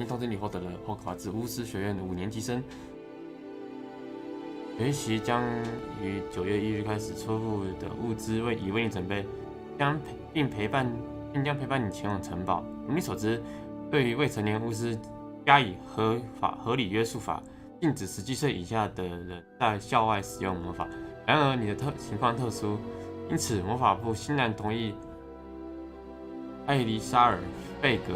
幸通知你获得了霍格华兹巫师学院5年级生。学习将于9月1日开始，初步的物资已为你准备，并将陪伴你前往城堡。如你所知，对于未成年巫师加以合理约束法，禁止17岁以下的人在校外使用魔法。然而你的情况特殊，因此魔法部欣然同意艾丽莎尔·贝格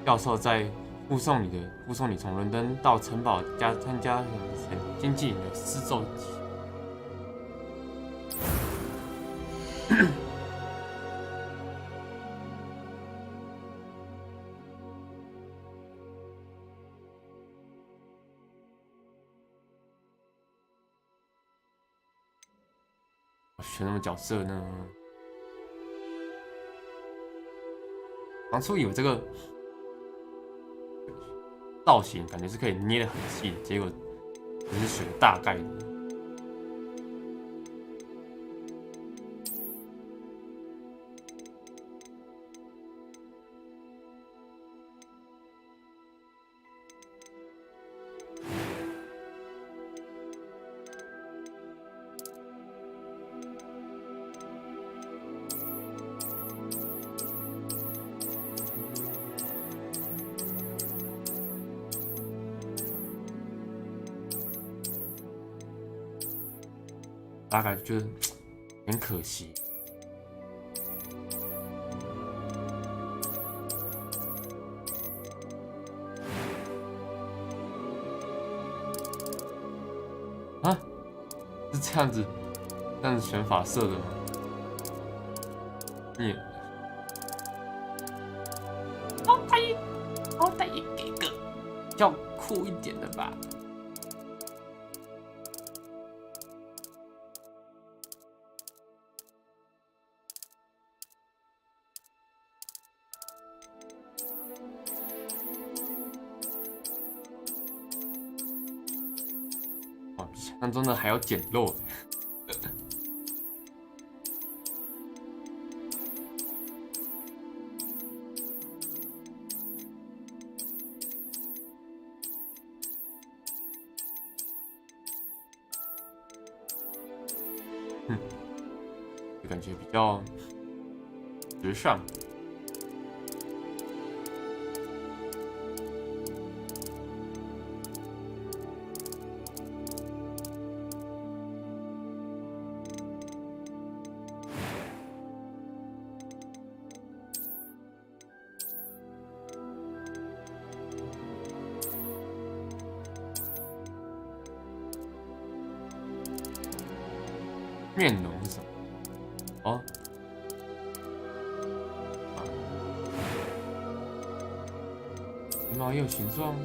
教授在护送你从伦敦到城堡参加经济的施咒期。选什么角色呢？当初以为这个造型感觉是可以捏得很细，结果只是选大概的。大概觉得很可惜。啊，是这样子选法色的吗？你好歹也给个比较酷一点的吧。比想象中的还要简陋。就感觉比较时尚。面容是什么？哦，眉毛也有形状。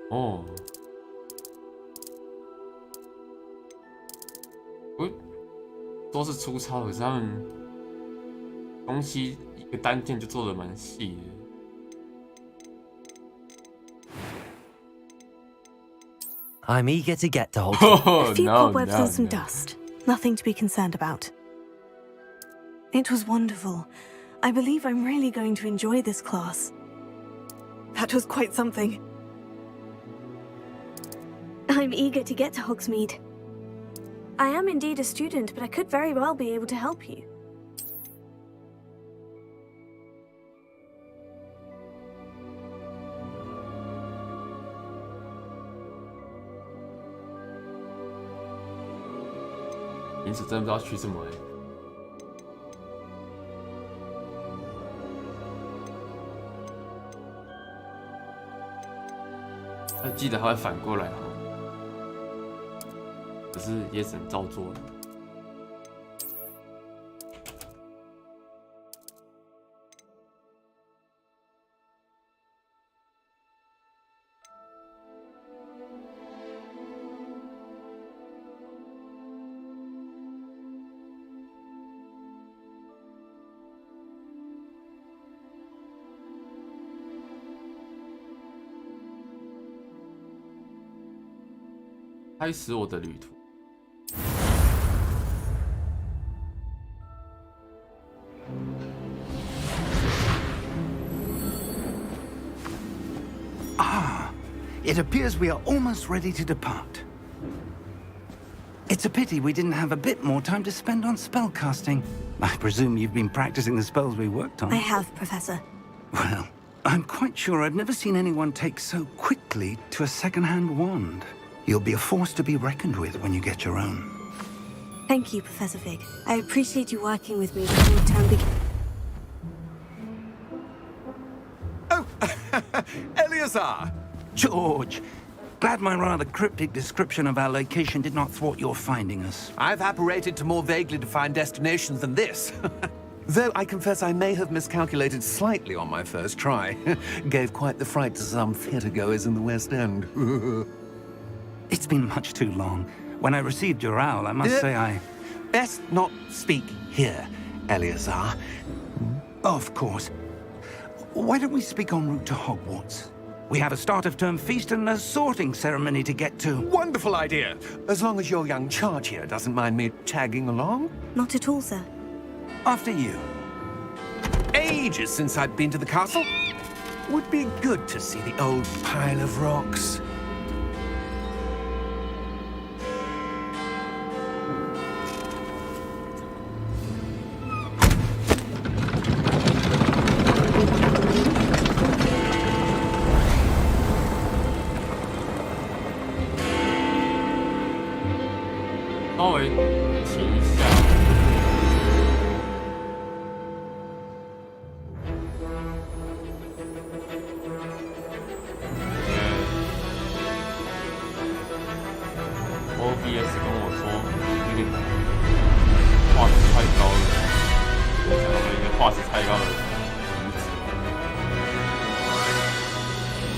哦。都是粗糙，可是他们东西一个单件就做得蛮细的。I'm eager to get to Hogwarts. A few cobwebs and some dust. Nothing to be concerned about. It was wonderful. I believe I'm really going to enjoy this class. That was quite something. I'm eager to get to Hogsmeade. I am indeed a student, but I could very well be able to help you. "名字真的不知道取什么他记得他会反过来哈，可是也只能照做了。开始我的旅途。It appears we are almost ready to depart. It's a pity we didn't have a bit more time to spend on spellcasting. I presume you've been practicing the spells we worked on. I have, Professor. Well, I'm quite sure I've never seen anyone take so quickly to a second-hand wand. You'll be a force to be reckoned with when you get your own. Thank you, Professor Fig. I appreciate you working with me before the term begins. Oh, Eleazar! George, glad my rather cryptic description of our location did not thwart your finding us. I've apparated to more vaguely defined destinations than this. Though I confess I may have miscalculated slightly on my first try. Gave quite the fright to some theatre-goers in the West End. It's been much too long. When I received your owl, I must say I... Best not speak here, Eleazar. Of course. Why don't we speak en route to Hogwarts? We have a start-of-term feast and a sorting ceremony to get to. Wonderful idea! As long as your young charge here doesn't mind me tagging along. Not at all, sir. After you. Ages since I'd been to the castle. Would be good to see the old pile of rocks. OBS 跟我说有点画质太高了，我想到了一个画质太高的椅子，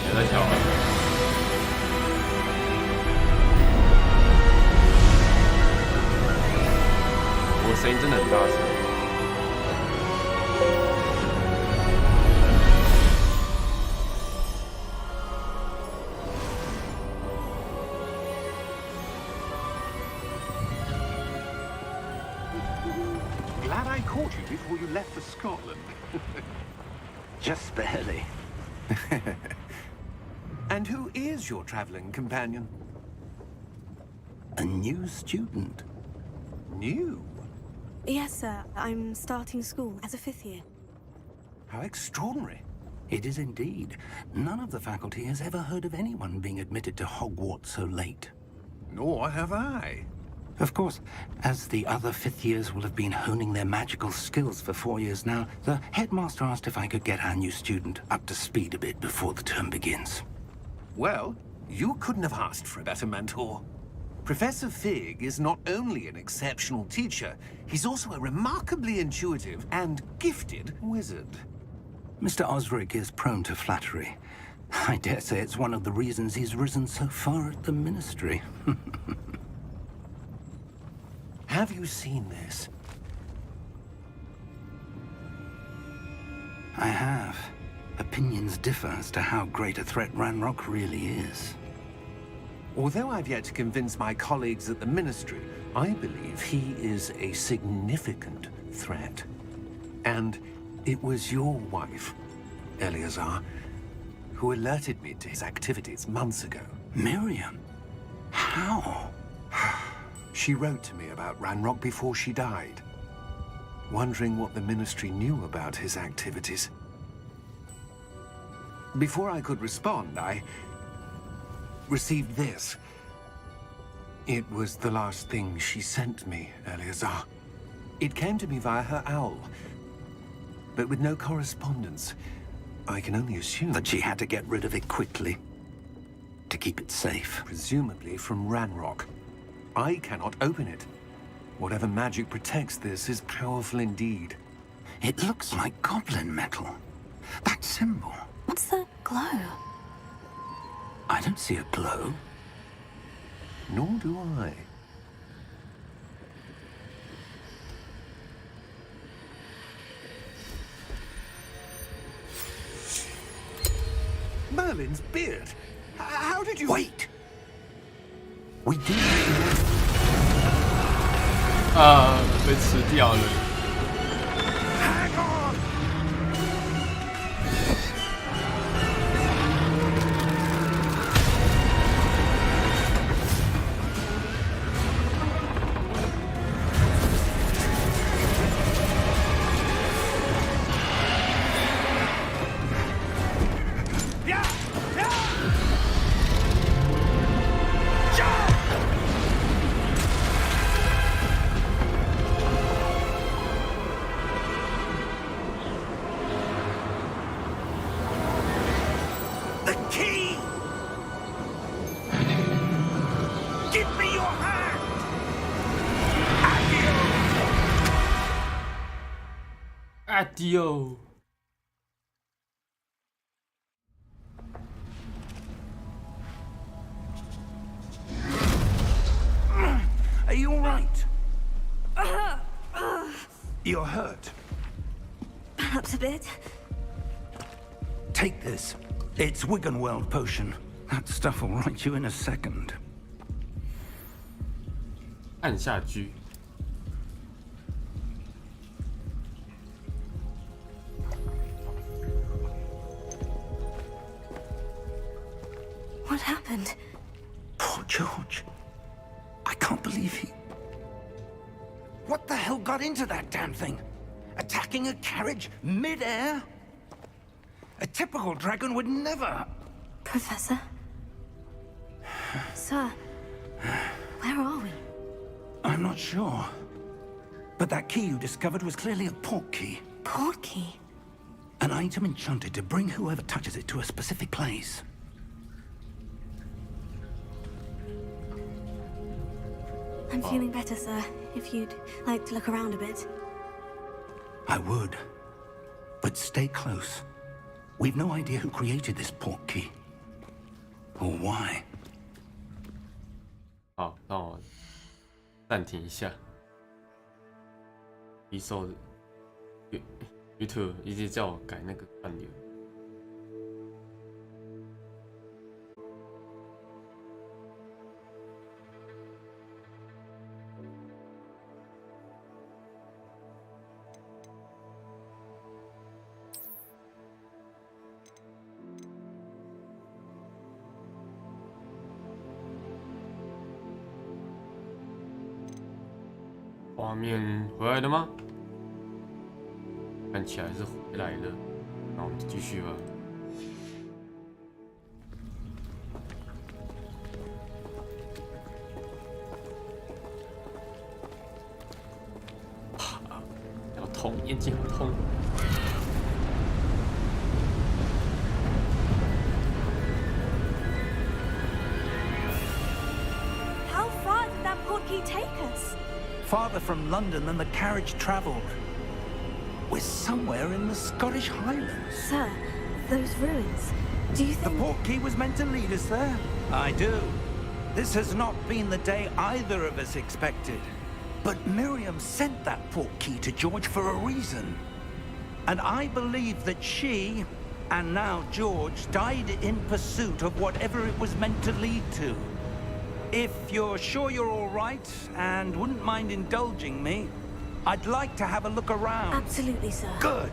也在调整。我声音真的很大声。Glad I caught you before you left for Scotland. Just barely. And who is your traveling companion? A new student. New? Yes, sir. I'm starting school as a 5th year. How extraordinary. It is indeed. None of the faculty has ever heard of anyone being admitted to Hogwarts so late. Nor have I. Of course, as the other 5th years will have been honing their magical skills for 4 years now, the headmaster asked if I could get our new student up to speed a bit before the term begins. Well, you couldn't have asked for a better mentor. Professor Fig is not only an exceptional teacher, he's also a remarkably intuitive and gifted wizard. Mr. Osric is prone to flattery. I dare say it's one of the reasons he's risen so far at the Ministry. Have you seen this? I have. Opinions differ as to how great a threat Ranrock really is. Although I've yet to convince my colleagues at the Ministry, I believe he is a significant threat. And it was your wife, Eleazar, who alerted me to his activities months ago. Miriam? How? She wrote to me about Ranrock before she died, wondering what the Ministry knew about his activities. Before I could respond, I received this. It was the last thing she sent me, Eleazar. It came to me via her owl, but with no correspondence. I can only assume That she had to get rid of it quickly, to keep it safe. presumably from Ranrock. I cannot open it. Whatever magic protects this is powerful indeed. It looks like goblin metal. That symbol. What's the glow? I don't see a glow. Nor do I. Merlin's beard. How did you... Wait! We do. 被吃掉了。Hang on! The key! Give me your hand! Adio。Are you all right? You're hurt. Perhaps a bit. Take this. It's Wiggenweld potion. That stuff will right you in a second. 按下 G。What happened? Poor George. I can't believe he... What the hell got into that damn thing? Attacking a carriage mid-air? A typical dragon would never... Professor? Sir, where are we? I'm not sure. But that key you discovered was clearly a port key. Port key? An item enchanted to bring whoever touches it to a specific place. I'm feeling better, sir. If you'd like to look around a bit. I would. But stay close. We've no idea who created this port key. Or why. 好，让我暂停一下。一手 YouTube 一直叫我改那个按钮。画面回来了吗？看起来是回来了，那我们就继续吧。好痛，眼睛好痛。How far did that port key take us? Farther from London than the carriage travelled. We're somewhere in the Scottish Highlands. Sir, those ruins. Do you The think... port key was meant to lead us there? I do. This has not been the day either of us expected. But Miriam sent that port key to George for a reason. And I believe that she, and now George, died in pursuit of whatever it was meant to lead to. If you're sure you're all right and wouldn't mind indulging me, I'd like to have a look around. Absolutely, sir. Good.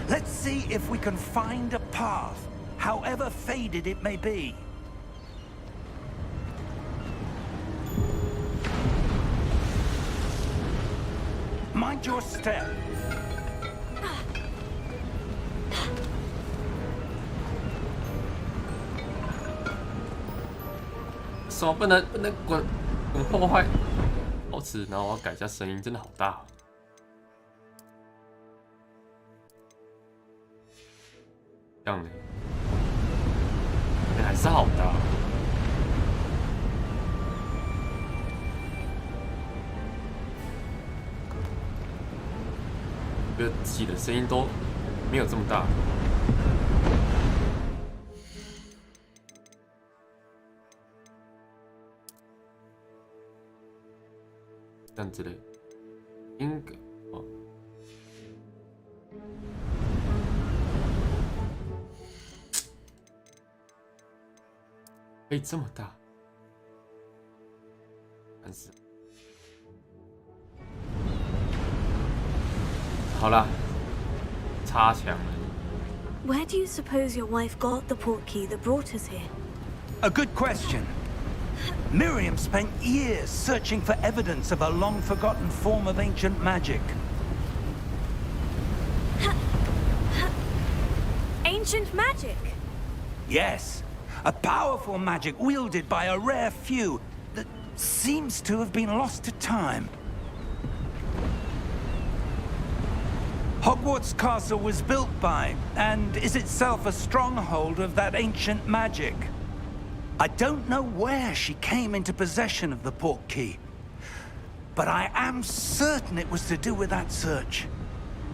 Let's see if we can find a path, however faded it may be. Mind your step. 什么不能滚破坏？好吃，然后我要改一下声音，真的好大、哦。这样的，还是好大、哦。觉得自己的声音都没有这么大。这样之类，应该哦，可以这么大。烦死。好啦，插墙了。Where do you suppose your wife got the portkey that brought us here? A good question. Miriam spent years searching for evidence of a long-forgotten form of ancient magic. Ancient magic? Yes, a powerful magic wielded by a rare few that seems to have been lost to time. Hogwarts Castle was built by, and is itself a stronghold of that ancient magic. I don't know where she came into possession of the portkey, but I am certain it was to do with that search.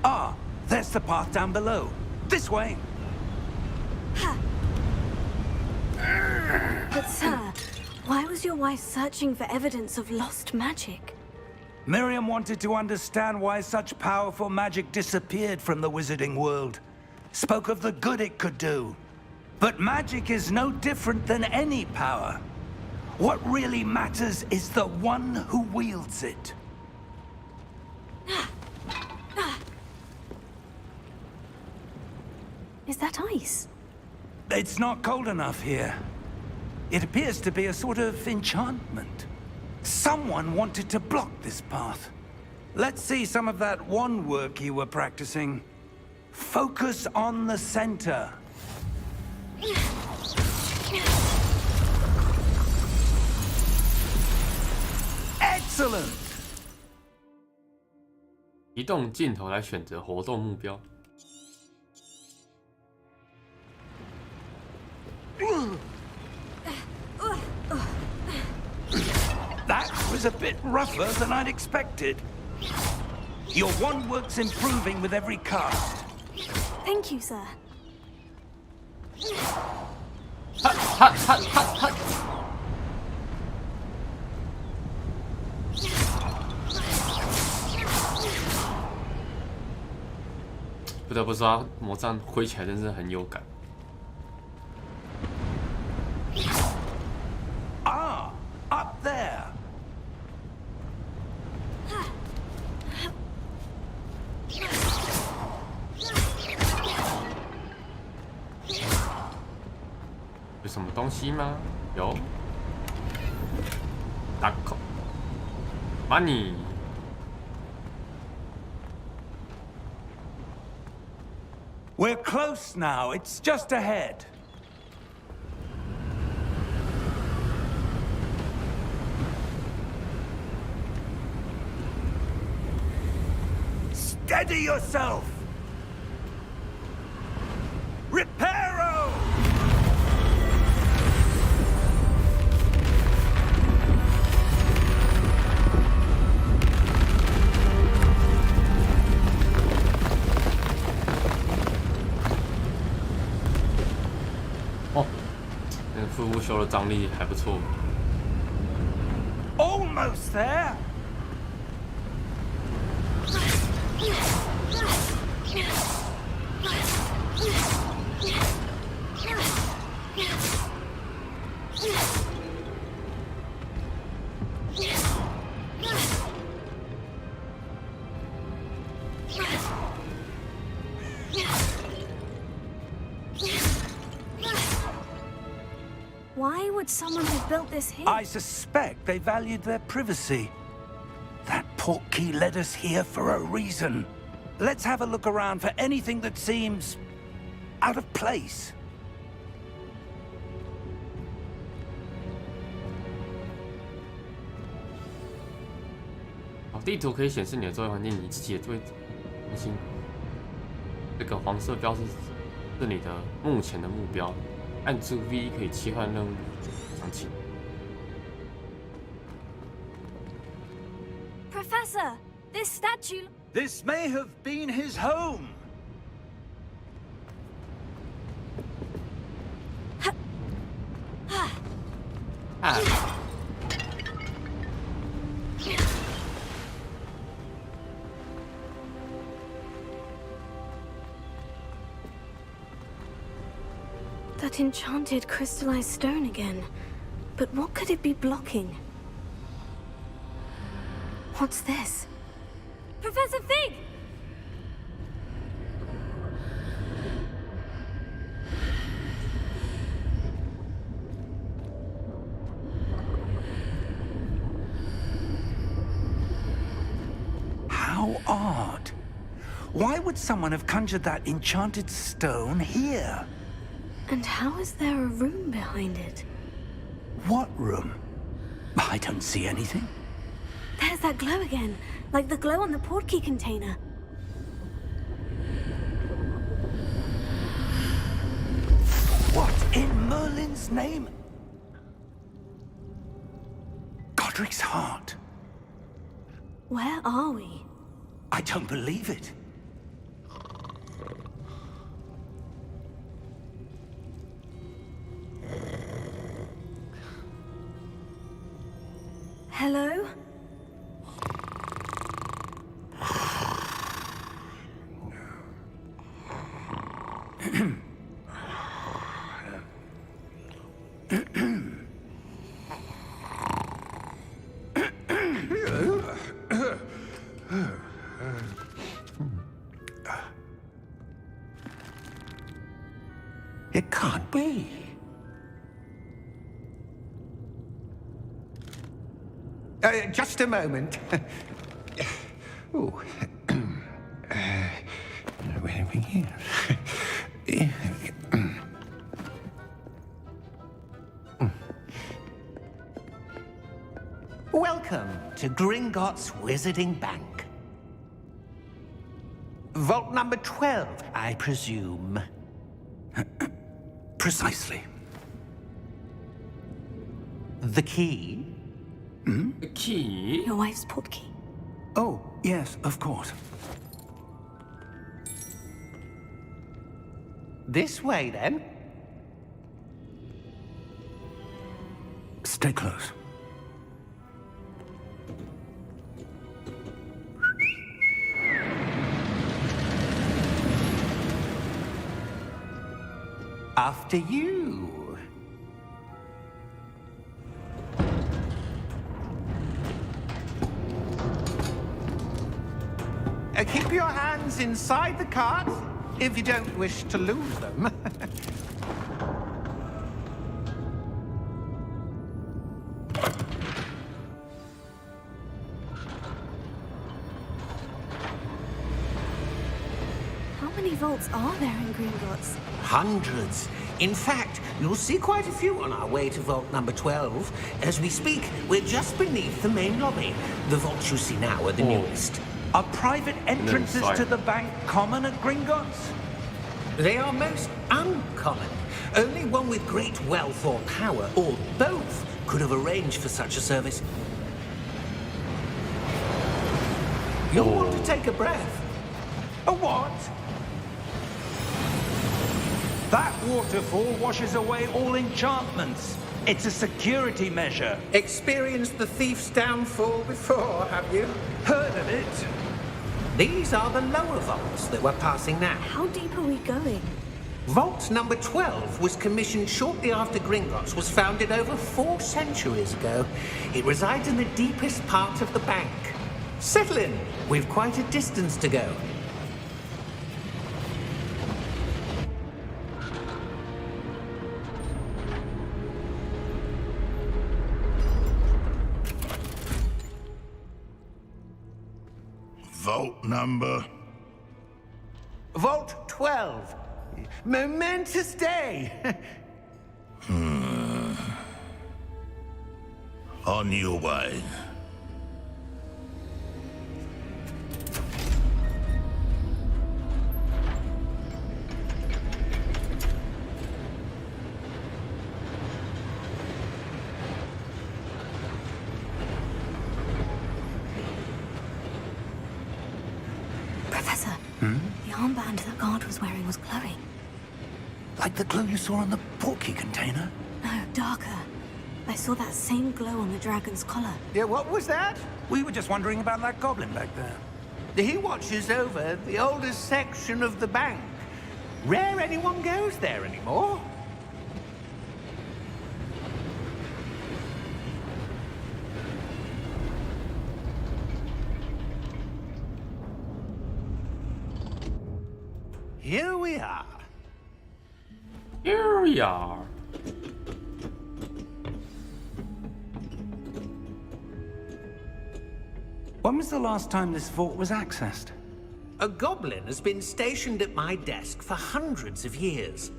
Ah, there's the path down below. This way. But sir, why was your wife searching for evidence of lost magic? Miriam wanted to understand why such powerful magic disappeared from the wizarding world. Spoke of the good it could do. But magic is no different than any power. What really matters is the one who wields it. Is that ice? It's not cold enough here. It appears to be a sort of enchantment. Someone wanted to block this path. Let's see some of that wand work you were practicing. Focus on the center. Excellent! 移动镜头来选择活动目标。That was a bit rougher than I'd expected. Your wand work's improving with every cast. Thank you, sir. 不得不说，魔杖挥起来真是很有感。Ah, up there. .有什么东西吗？有。大口。Money。We're close now. It's just ahead. Steady yourself. Reparo! Oh, 那个副修的张力还不错。Almost there. Why would someone have built this here? I suspect they valued their privacy. That portkey led us here for a reason. Let's have a look around for anything that seems out of place. 好，地图可以显示你的周围环境，你自己的最中心。这个黄色标志是你的目前的目标，按住 V 可以切换任务详情。Professor, this statue... This may have been his home. That enchanted crystallized stone again. But what could it be blocking? What's this? Professor Fig! How odd. Why would someone have conjured that enchanted stone here? And how is there a room behind it? What room? I don't see anything. There's that glow again, like the glow on the portkey container. What in Merlin's name? Godric's heart. Where are we? I don't believe it. Hello? It can't be. Just a moment. Oh. Where are we here? Welcome to Gringotts Wizarding Bank. Vault number 12, I presume. Precisely. The key? The key. Your wife's portkey. Oh, yes, of course. This way, then. Stay close. After you. Keep your hands inside the cart if you don't wish to lose them. How many vaults are there in Gringotts? Hundreds. In fact, you'll see quite a few on our way to vault number 12. As we speak, we're just beneath the main lobby. The vaults you see now are the newest. Are private entrances sorry. to the bank common at Gringotts? They are most uncommon. Only one with great wealth or power, or both, could have arranged for such a service. You'll want to take a breath. A what? That waterfall washes away all enchantments. It's a security measure. Experienced the thief's downfall before, have you? Heard of it? These are the lower vaults that we're passing now. How deep are we going? Vault number 12 was commissioned shortly after Gringotts was founded over 4 centuries ago. It resides in the deepest part of the bank. Settle in. We've quite a distance to go. Vault number? Vault 12. Momentous day. On your way. Professor, the armband that guard was wearing was glowing. Like the glow you saw on the portkey container? No, darker. I saw that same glow on the dragon's collar. Yeah, what was that? We were just wondering about that goblin back there. He watches over the oldest section of the bank. Rare anyone goes there anymore. here we are. Here we are. When was the last time this vault was accessed? A goblin has been stationed at my desk for hundreds of years.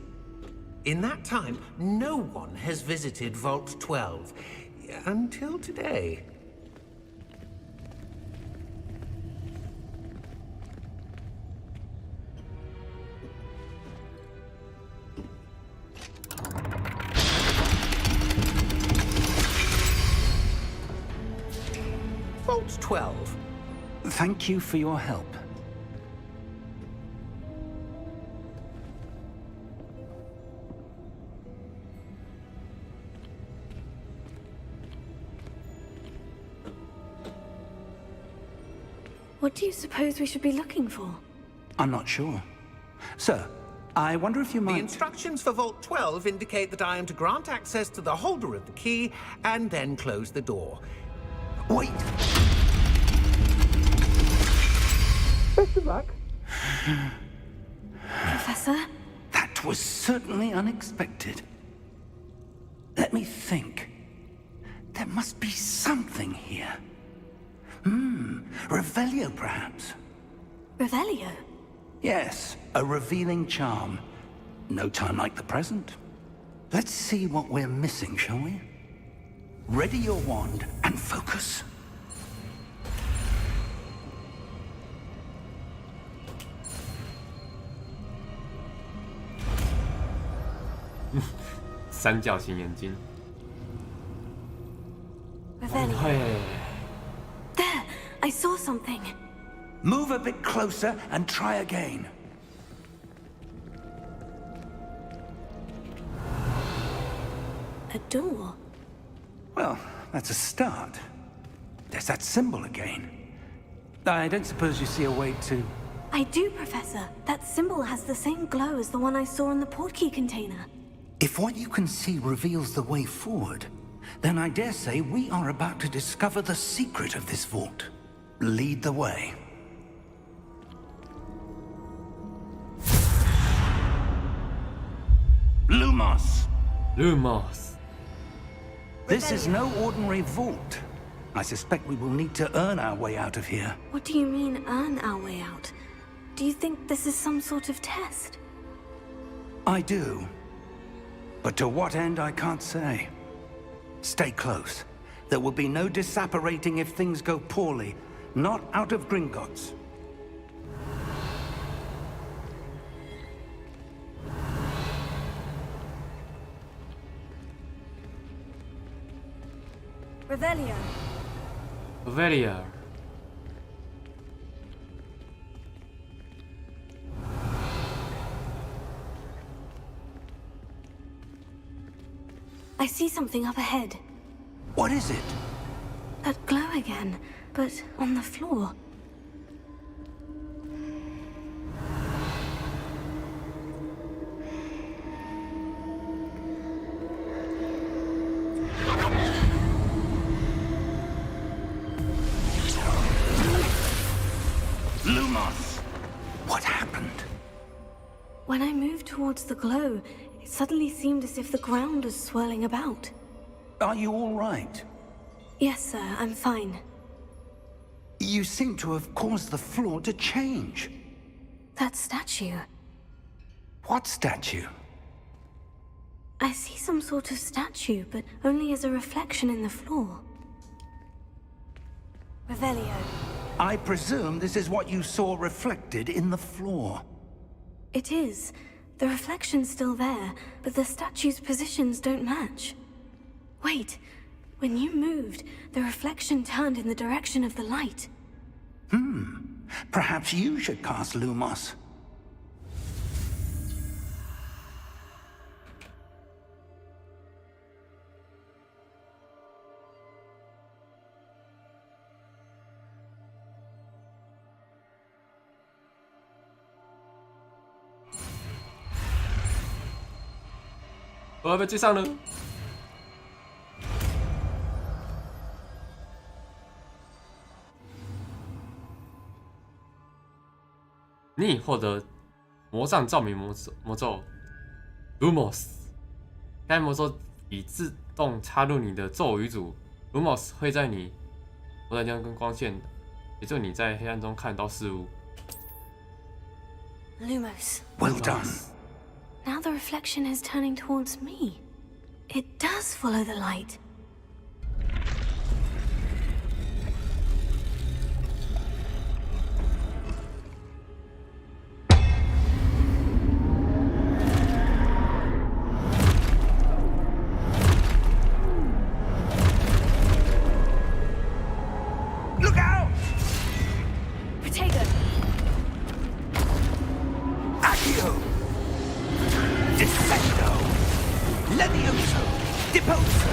In that time, no one has visited Vault 12 until today. Vault 12. Thank you for your help. What do you suppose we should be looking for? I'm not sure. Sir, I wonder if you The might... instructions for Vault 12 indicate that I am to grant access to the holder of the key and then close the door. Wait! Best of luck. Professor? That was certainly unexpected. Let me think. There must be something here. Revelio, perhaps? Revelio? Yes, a revealing charm. No time like the present. Let's see what we're missing, shall we? Ready your wand and focus. Revelio. There! I saw something. Move a bit closer and try again. A door. Well, that's a start. There's that symbol again. I don't suppose you see a way to... I do, Professor. That symbol has the same glow as the one I saw in the portkey container. If what you can see reveals the way forward, then I dare say we are about to discover the secret of this vault. Lead the way. Lumos! Lumos. This is no ordinary vault. I suspect we will need to earn our way out of here. What do you mean, earn our way out? Do you think this is some sort of test? I do. But to what end, I can't say. Stay close. There will be no disapparating if things go poorly. Not out of Gringotts. Revelio. Revelio. I see something up ahead. What is it? That glow again, but on the floor. Lumos! What happened? When I moved towards the glow, it suddenly seemed as if the ground was swirling about. Are you all right? Yes, sir, I'm fine. You seem to have caused the floor to change. That statue. What statue? I see some sort of statue, but only as a reflection in the floor. Revelio. I presume this is what you saw reflected in the floor. It is. The reflection's still there, but the statue's positions don't match. Wait. When you moved, the reflection turned in the direction of the light. Perhaps you should cast Lumos.我要被追上了。你已获得魔杖照明魔咒 Lumos， 该魔咒已自动插入你的咒语组 Lumos， 会在你活在地方跟光线，协助你在黑暗中看到事物。Lumos. Well done. Now the reflection is turning towards me. It does follow the light. Look out! Protego. Accio! Descendo! Levioso! Deposo!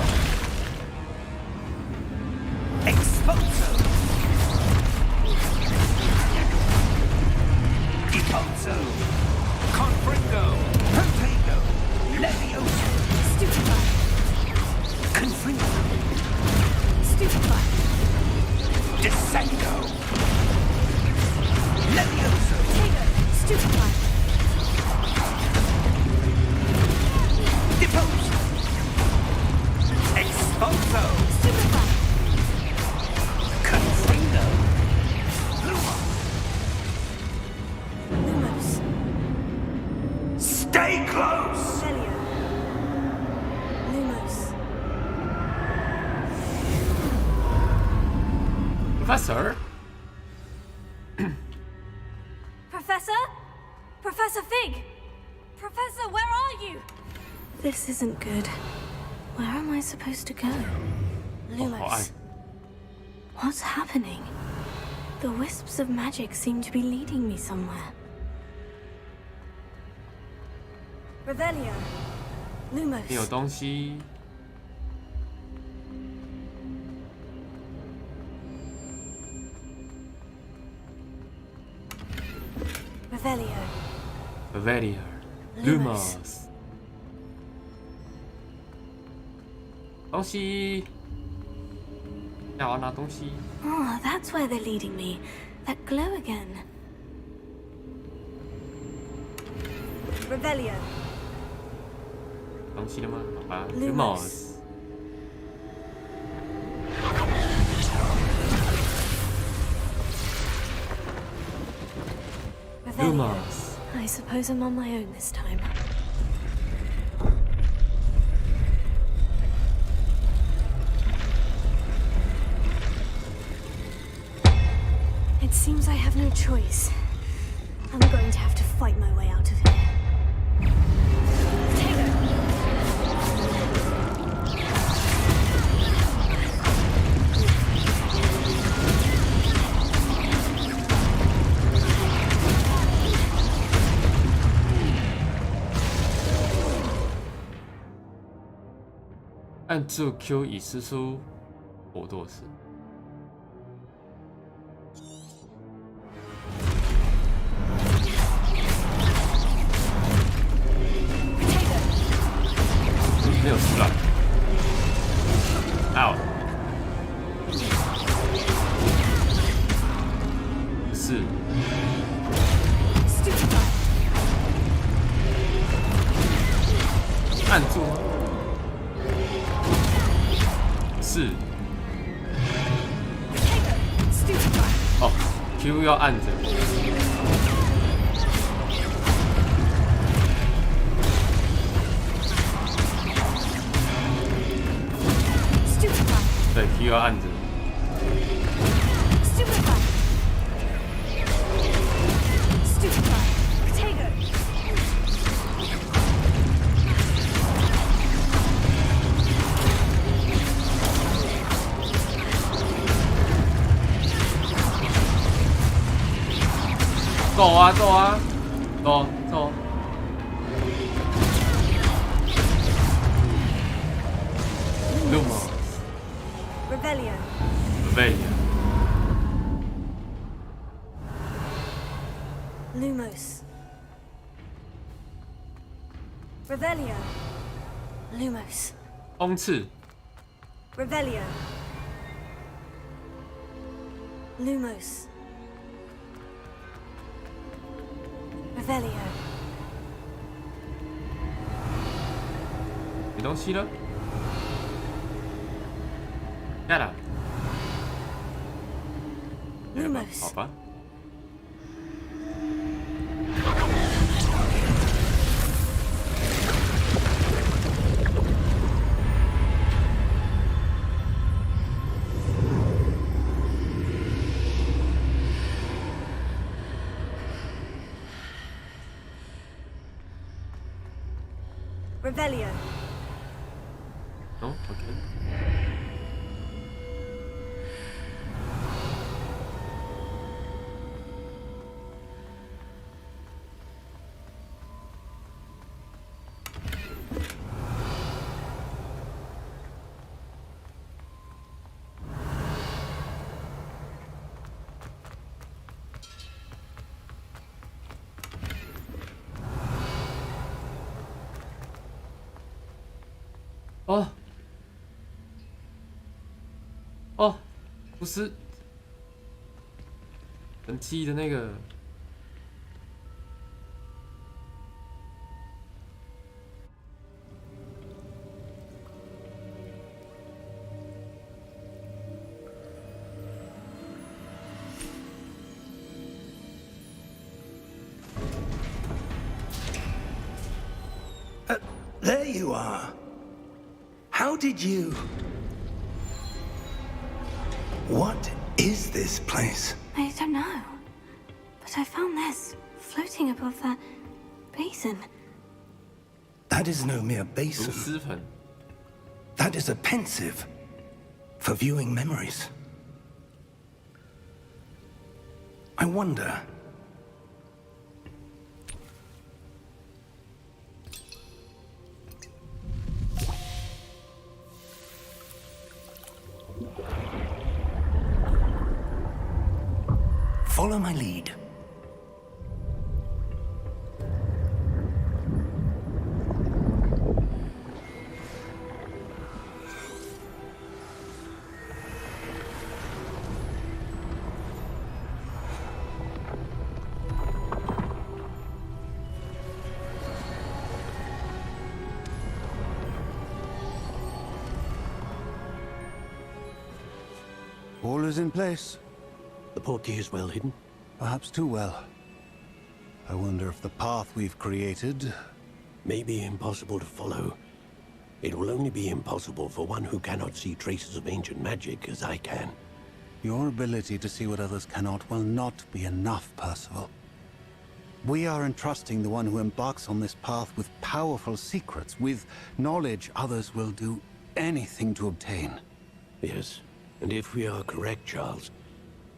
Exposo! Deposo! Confringo! Protego! Levioso! Stupefy. Confringo! Stupefy. Descendo! Levioso! Protego. Stupefy. Deposo! Exposo! Stupefy. Confringo! Luma! Lumos. Stay close! Velio. Lumos. Professor， Professor? Professor Fig! Professor, where are you? This isn't good. Where am I supposed to go? 好暗 Lumos. What's happening? The wisps of magic seem to be leading me somewhere. Revelio. 你有 Lumos. 东西。 Revelio. Revelio Lumos. Lumos， 东西，要拿东西。 Oh, that's where they're leading me. That glow again. Revelio. 东西了吗？好吧 Lumos ，Lumos， Revelio. I suppose I'm on my own this time. It seems I have no choice. I'm going to have to fight my way out of here. Potato. Lumos， 按住 Q 以施出火舵石。 没有出来 ，out， 是 Stupefy. 按住吗？是 Potato. Stupefy. 哦 ，Q 要按着， Stupefy. 对 ，Q 要按着， Stupefy. Stupefy. Potato.走啊走啊，走走。 Lumos， Revelio. Revelio， Lumos. Revelio. Lumos. 冲刺， Revelio. Lumos. Revelio. 没东西了，下了。好吧。Revelio. Oh, okay.哦，不是很记的那个。There you are. How did you... What is this place? I don't know. But I found this floating above that basin. That is no mere basin. 芦丝盆。 That is a pensive for viewing memories. I wonder... Follow my lead. All is in place. The portkey is well hidden? Perhaps too well. I wonder if the path we've created... May be impossible to follow. It will only be impossible for one who cannot see traces of ancient magic as I can. Your ability to see what others cannot will not be enough, Percival. We are entrusting the one who embarks on this path with powerful secrets, with knowledge others will do anything to obtain. Yes, and if we are correct, Charles,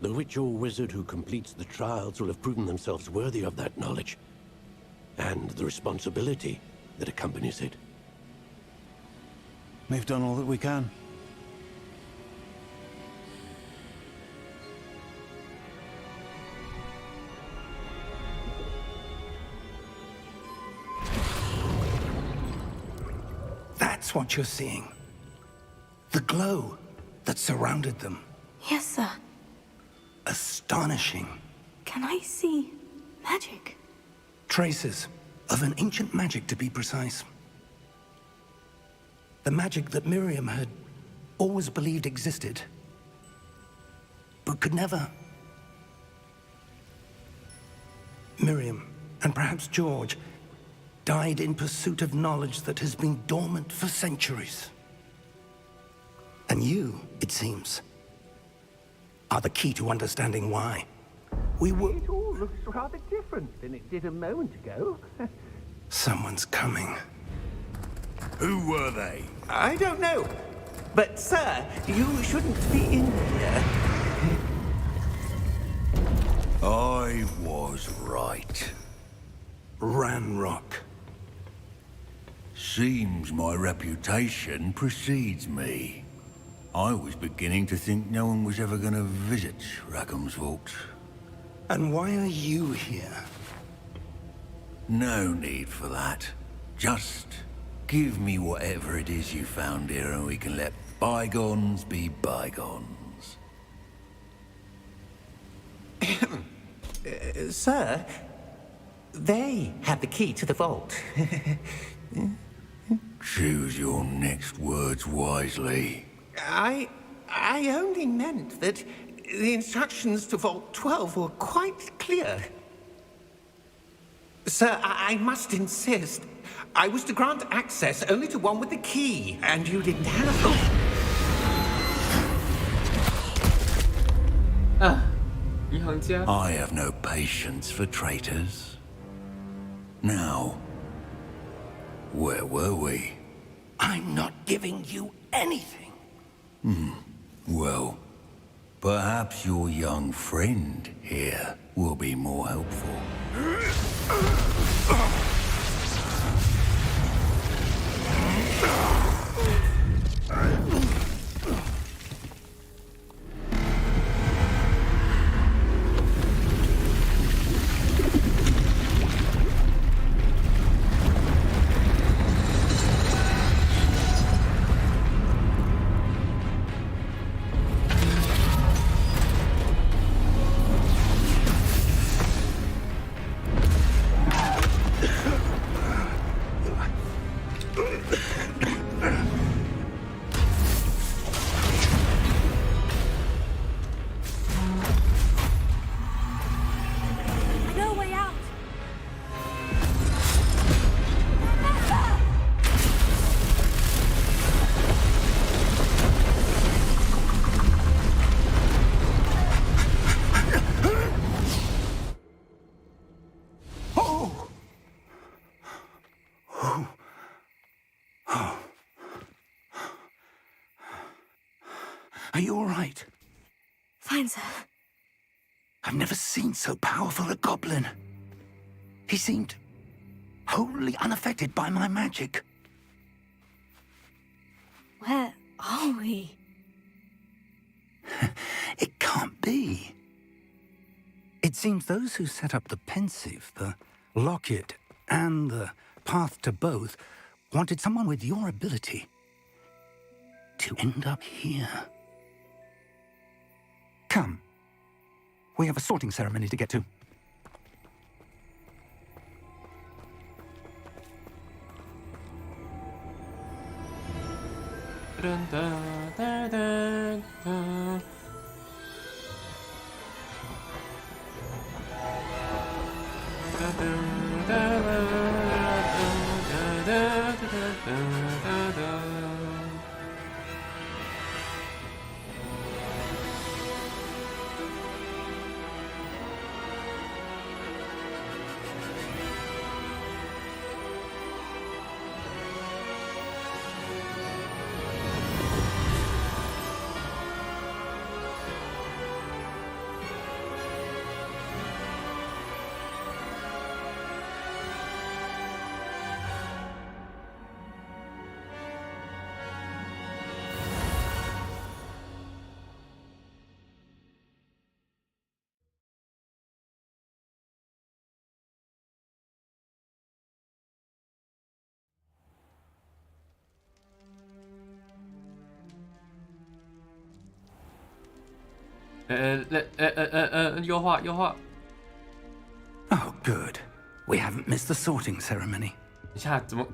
the witch or wizard who completes the trials will have proven themselves worthy of that knowledge, and the responsibility that accompanies it. We've done all that we can. That's what you're seeing. The glow that surrounded them. Yes, sir. Astonishing. Can I see magic? Traces of an ancient magic, to be precise. The magic that Miriam had always believed existed, but could never. Miriam, and perhaps George, died in pursuit of knowledge that has been dormant for centuries. And you, it seems, are the key to understanding why. We were... It all looks rather different than it did a moment ago. Someone's coming. Who were they? I don't know. But, sir, you shouldn't be in here. I was right. Ranrock. Seems my reputation precedes me. I was beginning to think no one was ever going to visit Rackham's Vault. And why are you here? No need for that. Just give me whatever it is you found here and we can let bygones be bygones. Sir, they have the key to the vault. Choose your next words wisely. I only meant that the instructions to Vault 12 were quite clear. Sir, I must insist. I was to grant access only to one with the key, and you didn't have... I have no patience for traitors. Now, where were we? I'm not giving you anything. Well, perhaps your young friend here will be more helpful. No way out! Are you all right? Fine, sir. I've never seen so powerful a goblin. He seemed wholly unaffected by my magic. Where are we? It can't be. It seems those who set up the pensive, the locket, and the path to both wanted someone with your ability to end up here. Come. We have a sorting ceremony to get to.优化。 Oh, good. We haven't missed the sorting ceremony. 等一下，怎么？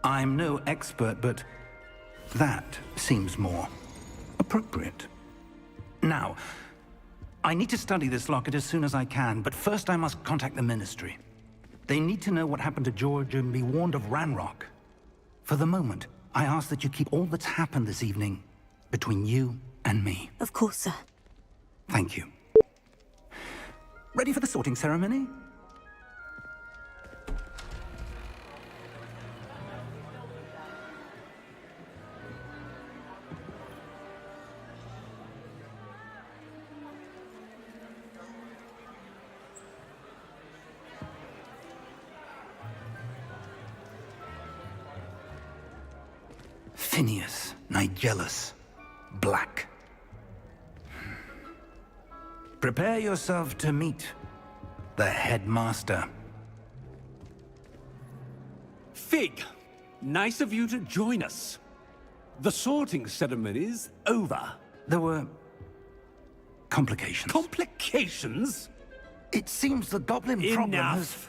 I'm no expert, but that seems more appropriate. Now, I need to study this locket as soon as I can, but first I must contact the Ministry. They need to know what happened to George and be warned of Ranrock. For the moment, I ask that you keep all that's happened this evening between you and me. Of course, sir. Thank you. Ready for the sorting ceremony? Phineas, Nigellus, Black. Prepare yourself to meet the headmaster. Fig, nice of you to join us. The sorting ceremony's over. There were complications. Complications? It seems the goblin problem has...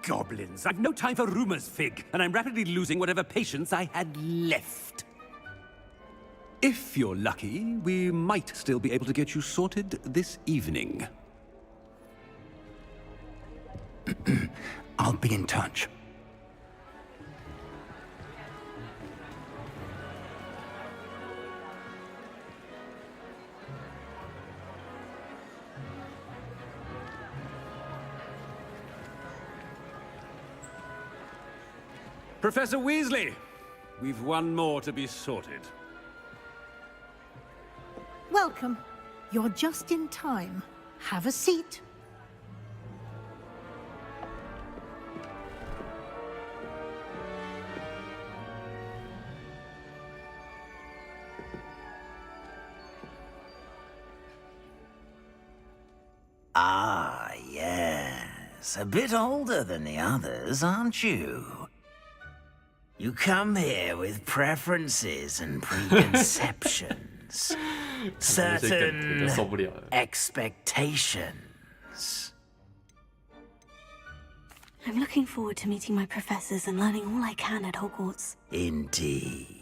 goblins. I've no time for rumors, Fig, and I'm rapidly losing whatever patience I had left. If you're lucky, we might still be able to get you sorted this evening. I'll be in touch. Professor Weasley, we've one more to be sorted. Welcome. You're just in time. Have a seat. Ah, yes. A bit older than the others, aren't you? You come here with preferences and preconceptions. Certain expectations. I'm looking forward to meeting my professors and learning all I can at Hogwarts. Indeed.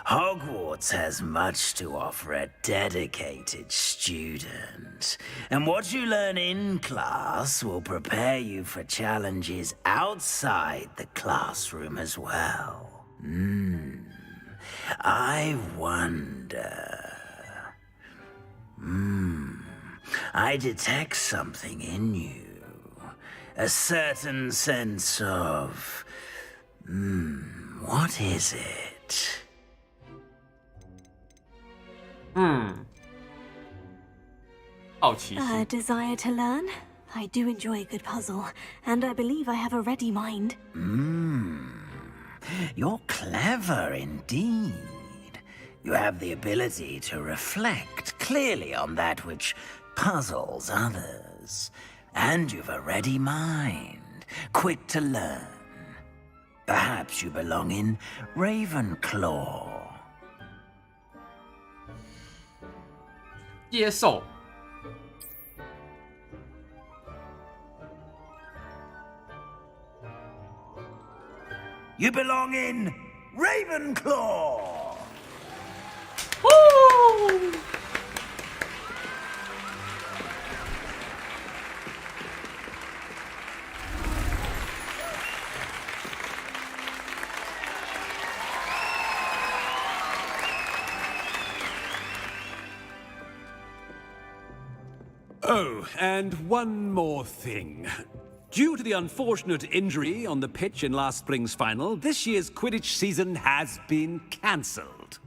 Hogwarts has much to offer a dedicated student. And what you learn in class will prepare you for challenges outside the classroom as well. I wonder... I detect something in you. A certain sense of... what is it? A desire to learn? I do enjoy a good puzzle, and I believe I have a ready mind. You're clever indeed. You have the ability to reflect clearly on that which puzzles others. And you've a ready mind, quick to learn. Perhaps you belong in Ravenclaw. 接受。You belong in Ravenclaw! Woo! Oh, and one more thing. Due to the unfortunate injury on the pitch in last spring's final, this year's Quidditch season has been cancelled.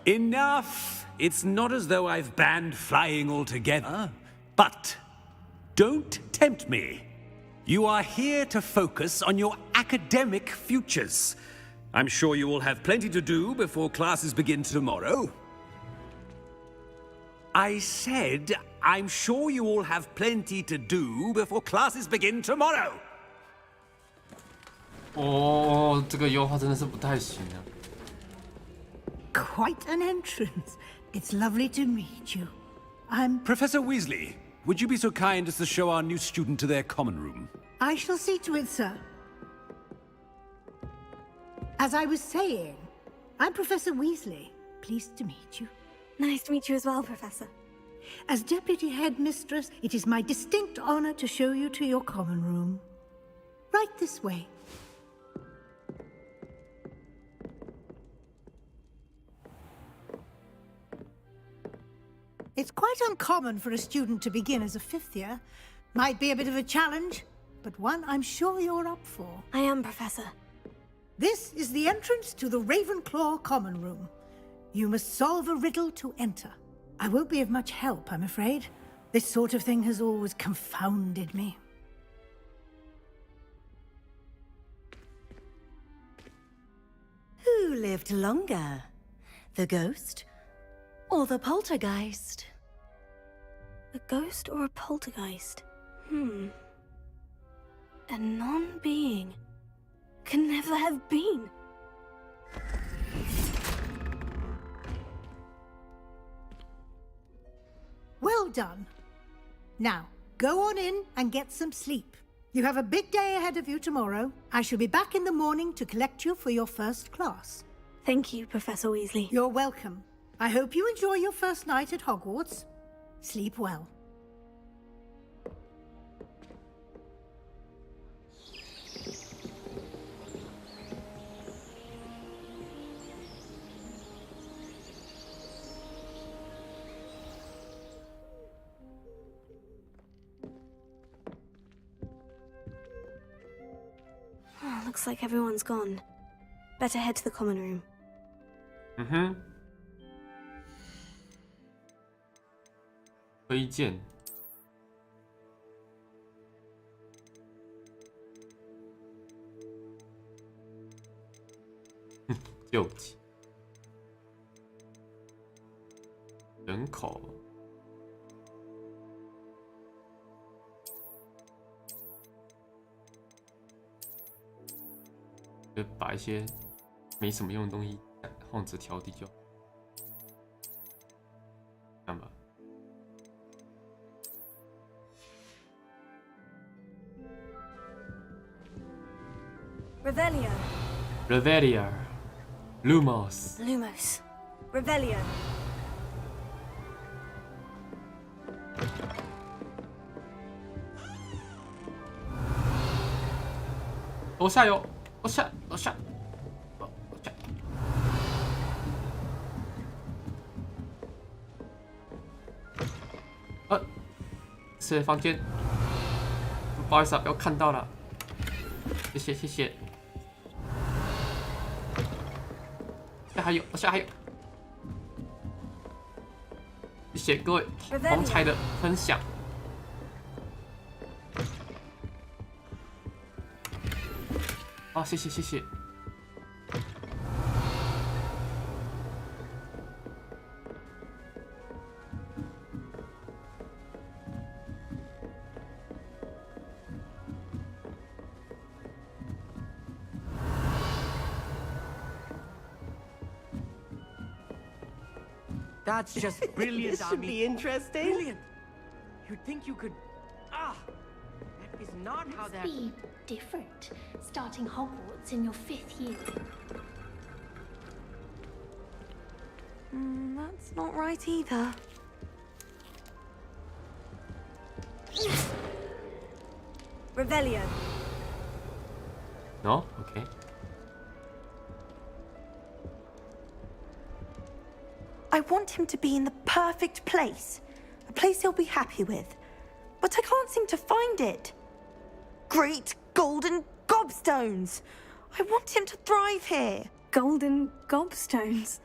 Enough! It's not as though I've banned flying altogether. But don't tempt me. You are here to focus on your academic futures. I'm sure you will have plenty to do before classes begin tomorrow. I said, I'm sure you all have plenty to do before classes begin tomorrow. 哦，这个优化真的是不太行啊。 Quite an entrance. It's lovely to meet you. I'm... Professor Weasley, would you be so kind as to show our new student to their common room? I shall see to it, sir. As I was saying, I'm Professor Weasley. Pleased to meet you. Nice to meet you as well, Professor. As Deputy Headmistress, it is my distinct honor to show you to your common room. Right this way. It's quite uncommon for a student to begin as a fifth year. Might be a bit of a challenge, but one I'm sure you're up for. I am, Professor. This is the entrance to the Ravenclaw common room. You must solve a riddle to enter. I won't be of much help, I'm afraid. This sort of thing has always confounded me. Who lived longer? The ghost or the poltergeist? A ghost or a poltergeist? A non-being can never have been. Well done. Now, go on in and get some sleep. You have a big day ahead of you tomorrow. I shall be back in the morning to collect you for your first class. Thank you, Professor Weasley. You're welcome. I hope you enjoy your first night at Hogwarts. Sleep well. Looks like everyone's gone. Better head to the common room. Mm-hmm. 推荐。救济。人口。就把一些没什么用的东西放着调低就好，这样吧。Revelio. Revelia. Lumos. Lumos. Revelio. 楼下有，楼下，楼下，楼下。是房间，不好意思啊，不要看到了，谢谢谢谢。下还有，楼下还有，谢谢各位同才的分享。哦，谢谢谢谢。That's just brilliant, This should be interesting. Brilliant. You'd think you could... That is not how that... Be different, starting Hogwarts in your 5th year. That's not right either. Revelio. No? Okay. I want him to be in the perfect place. A place he'll be happy with. But I can't seem to find it. Great golden gobstones! I want him to thrive here. Golden gobstones?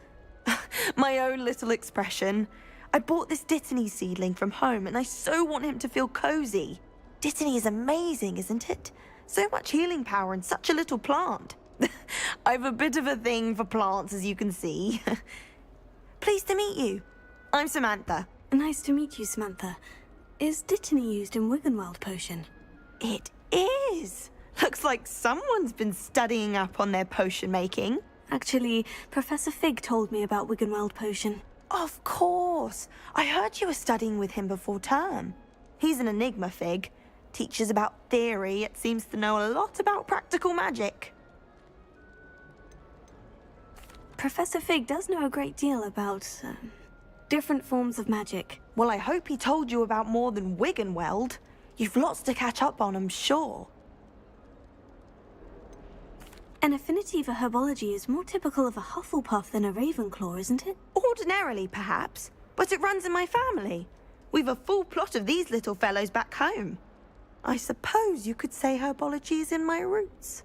My own little expression. I bought this Dittany seedling from home and I so want him to feel cozy. Dittany is amazing, isn't it? So much healing power in such a little plant. I've a bit of a thing for plants, as you can see. Pleased to meet you. I'm Samantha. Nice to meet you, Samantha. Is Dittany used in Wiggenweld potion? It is. Looks like someone's been studying up on their potion making. Actually, Professor Fig told me about Wiggenweld potion. Of course. I heard you were studying with him before term. He's an enigma, Fig. Teaches about theory, yet seems to know a lot about practical magic. Professor Fig does know a great deal about different forms of magic. Well, I hope he told you about more than Wiggenweld. You've lots to catch up on, I'm sure. An affinity for herbology is more typical of a Hufflepuff than a Ravenclaw, isn't it? Ordinarily, perhaps, but it runs in my family. We've a full plot of these little fellows back home. I suppose you could say herbology is in my roots.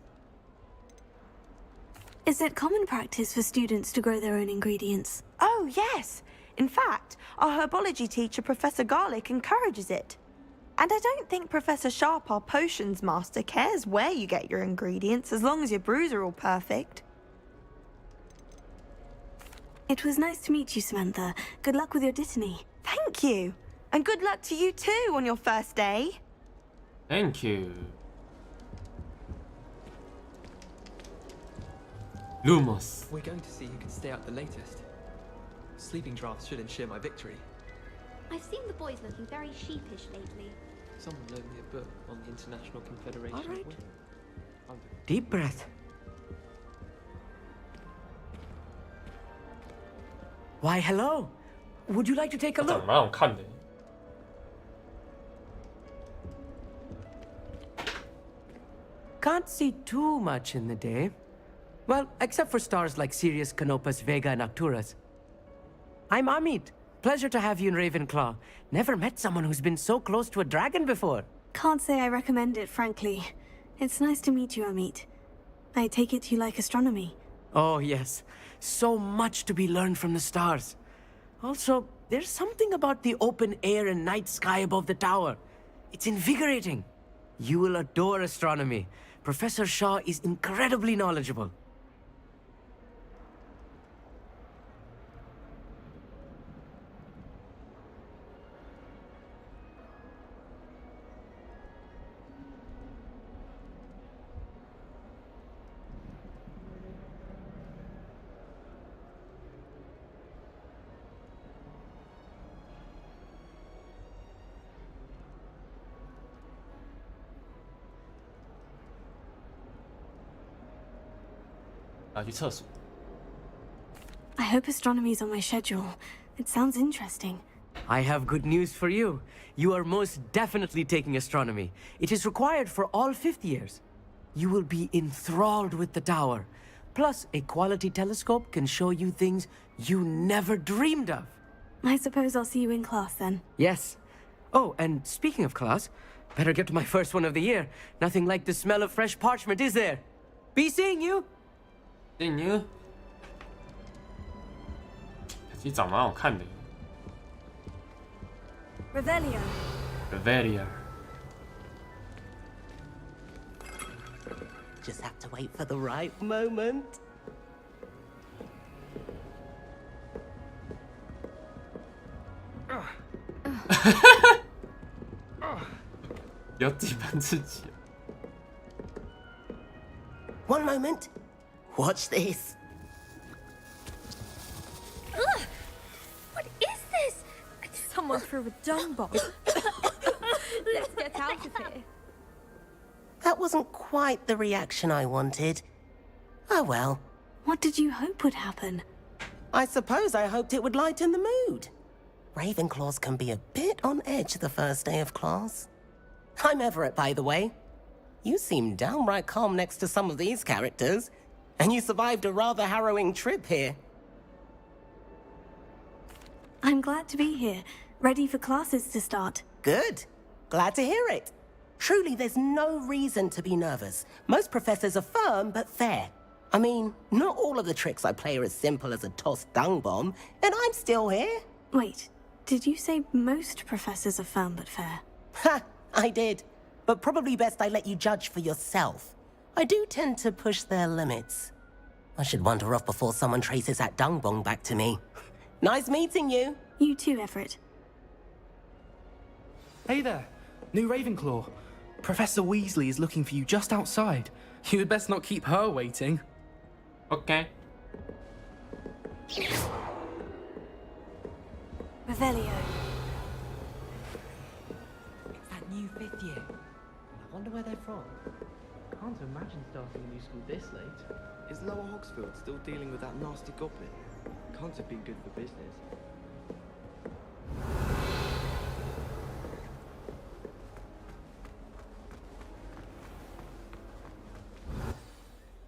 Is it common practice for students to grow their own ingredients? Oh, yes. In fact, our herbology teacher, Professor Garlick, encourages it. And I don't think Professor Sharp, our potions master, cares where you get your ingredients, as long as your brews are all perfect. It was nice to meet you, Samantha. Good luck with your Dittany. Thank you. And good luck to you too on your first day. Thank you. Lumos. We're going to see who can stay up the latest. Sleeping drafts should ensure my victory. I've seen the boys looking very sheepish lately. Someone loaned me a book on the International Confederation of Alright. Women. Deep breath. Why, hello. Would you like to take a 长得 look? 蛮好看的。Can't see too much in the day. Well, except for stars like Sirius, Canopus, Vega, and Arcturus. I'm Amit. Pleasure to have you in Ravenclaw. Never met someone who's been so close to a dragon before. Can't say I recommend it, frankly. It's nice to meet you, Amit. I take it you like astronomy. Oh, yes. So much to be learned from the stars. Also, there's something about the open air and night sky above the tower. It's invigorating. You will adore astronomy. Professor Shaw is incredibly knowledgeable. I hope astronomy's on my schedule. It sounds interesting. I have good news for you. You are most definitely taking astronomy. It is required for all fifth years. You will be enthralled with the tower. Plus, a quality telescope can show you things you never dreamed of. I suppose I'll see you in class then. Yes. Oh, and speaking of class, better get to my first one of the year. Nothing like the smell of fresh parchment, is there? Be seeing you! 电影，其实长蛮好看的。Revelio. Revelia。 Just have to wait for the right moment. 有几分自己。One moment. Watch this. Ugh! What is this? Someone threw a dung bomb. Let's get out of here. That wasn't quite the reaction I wanted. Oh well. What did you hope would happen? I suppose I hoped it would lighten the mood. Ravenclaws can be a bit on edge the first day of class. I'm Everett, by the way. You seem downright calm next to some of these characters, and you survived a rather harrowing trip here. I'm glad to be here, ready for classes to start. Good. Glad to hear it. Truly, there's no reason to be nervous. Most professors are firm but fair. I mean, not all of the tricks I play are as simple as a tossed dung bomb, and I'm still here. Wait, did you say most professors are firm but fair? Ha! I did. But probably best I let you judge for yourself. I do tend to push their limits. I should wander off before someone traces that dung bomb back to me. Nice meeting you. You too, Everett. Hey there, new Ravenclaw. Professor Weasley is looking for you just outside. You had best not keep her waiting. Okay. Revelio. It's that new fifth year. I wonder where they're from. Can't imagine starting a new school this late. Is Lower Hogsfield still dealing with that nasty goblin? Can't have been good for business.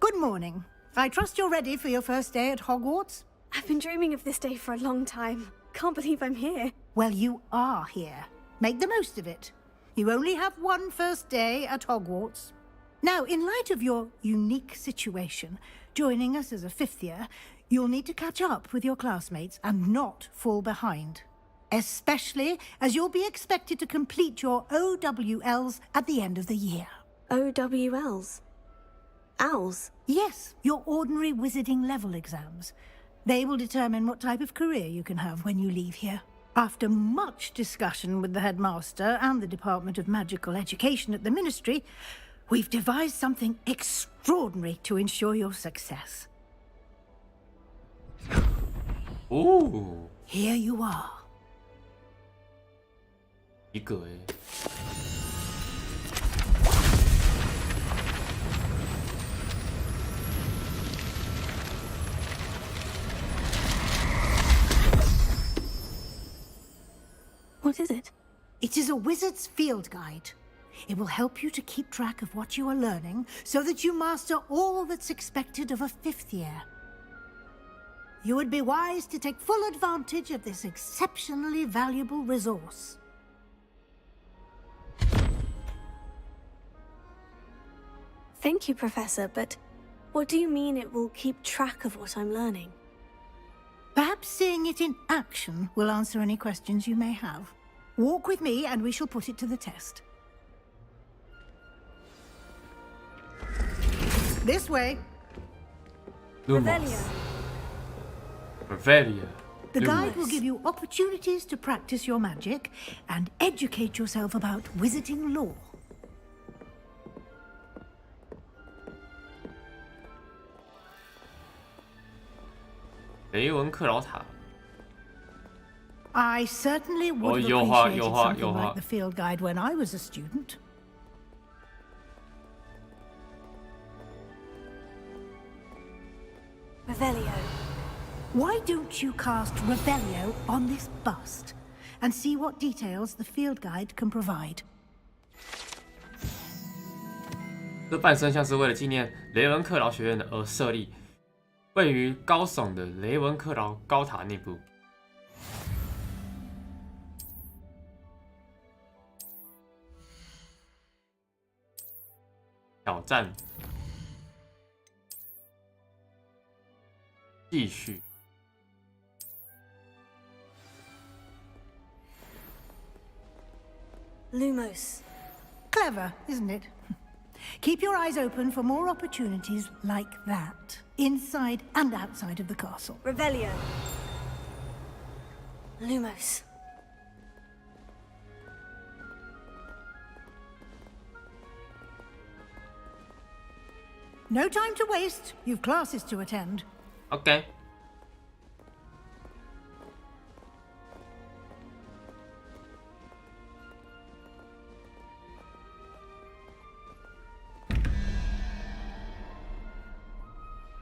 Good morning. I trust you're ready for your first day at Hogwarts? I've been dreaming of this day for a long time. Can't believe I'm here. Well, you are here. Make the most of it. You only have one first day at Hogwarts. Now, in light of your unique situation, joining us as a fifth year, you'll need to catch up with your classmates and not fall behind. Especially as you'll be expected to complete your OWLs at the end of the year. OWLs? Owls? Yes, your ordinary wizarding level exams. They will determine what type of career you can have when you leave here. After much discussion with the headmaster and the Department of Magical Education at the Ministry, we've devised something extraordinary to ensure your success. Ooh. Here you are. 及格哎。What is it? It is a wizard's field guide. It will help you to keep track of what you are learning so that you master all that's expected of a 5th year. You would be wise to take full advantage of this exceptionally valuable resource. Thank you, Professor, but what do you mean it will keep track of what I'm learning? Perhaps seeing it in action will answer any questions you may have. Walk with me and we shall put it to the test. This way. Revelio. Revelio. The guide will give you opportunities to practice your magic and educate yourself about wizarding lore. I certainly would have appreciated something like the field guide when I was a student. Revelio. Why don't you cast Revelio on this bust and see what details the field guide can provide? 这半身像是为了纪念雷文克劳学院而设立，位于高耸的雷文克劳高塔内部。挑战，继续。Lumos. Clever, isn't it? Keep your eyes open for more opportunities like that, inside and outside of the castle. Revelio. Lumos. No time to waste. You've classes to attend. Okay.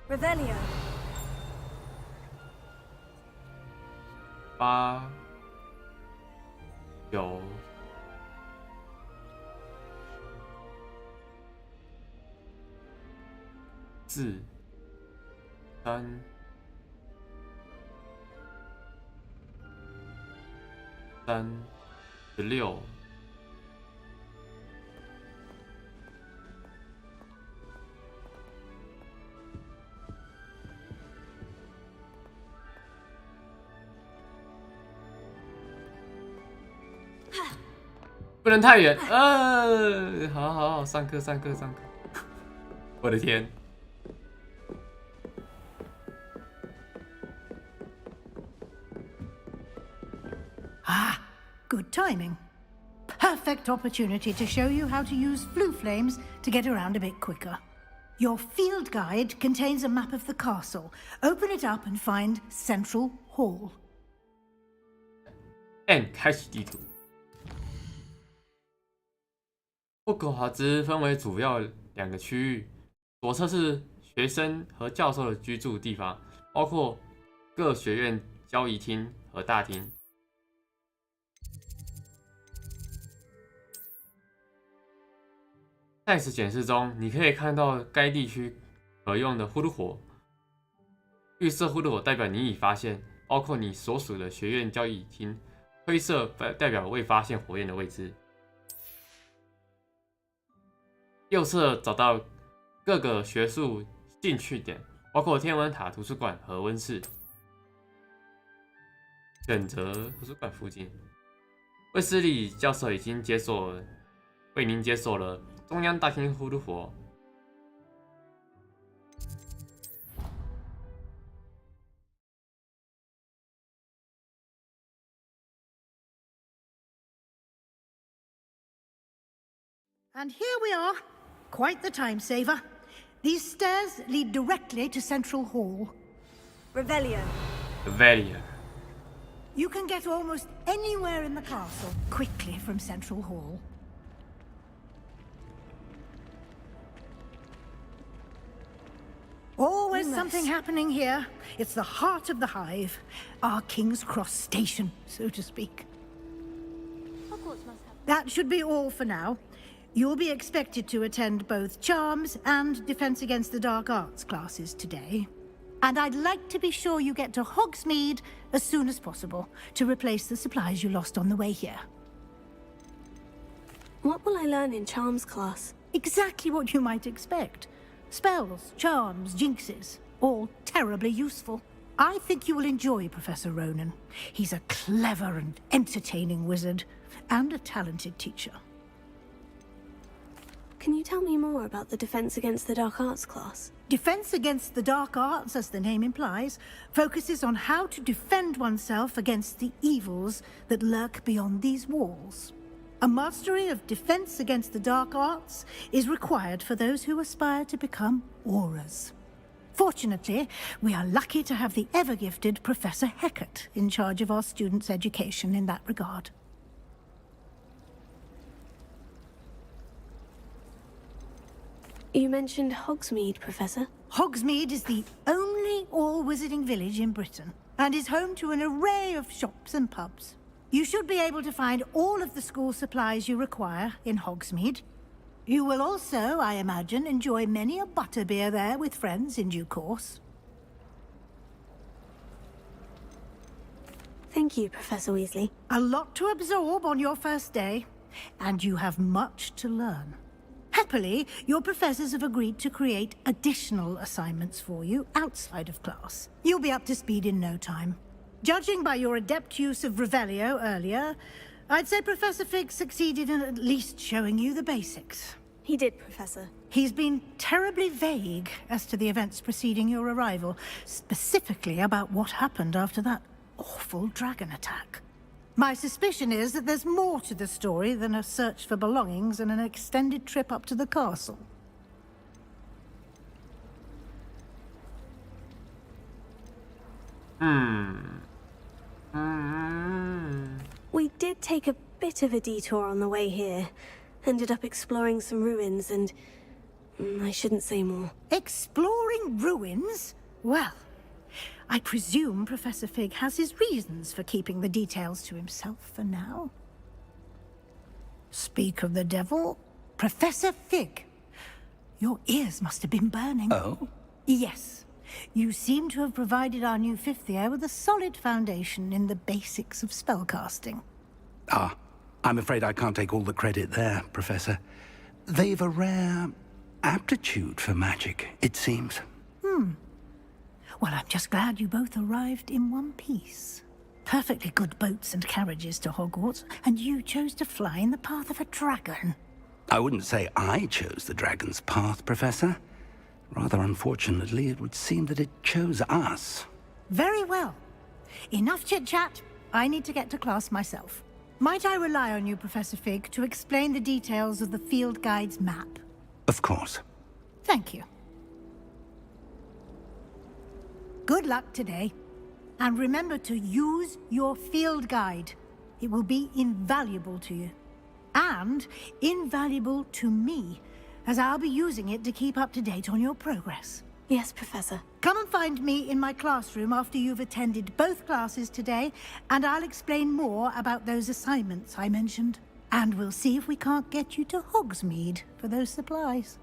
Revelio. 8、9、4、3、16。不能太远，好好好，上课上课上课，我的天！ Ah, good timing. Perfect opportunity to show you how to use flue flames to get around a bit quicker. Your field guide contains a map of the castle. Open it up and find Central Hall. N 开启地图。霍格华兹分为主要2个区域，左侧是学生和教授的居住地方，包括各学院交易厅和大厅。在此显示中，你可以看到该地区可用的呼噜火。绿色呼噜火代表你已发现，包括你所属的学院交易厅；灰色代表未发现火焰的位置。右侧找到各个学术兴趣点，包括天文塔、图书馆和温室。选择图书馆附近。卫斯理教授已经为您解锁了中央大厅呼噜火。And here we are. Quite the time saver. These stairs lead directly to Central Hall. Revelio. Revelio. You can get almost anywhere in the castle quickly from Central Hall. Always something happening here. It's the heart of the hive. Our King's Cross station, so to speak. That should be all for now. You'll be expected to attend both Charms and Defense Against the Dark Arts classes today. And I'd like to be sure you get to Hogsmeade as soon as possible to replace the supplies you lost on the way here. What will I learn in Charms class? Exactly what you might expect. Spells, charms, jinxes, all terribly useful. I think you will enjoy Professor Ronan. He's a clever and entertaining wizard, and a talented teacher. Can you tell me more about the Defense Against the Dark Arts class? Defense Against the Dark Arts, as the name implies, focuses on how to defend oneself against the evils that lurk beyond these walls. A mastery of Defense Against the Dark Arts is required for those who aspire to become auras. Fortunately, we are lucky to have the ever-gifted Professor Hecat in charge of our students' education in that regard. You mentioned Hogsmeade, Professor. Hogsmeade is the only all-wizarding village in Britain, and is home to an array of shops and pubs. You should be able to find all of the school supplies you require in Hogsmeade. You will also, I imagine, enjoy many a butterbeer there with friends in due course. Thank you, Professor Weasley. A lot to absorb on your first day, and you have much to learn. Happily, your professors have agreed to create additional assignments for you outside of class. You'll be up to speed in no time. Judging by your adept use of Revelio earlier, I'd say Professor Fig succeeded in at least showing you the basics. He did, Professor. He's been terribly vague as to the events preceding your arrival, specifically about what happened after that awful dragon attack. My suspicion is that there's more to the story than a search for belongings and an extended trip up to the castle. We did take a bit of a detour on the way here. Ended up exploring some ruins and... I shouldn't say more. Exploring ruins? Well, I presume Professor Fig has his reasons for keeping the details to himself for now. Speak of the devil, Professor Fig. Your ears must have been burning. Oh? Yes. You seem to have provided our new fifth year with a solid foundation in the basics of spellcasting. Ah, I'm afraid I can't take all the credit there, Professor. They've a rare aptitude for magic, it seems. Well, I'm just glad you both arrived in one piece. Perfectly good boats and carriages to Hogwarts, and you chose to fly in the path of a dragon. I wouldn't say I chose the dragon's path, Professor. Rather unfortunately, it would seem that it chose us. Very well. Enough chit-chat. I need to get to class myself. Might I rely on you, Professor Fig, to explain the details of the field guide's map? Of course. Thank you. Good luck today. And remember to use your field guide. It will be invaluable to you. And invaluable to me, as I'll be using it to keep up to date on your progress. Yes, Professor. Come and find me in my classroom after you've attended both classes today, and I'll explain more about those assignments I mentioned. And we'll see if we can't get you to Hogsmeade for those supplies.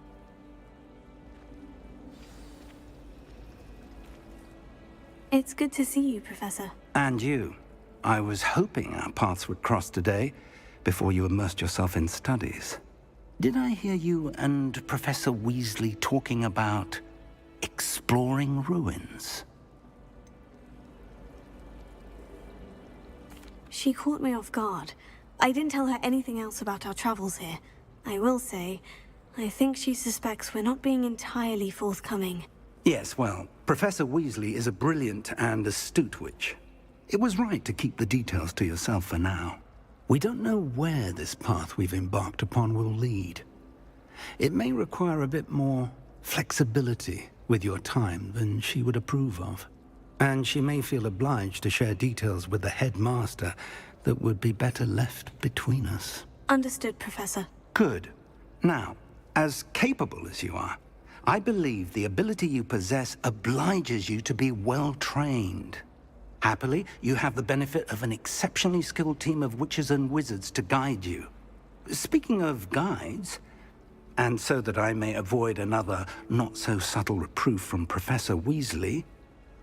It's good to see you, Professor. And you. I was hoping our paths would cross today, before you immersed yourself in studies. Did I hear you and Professor Weasley talking about exploring ruins? She caught me off guard. I didn't tell her anything else about our travels here. I will say, I think she suspects we're not being entirely forthcoming. Yes, well, Professor Weasley is a brilliant and astute witch. It was right to keep the details to yourself for now. We don't know where this path we've embarked upon will lead. It may require a bit more flexibility with your time than she would approve of. And she may feel obliged to share details with the headmaster that would be better left between us. Understood, Professor. Good. Now, as capable as you are, I believe the ability you possess obliges you to be well trained. Happily, you have the benefit of an exceptionally skilled team of witches and wizards to guide you. Speaking of guides, and so that I may avoid another not-so-subtle reproof from Professor Weasley,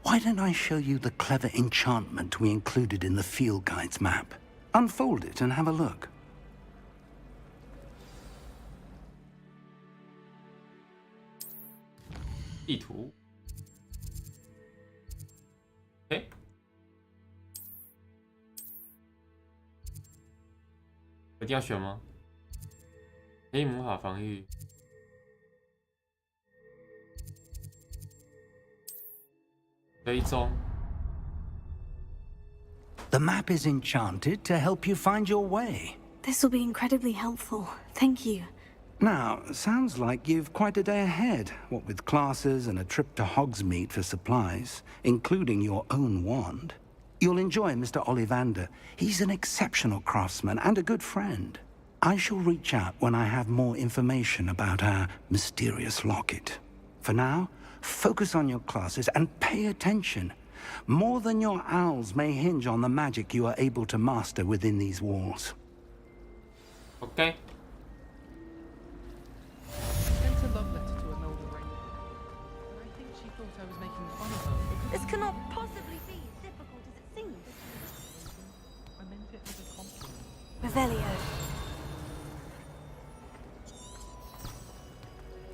why don't I show you the clever enchantment we included in the field guide's map? Unfold it and have a look. 地图。哎，一定要选吗？可以魔法防御。追踪。 The map is enchanted to help you find your way. This will be incredibly helpful. Thank you. Now, sounds like you've quite a day ahead, what with classes and a trip to Hogsmeade for supplies, including your own wand. You'll enjoy Mr. Ollivander. He's an exceptional craftsman and a good friend. I shall reach out when I have more information about our mysterious locket. For now, focus on your classes and pay attention. More than your owls may hinge on the magic you are able to master within these walls. Okay. Sent a love letter to an older ranger, and I think she thought I was making fun of her. This cannot possibly be as difficult as it seems. I meant it as a compliment. Revelio.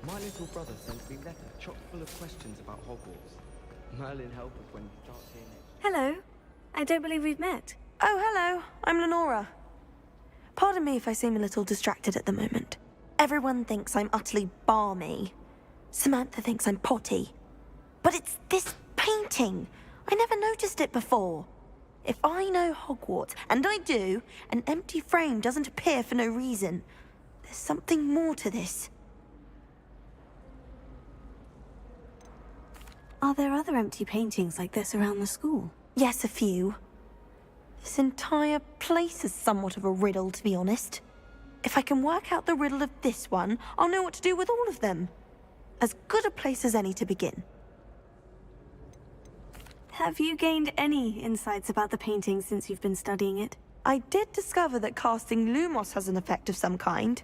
My little brother sent me a letter chock full of questions about Hogwarts. Merlin help us when he starts hearing it. Hello. I don't believe we've met. Oh, hello. I'm Lenora. Pardon me if I seem a little distracted at the moment. Everyone thinks I'm utterly balmy. Samantha thinks I'm potty. But it's this painting. I never noticed it before. If I know Hogwarts, and I do, an empty frame doesn't appear for no reason. There's something more to this. Are there other empty paintings like this around the school? Yes, a few. This entire place is somewhat of a riddle, to be honest. If I can work out the riddle of this one, I'll know what to do with all of them. As good a place as any to begin. Have you gained any insights about the painting since you've been studying it? I did discover that casting Lumos has an effect of some kind.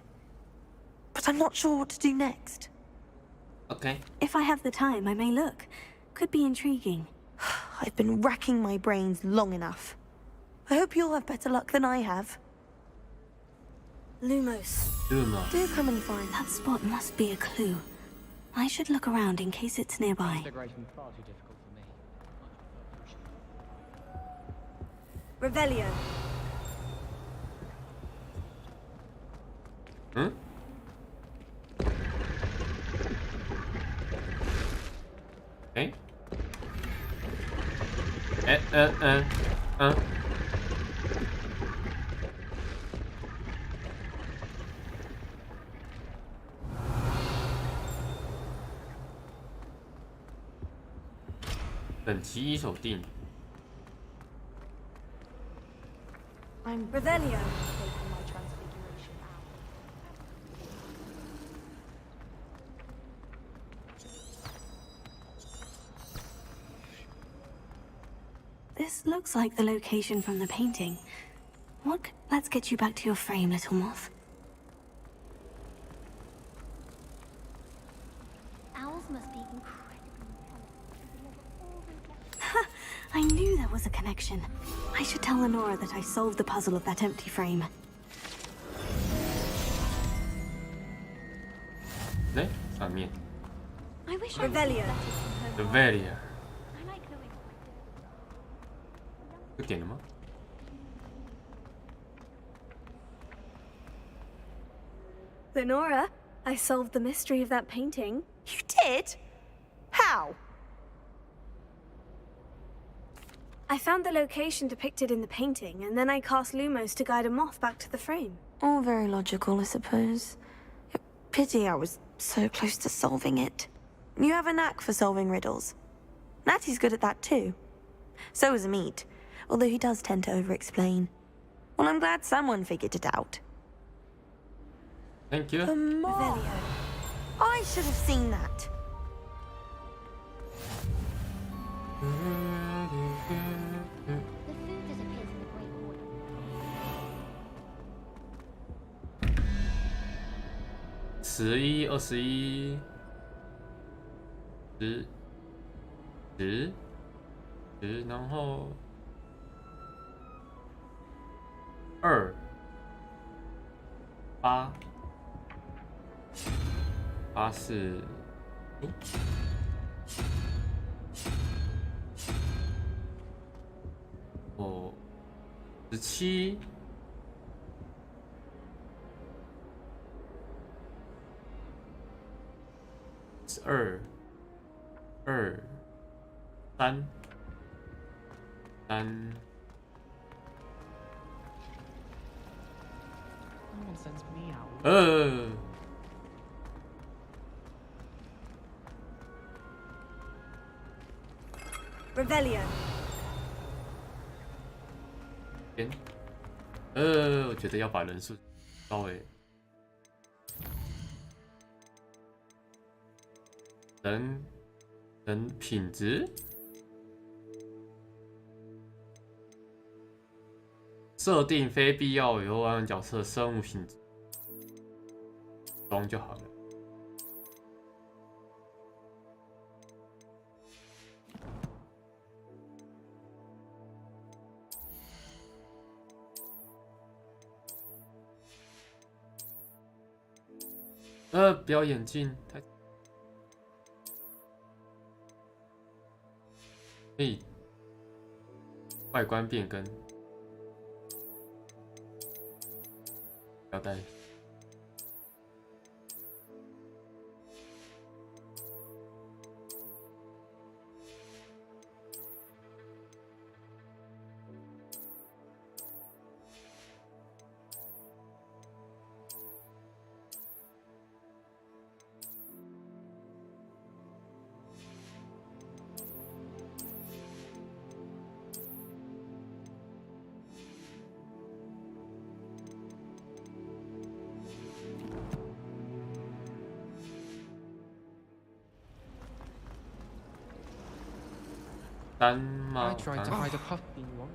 But I'm not sure what to do next. Okay. If I have the time, I may look. Could be intriguing. I've been racking my brains long enough. I hope you'll have better luck than I have. Lumos. Lumos. Do come and find. That spot must be a clue. I should look around in case it's nearby. Integration far too difficult for me. Revelio. Hmm? Okay. 等级已锁定。 I'm Revelio. taking my transfiguration out. This looks like the location from the painting. Let's get you back to your frame, little moth. Owls must be incredibly intelligent. Ha! I knew there was a connection. I should tell Lenora that I solved the puzzle of that empty frame. 哎，上面。 I wish I Revelio. Revelio. I like knowing what I do. 会点了吗？ Lenora, I solved the mystery of that painting. You did? How? I found the location depicted in the painting, and then I cast Lumos to guide a moth back to the frame. All very logical, I suppose. Pity I was so close to solving it. You have a knack for solving riddles. Natty's good at that too. So is Amit, although he does tend to over-explain. Well, I'm glad someone figured it out. Thank you. Revelio. I should have seen that. The food disappears in the Great Hall. 11、21、10，然后2、8、84、17。2、3、Someone sends me out. Revelio. 我觉得要把人数稍微人品质设定非必要以后玩角色生物品质装就好了。不要眼镜，太可以外观变更，不要戴。单吗？ I tried to hide a puppy once.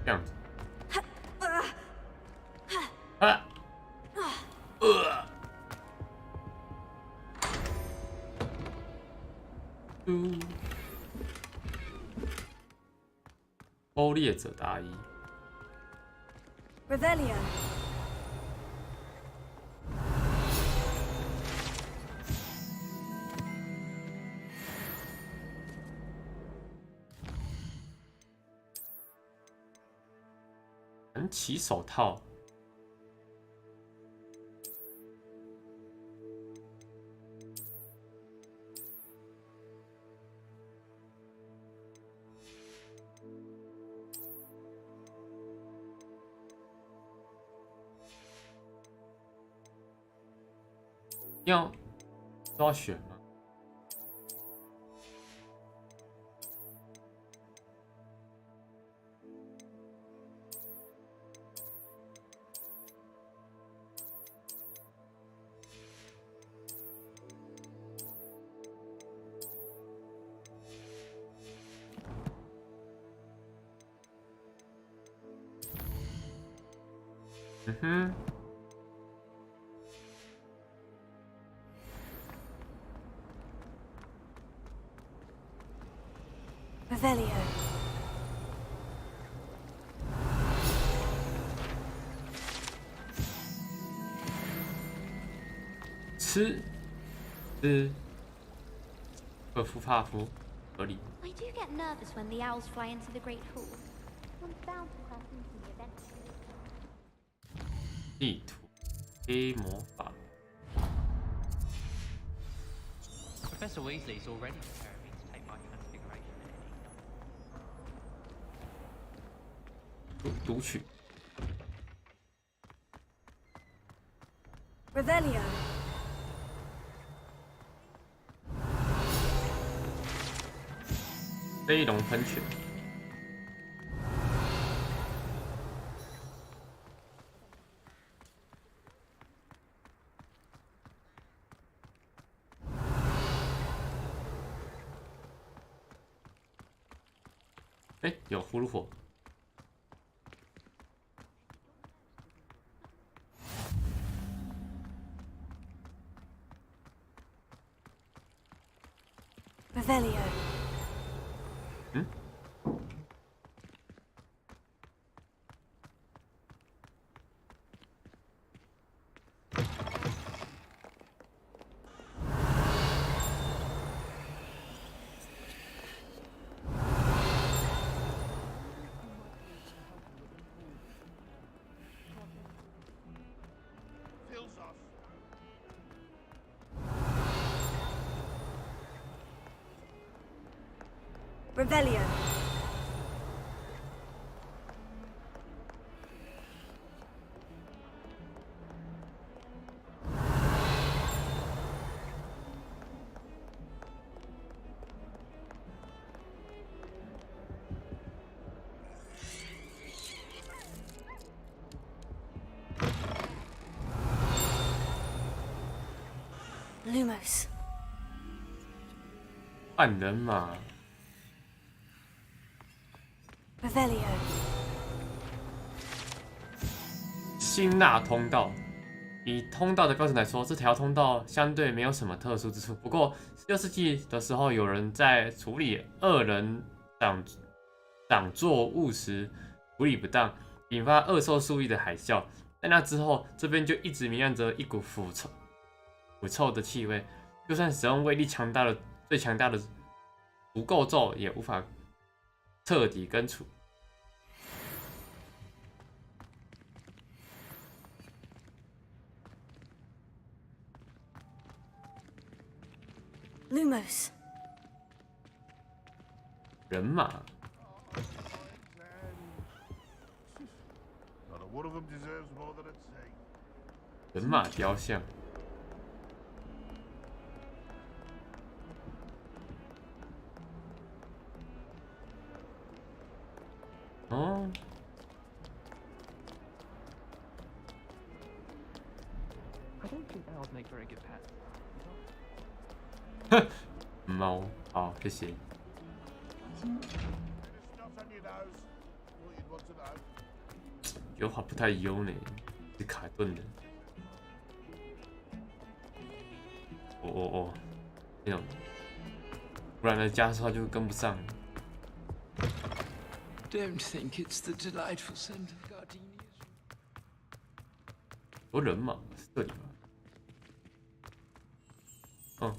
这样子。欧猎者大衣。Revelio. 神奇手套。都要选吗？嗯哼。Revelio. 吃赫夫帕夫合理。 I do get nervous when the owls fly into the Great Hall. One's bound to crash into the event. 地图黑魔法。 Professor Weasley's already preparing me to take my transfiguration at any time. 读取。Revelio. 飞龙喷泉。哎，有葫芦火。Revelio. 嗯？ Revelio. Lumos. 半人马。 Revelio. 辛纳通道，以通道的标准来说，这条通道相对没有什么特殊之处。不过，16世纪的时候，有人在处理恶人掌作物时处理不当，引发恶兽数亿的海啸。在那之后，这边就一直弥漫着一股腐臭的气味，就算使用威力最强大的足够咒，也无法彻底根除。 Lumos. 人马。 人马雕像。哦。I don't think owls make very good pets. 猫，好，谢谢。油画不太优呢，是卡顿的。哦，那种，不然的加速就跟不上。 Don't think it's the delightful scent of gardenias. 有人嘛，是这里吧？嗯。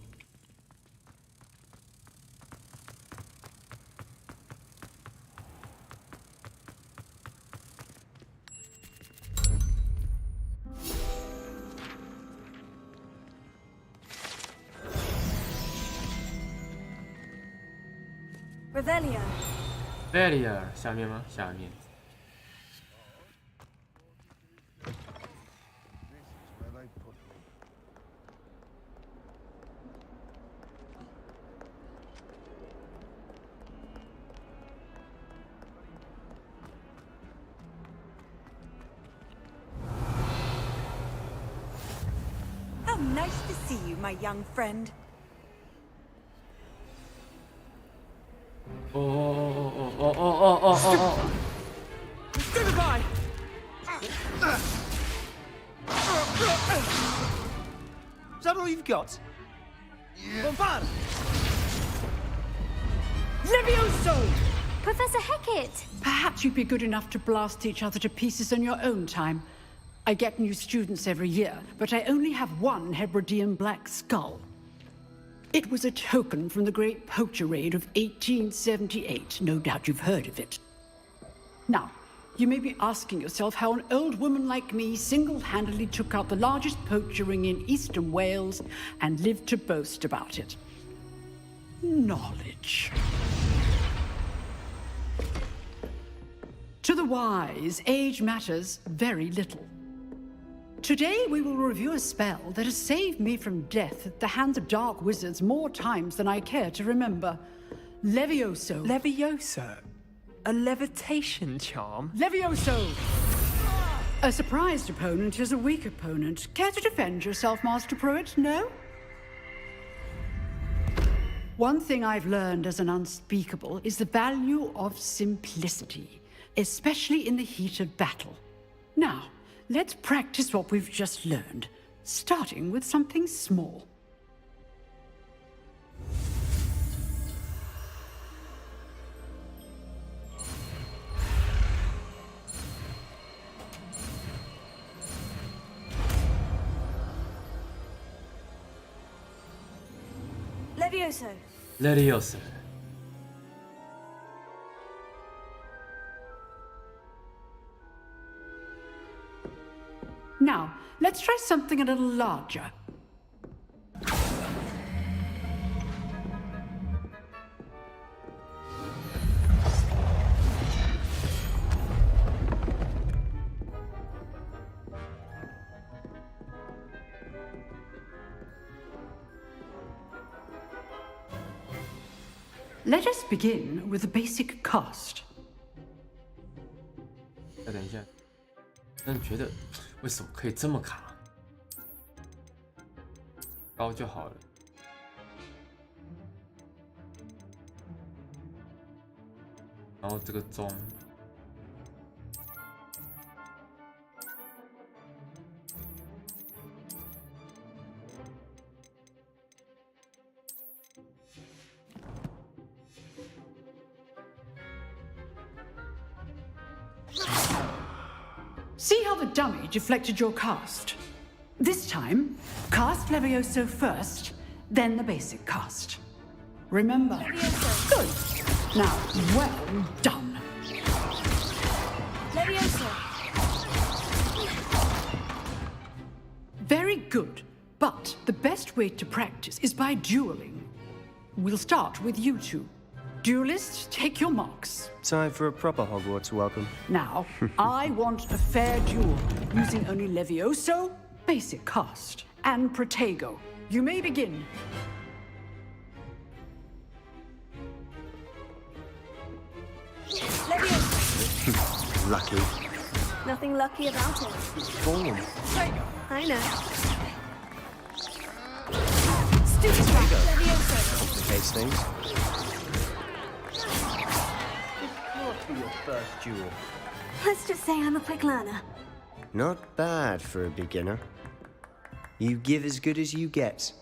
Revelio. Revelio 下面吗？下面。How nice to see you, my young friend. Stand by! Is that all you've got? Bombard! Levioso! Professor Hecat! Perhaps you'd be good enough to blast each other to pieces on your own time. I get new students every year, but I only have one Hebridean black skull. It was a token from the Great Poacher Raid of 1878. No doubt you've heard of it. Now, you may be asking yourself how an old woman like me single-handedly took out the largest poacher ring in eastern Wales and lived to boast about it. Knowledge. To the wise, age matters very little. Today we will review a spell that has saved me from death at the hands of dark wizards more times than I care to remember. Levioso. Levioso? A levitation charm? Levioso! A surprised opponent is a weak opponent. Care to defend yourself, Master Pruitt? No? One thing I've learned as an unspeakable is the value of simplicity, especially in the heat of battle. Now, let's practice what we've just learned, starting with something small. Levioso. Levioso. Now, let's try something a little larger. Let us begin with the basic cast. 再等一下，真的觉得为什么可以这么卡？高就好了。然后这个中。See how the dummy deflected your cast? This time, cast Levioso first, then the basic cast. Remember? Levioso. Good. Now, well done. Levioso. Very good. But the best way to practice is by dueling. We'll start with you two. Duelists, take your marks. Time for a proper Hogwarts welcome. Now, I want a fair duel, using only Levioso, basic cast, and Protego. You may begin. Levioso. Lucky. Nothing lucky about it. Form. I know. Stupid trap, Levioso. Complicates things. For your first duel. Let's just say I'm a quick learner. Not bad for a beginner. You give as good as you get.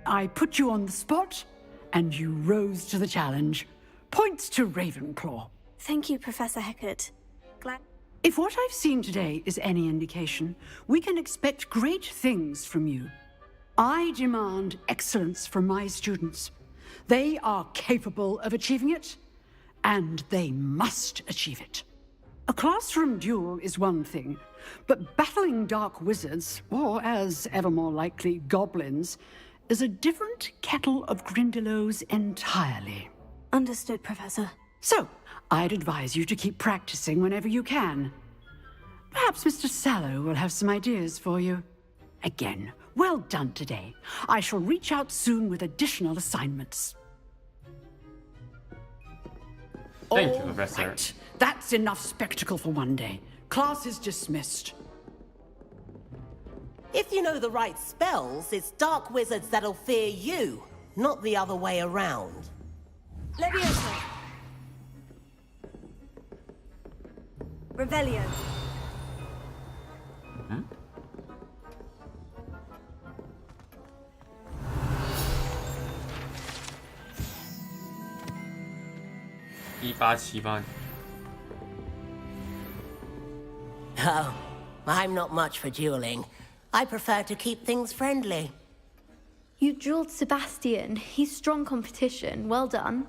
I put you on the spot, and you rose to the challenge. Points to Ravenclaw. Thank you, Professor Hecat. Glad. If what I've seen today is any indication, we can expect great things from you. I demand excellence from my students. They are capable of achieving it, and they must achieve it. A classroom duel is one thing, but battling dark wizards, or as ever more likely, goblins, is a different kettle of Grindylows entirely. Understood, Professor. So, I'd advise you to keep practicing whenever you can. Perhaps Mr. Sallow will have some ideas for you. Again, well done today. I shall reach out soon with additional assignments. Thank you, Professor. Right. That's enough spectacle for one day. Class is dismissed. If you know the right spells, it's dark wizards that'll fear you, not the other way around. Levioso. Revelio. Hmm? 1878 Oh, I'm not much for dueling. I prefer to keep things friendly. You dueled Sebastian. He's strong competition. Well done.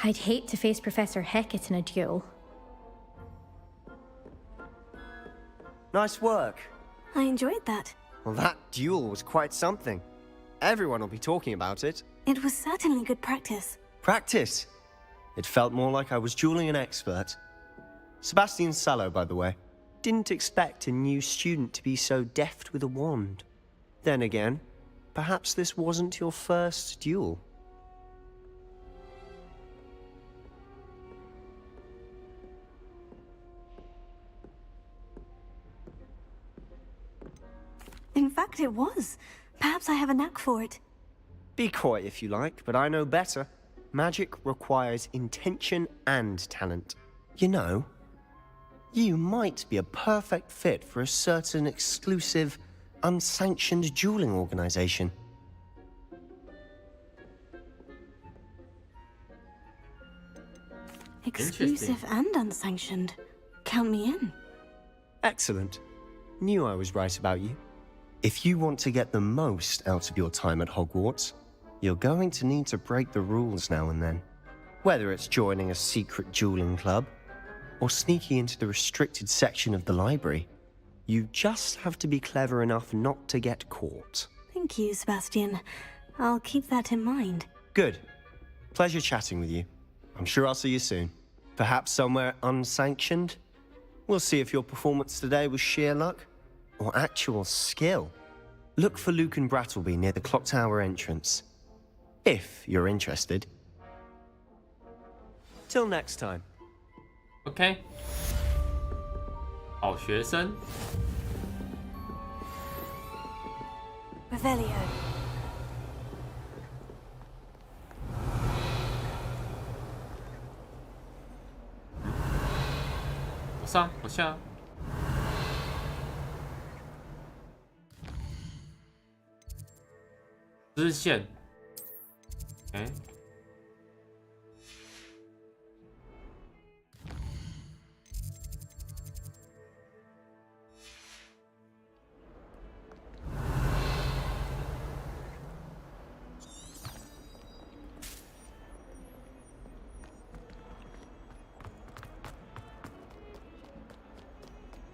I'd hate to face Professor Hecat in a duel. Nice work. I enjoyed that. Well, that duel was quite something. Everyone will be talking about it. It was certainly good practice. Practice? It felt more like I was dueling an expert. Sebastian Sallow, by the way. Didn't expect a new student to be so deft with a wand. Then again, perhaps this wasn't your first duel. In fact, it was. Perhaps I have a knack for it. Be coy if you like, but I know better. Magic requires intention and talent. You know, you might be a perfect fit for a certain exclusive, unsanctioned dueling organization. Exclusive and unsanctioned. Count me in. Excellent. Knew I was right about you. If you want to get the most out of your time at Hogwarts, you're going to need to break the rules now and then. Whether it's joining a secret dueling club, or sneaking into the restricted section of the library, you just have to be clever enough not to get caught. Thank you, Sebastian. I'll keep that in mind. Good. Pleasure chatting with you. I'm sure I'll see you soon. Perhaps somewhere unsanctioned? We'll see if your performance today was sheer luck or actual skill. Look for Luke and Brattleby near the clock tower entrance. If you're interested. Till next time. OK， 好学生。Revelio. 我上，我下。支线。哎。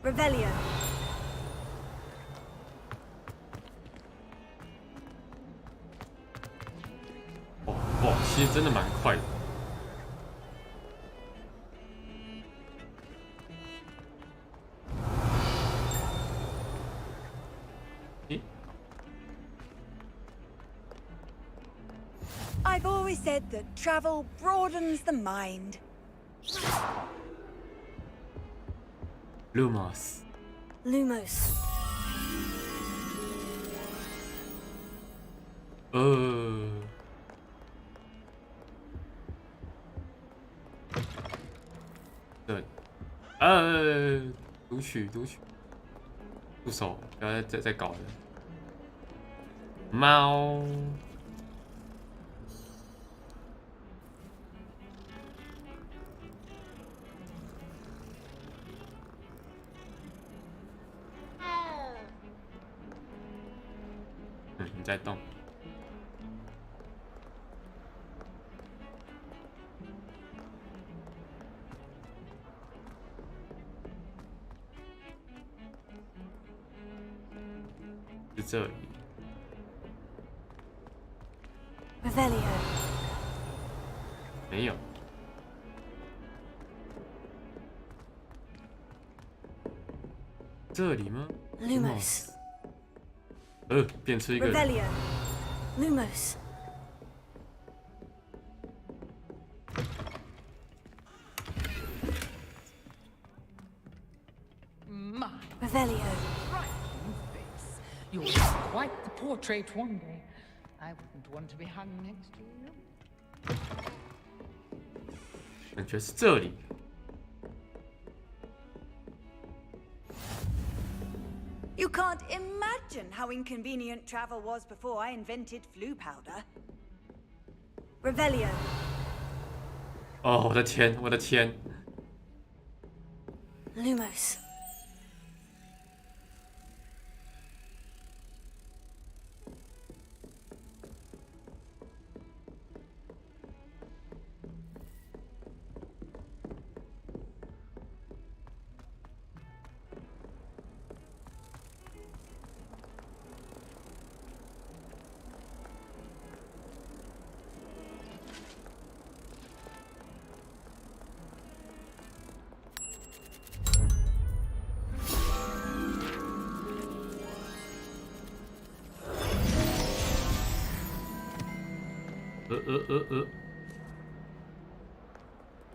Revelio. 哇，其实真的蛮快的。诶 I've always said that travel broadens the mind. Lumos. Lumos. 读取，住手！不要再搞了。猫。你在动。是这里。Revelio. 没有。这里吗 Lumos. 变出一个人。Revelio. Lumos. My Revelio. frightened face. You'll be quite the portrait one day. I wouldn't want to be hung next to you. 感觉是这里。You can't imagine how inconvenient travel was before I invented flu powder. Revelio. 哦，我的天，我的天！ Lumos.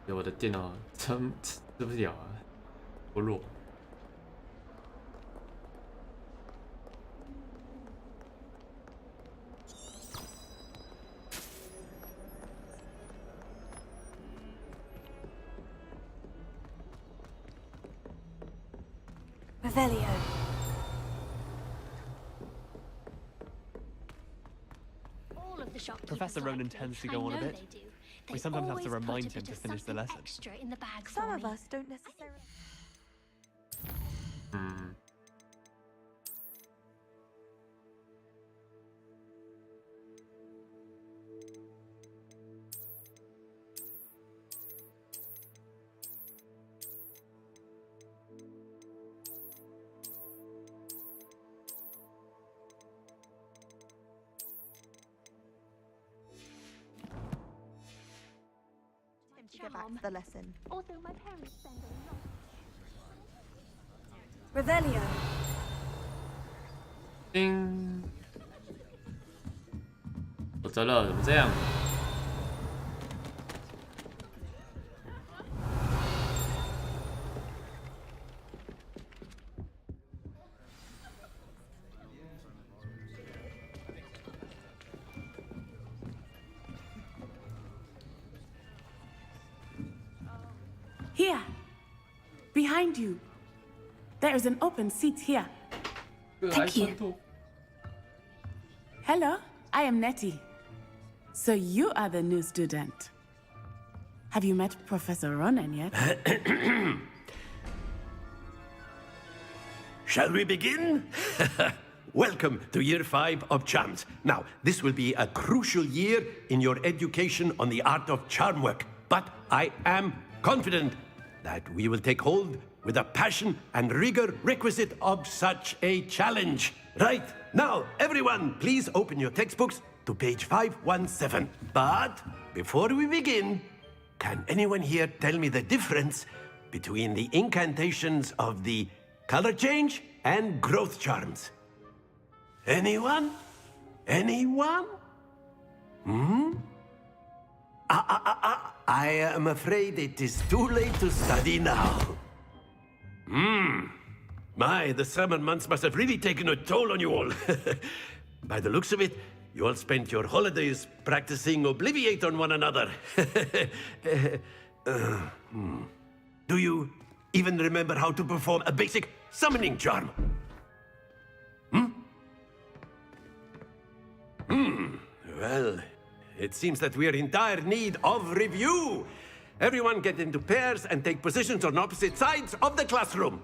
我的电脑吃不了啊，不弱。Revelio. Professor Ronan tends to go on a bit. We sometimes have to remind him to finish the lesson. Some of us don't necessarily. To get back to the lesson. Also, my parents spend a lot. Revelio. 叮，我走了，怎么这样？ Here, behind you. There is an open seat here. Thank you. Hello, I am Nettie. So you are the new student. Have you met Professor Ronan yet? Shall we begin? Welcome to Year 5 of Charms. Now, this will be a crucial year in your education on the art of charm work. But I am confident that we will take hold with the passion and rigor requisite of such a challenge. Right, now, everyone, please open your textbooks to page 517. But before we begin, can anyone here tell me the difference between the incantations of the color change and growth charms? Anyone? Anyone? I am afraid it is too late to study now. My, the summer months must have really taken a toll on you all. By the looks of it, you all spent your holidays practicing Obliviate on one another. Do you even remember how to perform a basic summoning charm? Well, it seems that we are in dire need of review. Everyone get into pairs and take positions on opposite sides of the classroom.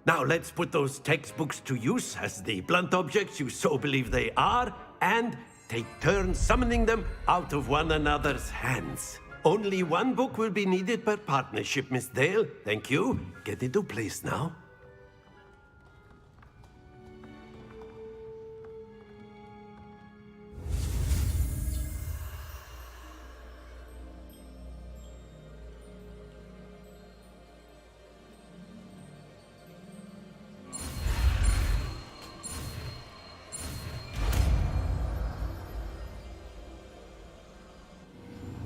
Now let's put those textbooks to use as the blunt objects you so believe they are, and take turns summoning them out of one another's hands. Only one book will be needed per partnership, Miss Dale. Thank you. Get into place now.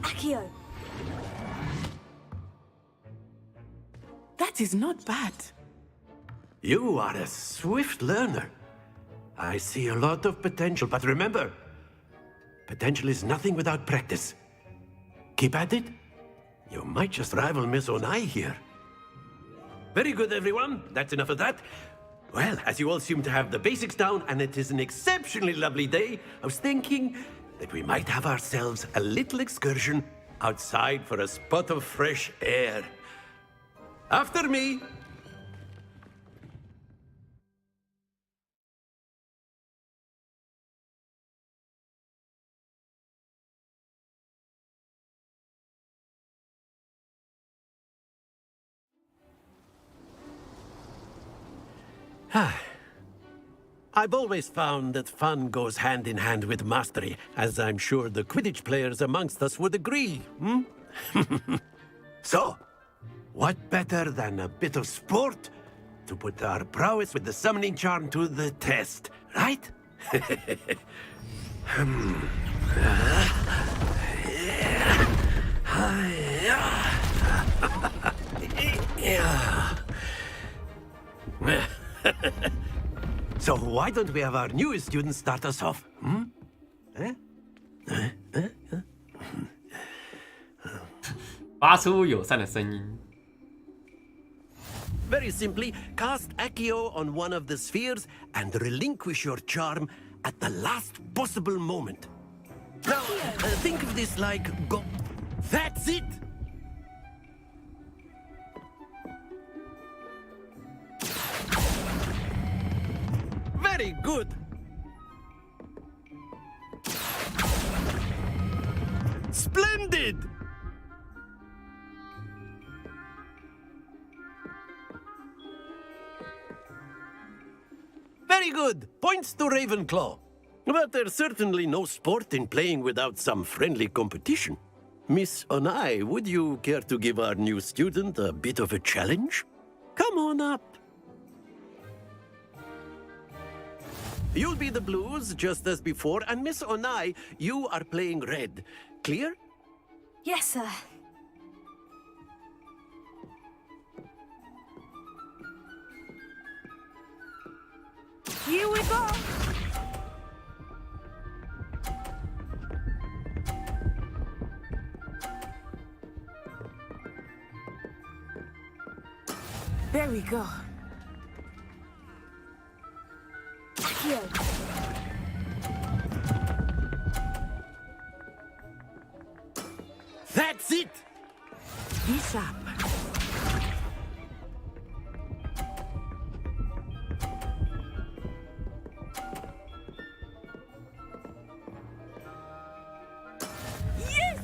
Accio. That is not bad. You are a swift learner. I see a lot of potential, but remember, potential is nothing without practice. Keep at it. You might just rival Miss Onai here. Very good, everyone. That's enough of that. Well, as you all seem to have the basics down, and it is an exceptionally lovely day, I was thinking that we might have ourselves a little excursion outside for a spot of fresh air. After me. I've always found that fun goes hand in hand with mastery, as I'm sure the Quidditch players amongst us would agree, So, what better than a bit of sport to put our prowess with the summoning charm to the test, right? So why don't we have our newest student start us off? Eh? 发出友善的声音。 Very simply, cast Accio on one of the spheres and relinquish your charm at the last possible moment. Now, think of this like go. That's it! Very good! Splendid! Very good! Points to Ravenclaw. But there's certainly no sport in playing without some friendly competition. Miss Onai, would you care to give our new student a bit of a challenge? Come on up. You'll be the blues, just as before, and Miss Onai, you are playing red. Clear? Yes, sir. Here we go! There we go. Accio. That's it! Be sharp. Yes!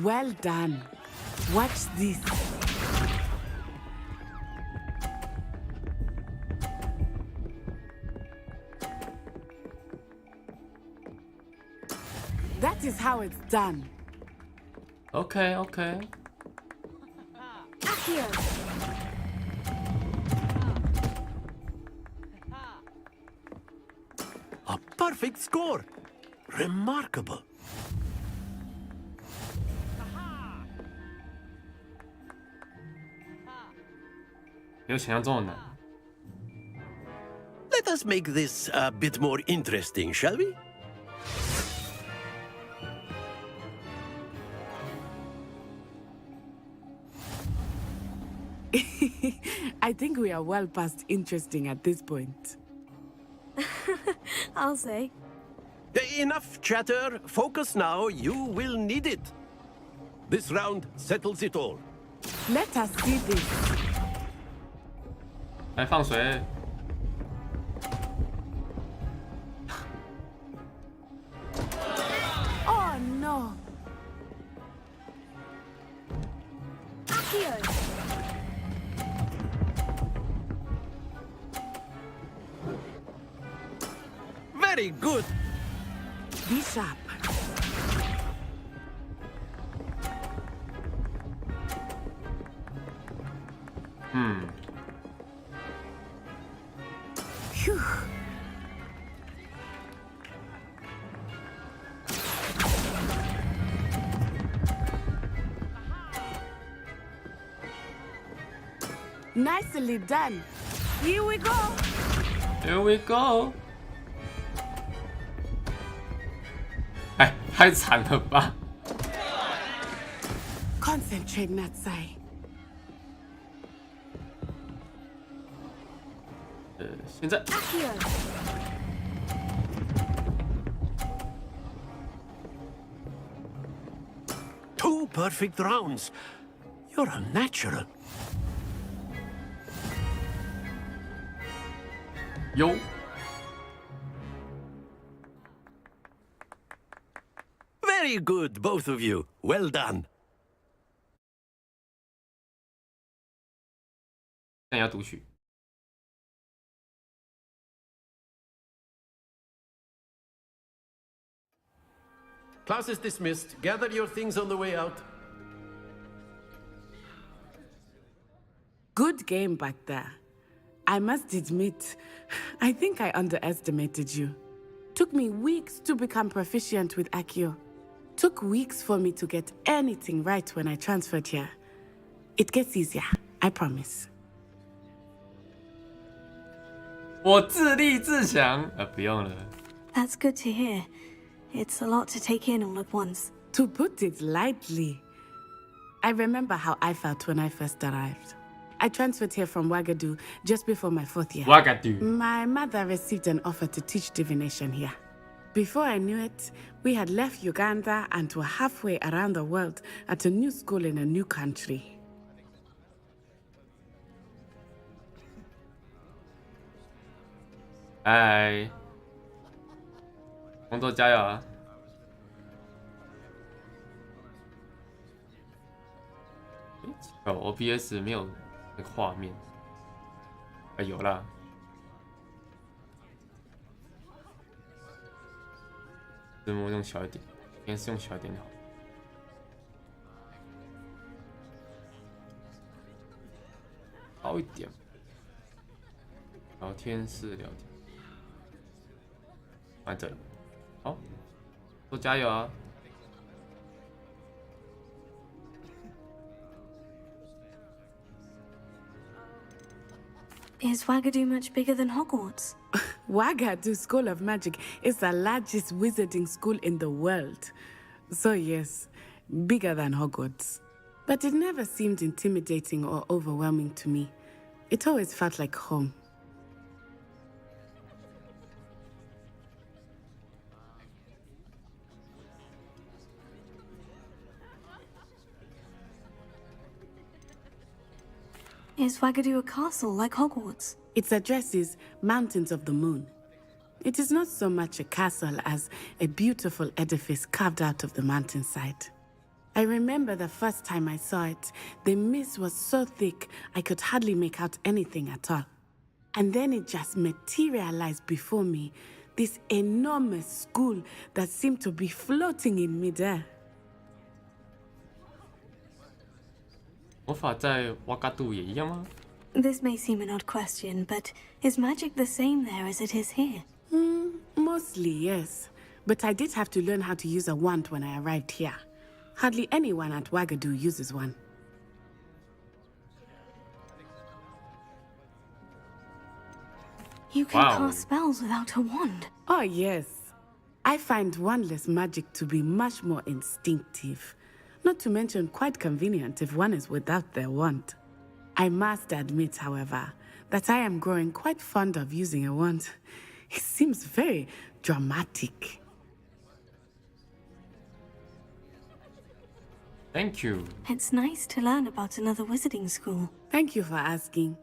Well done. Watch this. That is how it's done. OK OK。 Accio. A perfect score! Remarkable. Let us make this a bit more interesting, shall we? I think we are well past interesting at this point. I'll say. Enough chatter. Focus now. You will need it. This round settles it all. Let us see this. 来放水。 Oh no. Accio. Very good. Be sharp. Phew. Nicely done. Here we go! Here we go. 哎，太惨了吧！ Concentrate, Natsai. 现在 Accio. Two perfect rounds. You're a natural. 有 Very good, both of you. Well done. 现在要读取。 Class is dismissed. Gather your things on the way out. Good game back there. I must admit, I think I underestimated you. Took me weeks to become proficient with Accio. Took weeks for me to get anything right when I transferred here. It gets easier, I promise. 我自立自强，不用了。 That's good to hear. It's a lot to take in all at once. To put it lightly, I remember how I felt when I first arrived. I transferred here from Wagadu just before my 4th year. Wagadu. My mother received an offer to teach divination here. Before I knew it, we had left Uganda and were halfway around the world at a new school in a new country. Hi. 工作加油啊！OBS 没有那个画面，有啦。字幕用小一点，应该是用小一点好。高一点。聊天室聊天，放在这里。好，多加油啊！ Is Wagadu much bigger than Hogwarts? Wagadu School of Magic is the largest wizarding school in the world. So yes, bigger than Hogwarts. But it never seemed intimidating or overwhelming to me. It always felt like home. Is Wagadu a castle like Hogwarts? Its address is Mountains of the Moon. It is not so much a castle as a beautiful edifice carved out of the mountainside. I remember the first time I saw it, the mist was so thick I could hardly make out anything at all. And then it just materialized before me, this enormous school that seemed to be floating in midair. 魔法在瓦嘎杜也一样吗？ This may seem an odd question, but is magic the same there as it is here? Mostly, yes. But I did have to learn how to use a wand when I arrived here. Hardly anyone at Wagadu uses one. You can cast spells without a wand. Oh, yes. I find wandless magic to be much more instinctive. Not to mention quite convenient if one is without their wand. I must admit, however, that I am growing quite fond of using a wand. It seems very dramatic. Thank you. It's nice to learn about another wizarding school. Thank you for asking.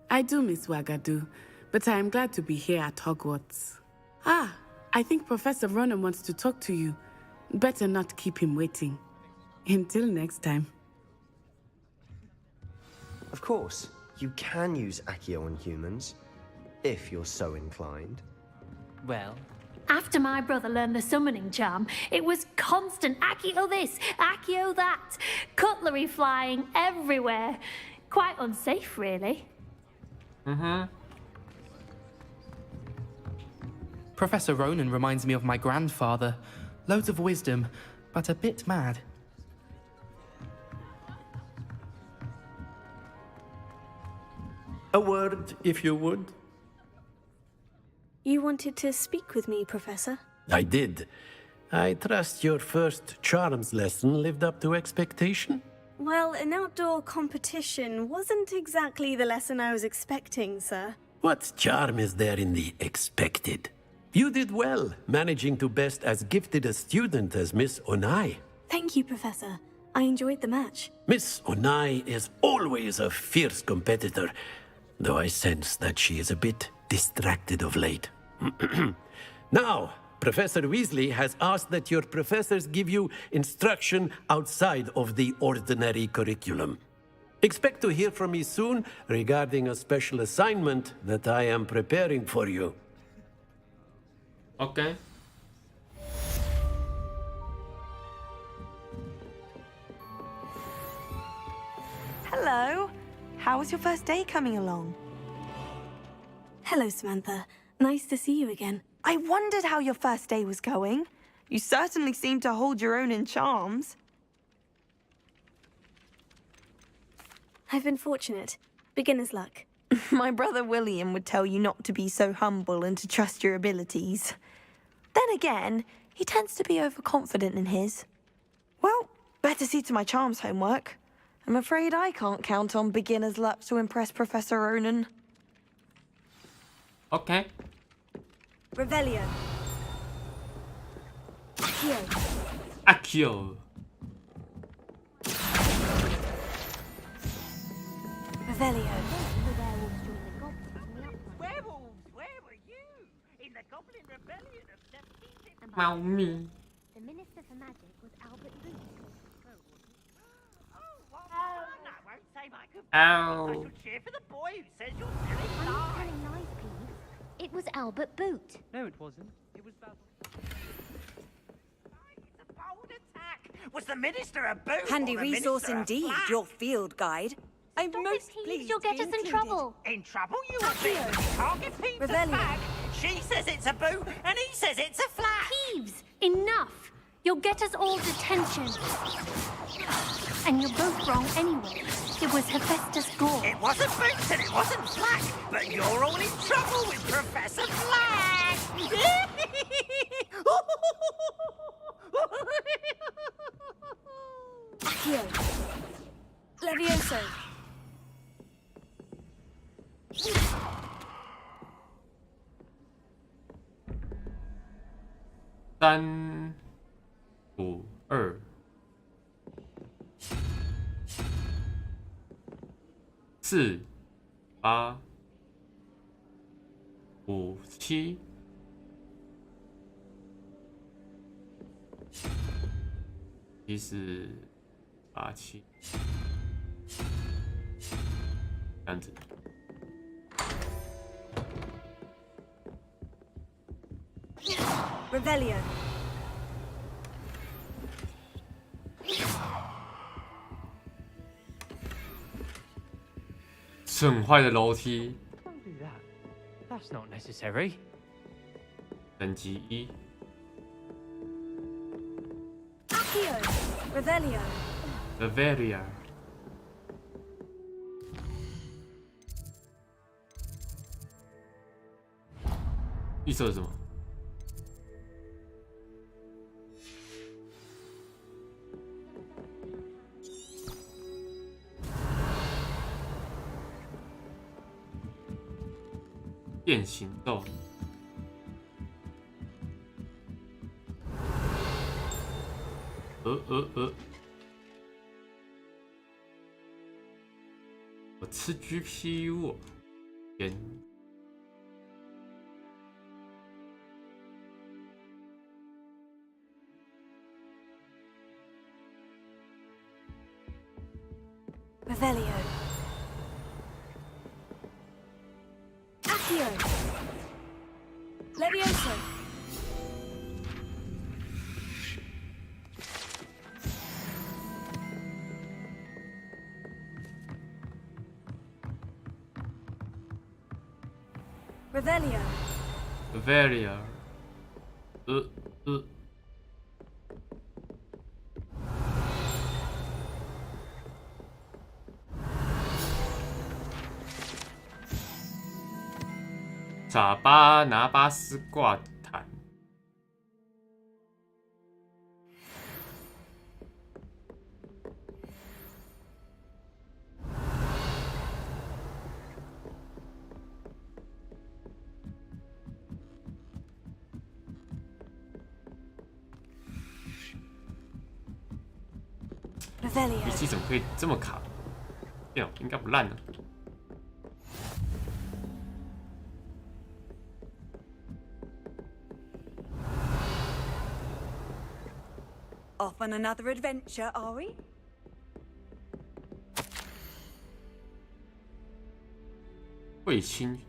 I do miss Wagadu, but I am glad to be here at Hogwarts. Ah, I think Professor Ronan wants to talk to you. Better not keep him waiting. Until next time. Of course, you can use Accio on humans, if you're so inclined. Well, after my brother learned the summoning charm, it was constant Accio this, Accio that, cutlery flying everywhere. Quite unsafe, really. Professor Ronan reminds me of my grandfather. Loads of wisdom, but a bit mad. A word, if you would. You wanted to speak with me, Professor? I did. I trust your first charms lesson lived up to expectation? Well, an outdoor competition wasn't exactly the lesson I was expecting, sir. What charm is there in the expected? You did well, managing to best as gifted a student as Miss Onai. Thank you, Professor. I enjoyed the match. Miss Onai is always a fierce competitor, though I sense that she is a bit distracted of late. Now, Professor Weasley has asked that your professors give you instruction outside of the ordinary curriculum. Expect to hear from me soon regarding a special assignment that I am preparing for you. Okay. Hello. how was your first day coming along? Hello, Samantha. Nice to see you again. I wondered how your first day was going. You certainly seem to hold your own in charms. I've been fortunate. Beginner's luck. My brother William would tell you not to be so humble and to trust your abilities. Then again, he tends to be overconfident in his. Well, better see to my charms homework. I'm afraid I can't count on beginner's luck to impress Professor Ronan. Okay. Revelio. Accio. Revelio. Werewolves, where were you? In the Goblin Rebellion of 17... Mommy. The Minister for Magic was Albert Booth. I won't say my goodbyes. Ow. I shall cheer for the boy who says you're telling I'm lies. telling lies, please. It was Albert Boot. No, it wasn't. It was Basil. It's a bold attack. Was the Minister a boot? Handy or the resource Minister a indeed, flat? your field guide. I'm Stop most it, please. pleased You'll to get be us in included. trouble. In trouble you will be. You can't give Peeves a Rebellion. bag. She says it's a boot, and he says it's a flat. Peeves, enough. You'll get us all detention. And you're both wrong anyway. It was Hephaestus Gore. It wasn't boot and it wasn't flat, but you're all in trouble with Professor Flag. Accio. Levioso. 3、5、2、4、8、5、7、14、87，这样子。Revelio. 是很坏的楼梯， Don't do that. That's not necessary. 等级1。 Accio. Revelio. Bavaria。预设是什么？变形咒。我吃 GPU， 天。 Revelio. Accio. Levioso. Revelio. Bavaria。傻巴拿巴斯挂毯。Revelio. 笔记怎么可以这么卡？电脑应该不烂呢。 Off on another adventure, are we? 卫青。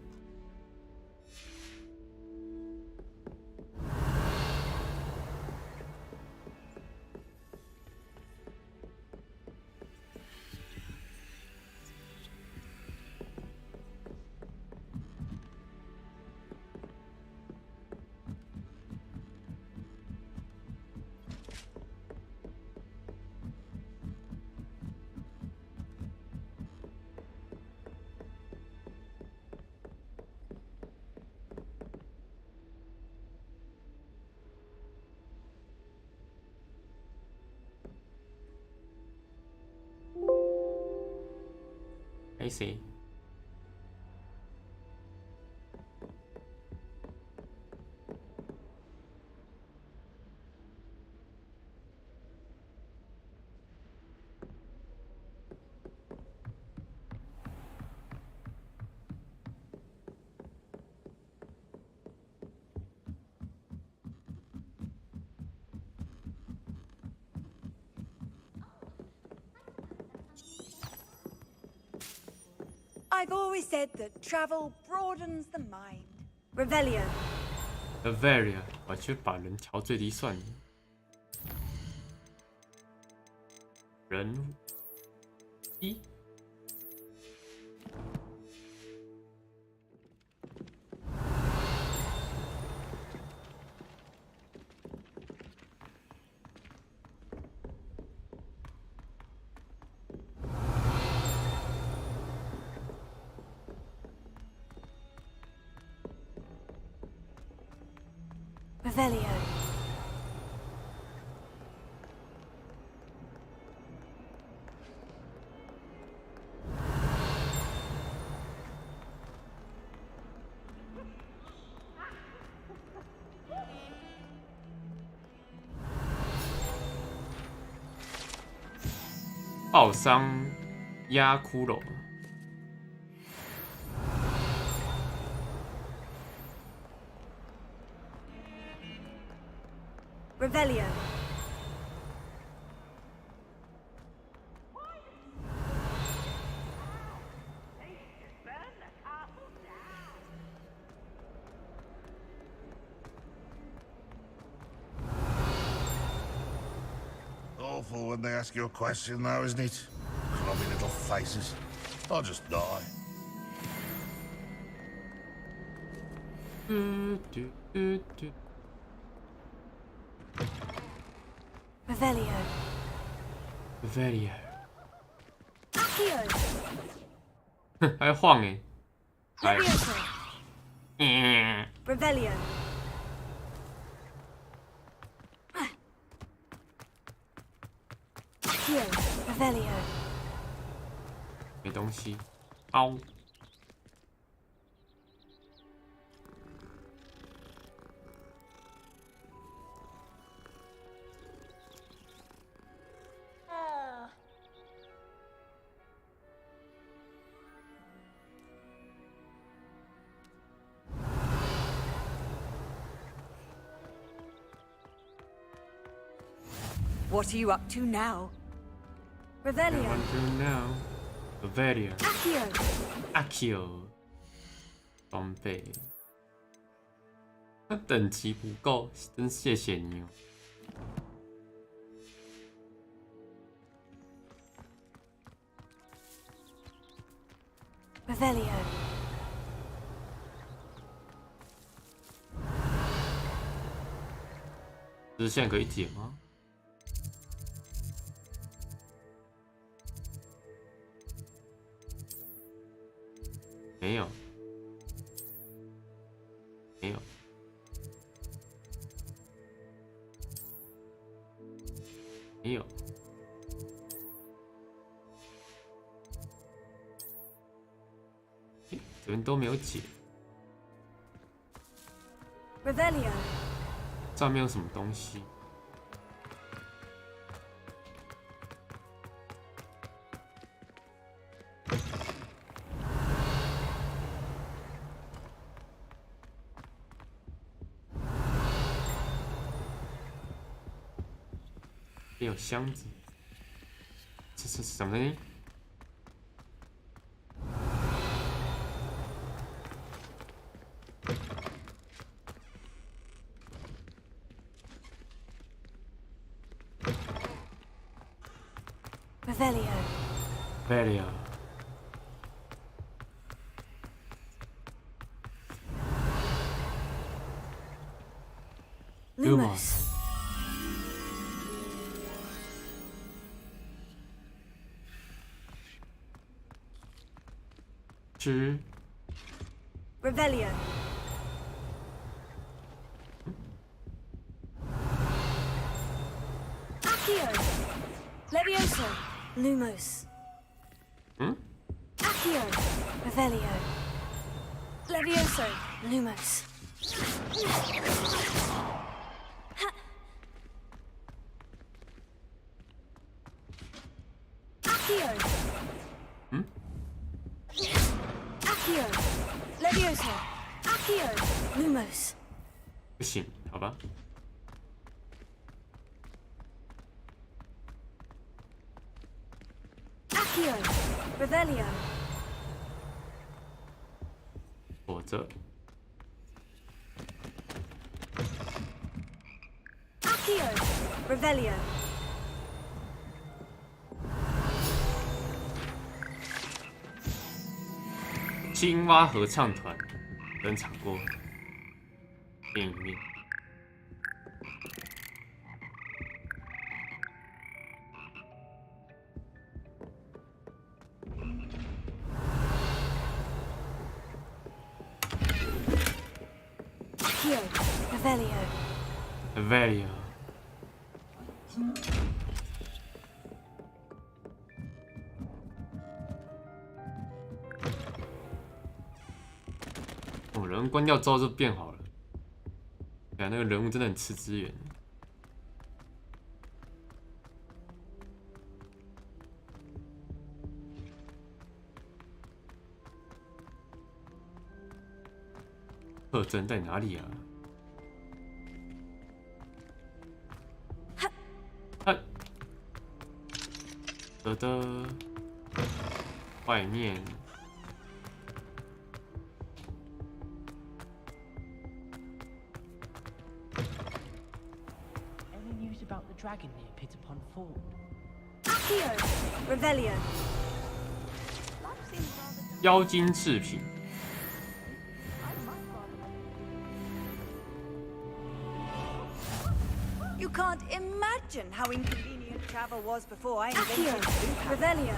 I see。I've always said that travel broadens the mind. Revelio. Revelio， 我去把人调最低算了。人一。Revelio. “爆伤压骷髅”。Revelio. Awful when they ask you a question, though, isn't it? Clubby little faces. I'll just die. Revelio. Revelio。 Accio. 还晃哎。Levioso. Revelio. Accio. Revelio. 没东西。凹。What are you up to now? Revelio. Revelio. Accio. Accio。装备。那等级不够，真谢谢你哦。Revelio. 支线可以解吗？没有，没有，没有。这边都没有解。Revelio. 上面有什么东西？也有箱子，这是什么东西？ Revelio. Revelio. Lumos. Revelio. Accio. Levioso. Lumos. Accio. Accio, Revelio, Levioso, Lumos. Accio. Accio, Levioso, Accio, Lumos. 不行，好吧。Accio, Revelio. 躲着。Accio, Revelio. 青蛙合唱团登场过电影里面。Accio, Revelio. Revelio。哦，人关掉之后就变好了。对啊，那个人物真的很吃资源。特征在哪里啊？外面。Any news about the dragon near Pitapon Ford? Accio, Revelio. 妖精饰品。You can't imagine how inconvenient travel was before I Accio, invented blue Revelio.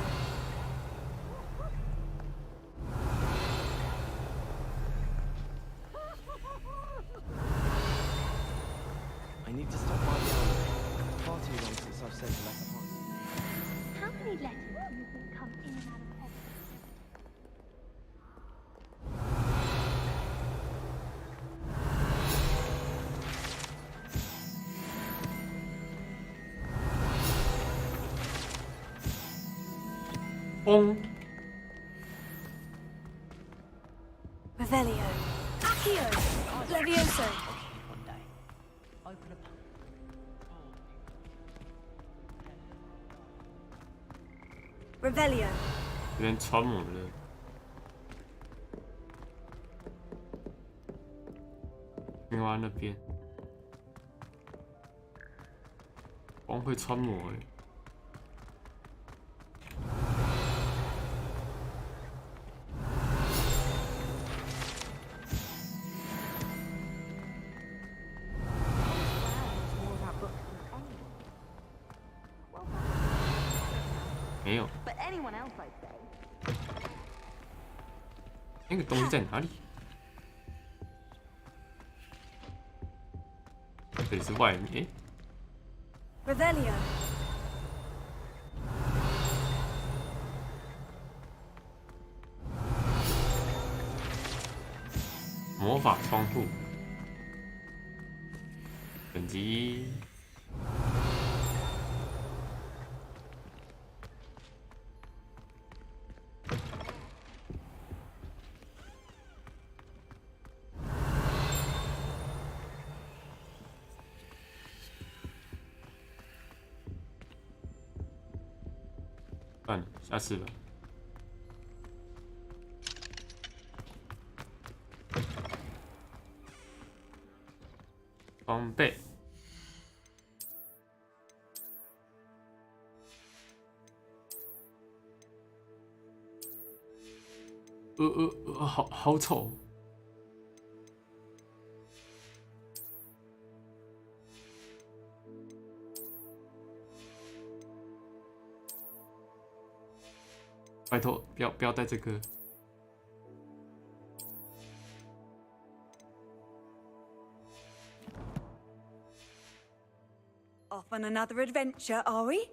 I need to stop my yarn. Far too long since I've sent a letter home. How many letters do you think come in and out of Hogwarts? Revelio. Accio, Levioso. Open a Revelio. 这边穿模了。青蛙那边，光会穿模哎。没有。But anyone else, I'd say. 那个东西在哪里？这里是外面。Revelio. 魔法窗户。等级。算了，下次吧。装备。好丑。拜托，不要带这个。Off on another adventure, are we?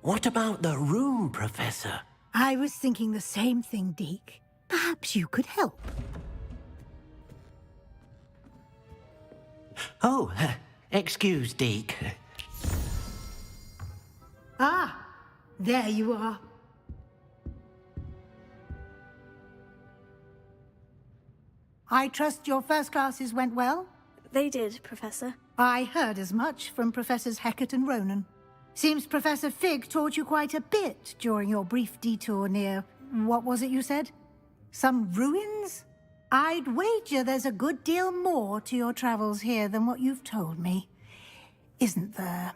What about the room, Professor? I was thinking the same thing, Deke. Perhaps you could help. Oh, excuse, Deke. Ah, there you are. I trust your first classes went well? They did, Professor. I heard as much from Professors Hecat and Ronan. Seems Professor Fig taught you quite a bit during your brief detour near... what was it you said? Some ruins? I'd wager there's a good deal more to your travels here than what you've told me. Isn't there?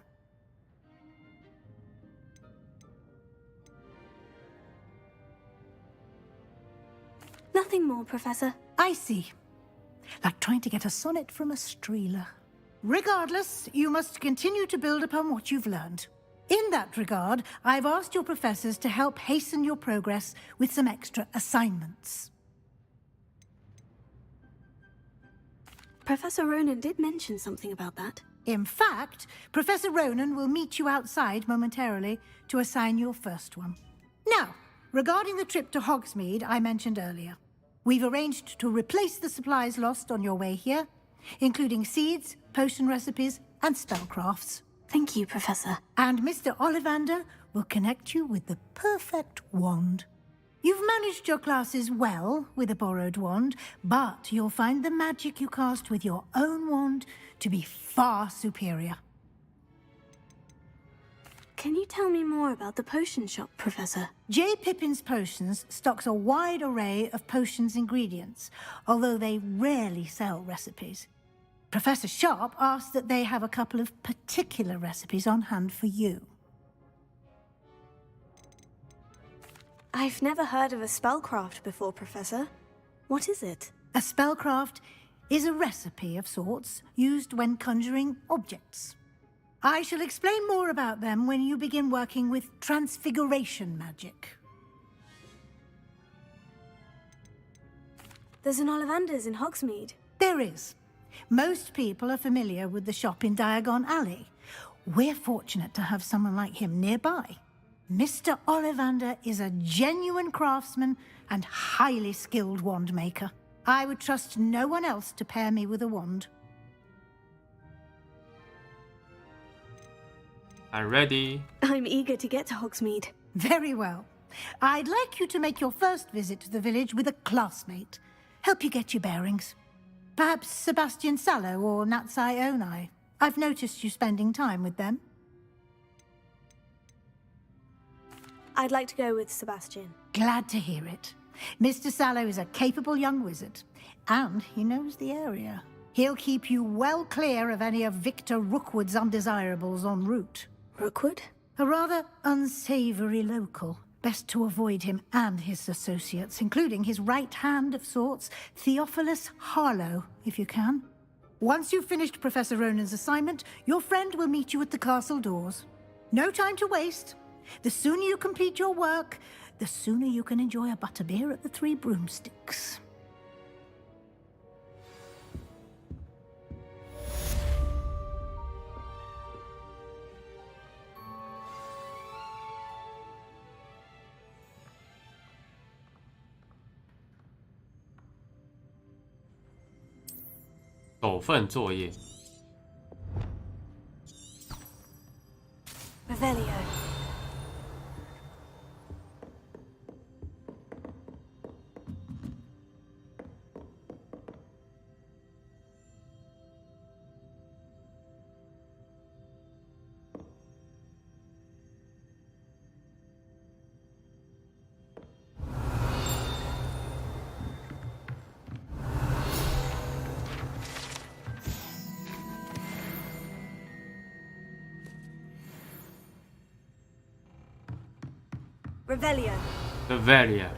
Nothing more, Professor. I see. Like trying to get a sonnet from a streeler. Regardless, you must continue to build upon what you've learned. In that regard, I've asked your professors to help hasten your progress with some extra assignments. Professor Ronan did mention something about that. In fact, Professor Ronan will meet you outside momentarily to assign your first one. Now, regarding the trip to Hogsmeade I mentioned earlier, we've arranged to replace the supplies lost on your way here, including seeds, potion recipes, and spellcrafts. Thank you, Professor. And Mr. Ollivander will connect you with the perfect wand. You've managed your classes well with a borrowed wand, but you'll find the magic you cast with your own wand to be far superior. Can you tell me more about the potion shop, Professor? J. Pippin's Potions stocks a wide array of potions ingredients, although they rarely sell recipes. Professor Sharp asked that they have a couple of particular recipes on hand for you. I've never heard of a spellcraft before, Professor. What is it? A spellcraft is a recipe of sorts used when conjuring objects. I shall explain more about them when you begin working with transfiguration magic. There's an Ollivander's in Hogsmeade. There is. Most people are familiar with the shop in Diagon Alley. We're fortunate to have someone like him nearby. Mr. Ollivander is a genuine craftsman and highly skilled wand maker. I would trust no one else to pair me with a wand. I'm ready. I'm eager to get to Hogsmeade. Very well. I'd like you to make your first visit to the village with a classmate. Help you get your bearings. Perhaps Sebastian Sallow or Natsai Onai. I've noticed you spending time with them. I'd like to go with Sebastian. Glad to hear it. Mr. Sallow is a capable young wizard, and he knows the area. He'll keep you well clear of any of Victor Rookwood's undesirables en route. Rookwood? A rather unsavory local. Best to avoid him and his associates, including his right hand of sorts, Theophilus Harlow, if you can. Once you've finished Professor Ronan's assignment, your friend will meet you at the castle doors. No time to waste. The sooner you complete your work, the sooner you can enjoy a butterbeer at the Three Broomsticks.首份作业 Revelio. Revelio. Revelio.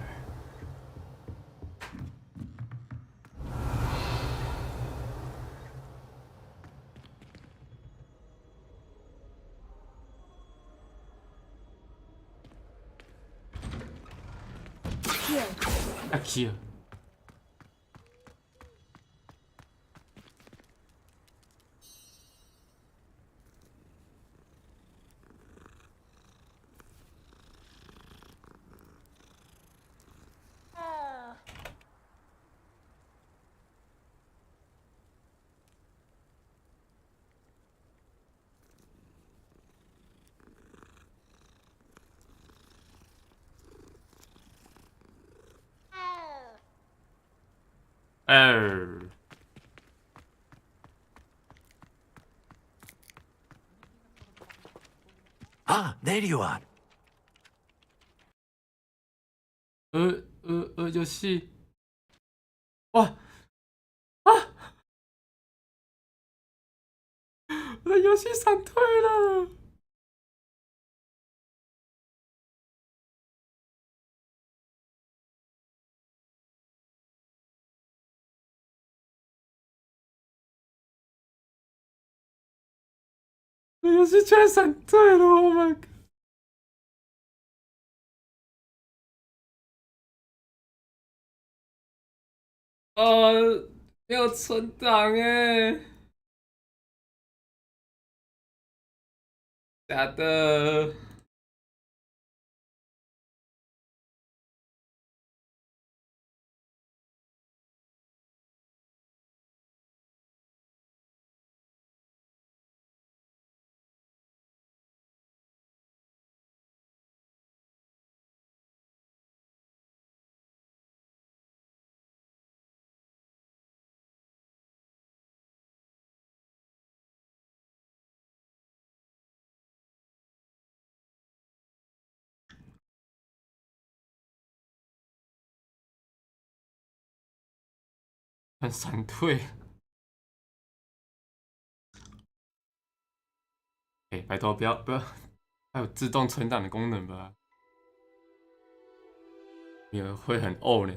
Accio. Ah, there you are. 游戏，哇啊！我的游戏闪退了。我游戏居然闪退了 ！Oh my god！ 没有存档哎，假的。很闪退。拜托不要，还有自动存档的功能吧？免得会很怄呢。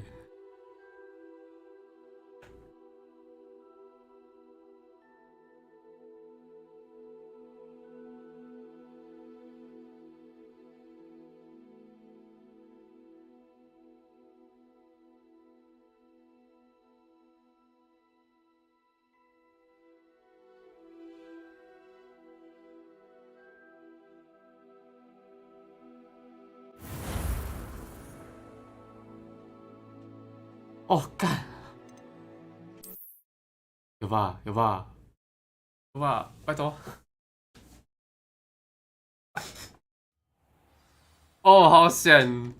哦，干！有吧？有吧？有吧？拜托！哦，好险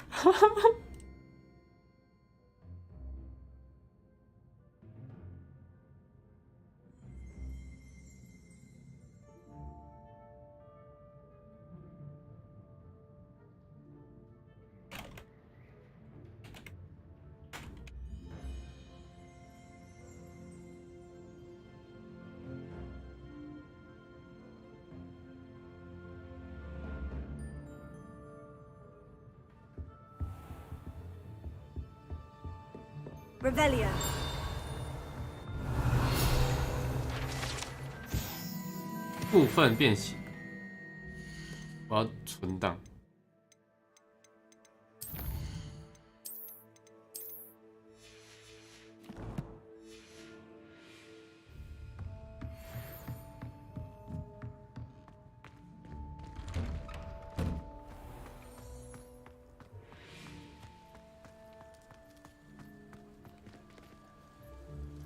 ！Revelio. 部分变形，我要存档。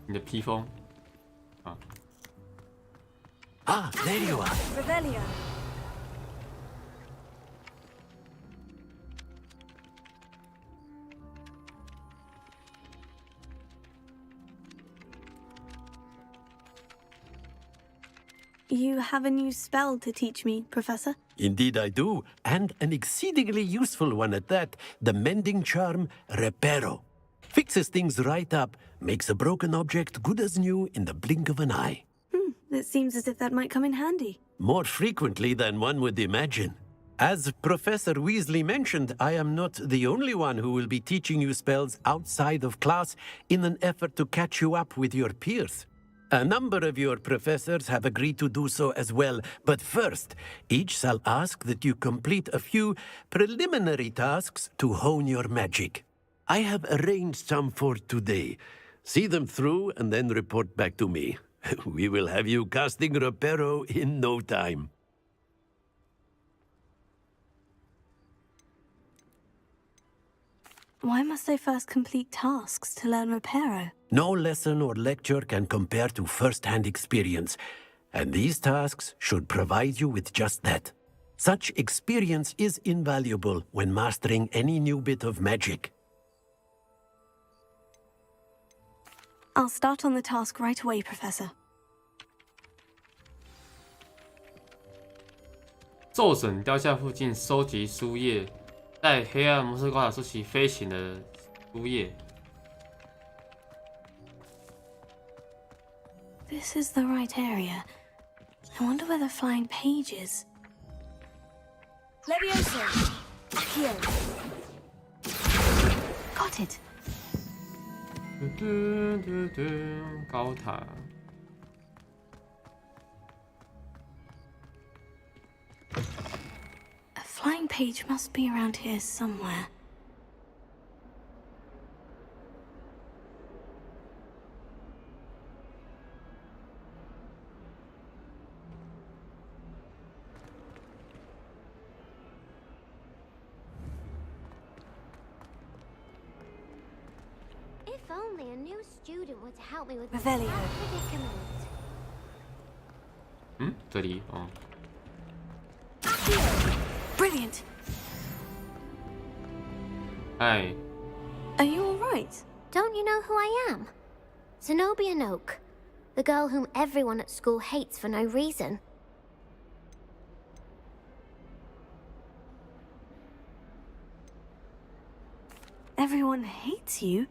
你的披风，啊。Ah, there you are. Revelio. You have a new spell to teach me, Professor? Indeed I do, and an exceedingly useful one at that, the mending charm Reparo. Fixes things right up, makes a broken object good as new in the blink of an eye. It seems as if that might come in handy. More frequently than one would imagine. As Professor Weasley mentioned, I am not the only one who will be teaching you spells outside of class in an effort to catch you up with your peers. A number of your professors have agreed to do so as well, but first, each shall ask that you complete a few preliminary tasks to hone your magic. I have arranged some for today. See them through and then report back to me. We will have you casting Reparo in no time. Why must I first complete tasks to learn Reparo? No lesson or lecture can compare to first-hand experience, and these tasks should provide you with just that. Such experience is invaluable when mastering any new bit of magic. I'll start on the task right away, Professor. 咒神雕像附近收集书页，在黑暗魔术高塔收集飞行的书页。This is the right area. I wonder where the flying page is. Levioso! Here. Got it. 高塔。A flying page must be around here somewhere. If only a new student were to help me with Revelio. my predicament. 这里哦。Brilliant. Hi. Are you all right? Don't you know who I am? Zenobia Noak, the girl whom everyone at school hates for no reason. Everyone hates you?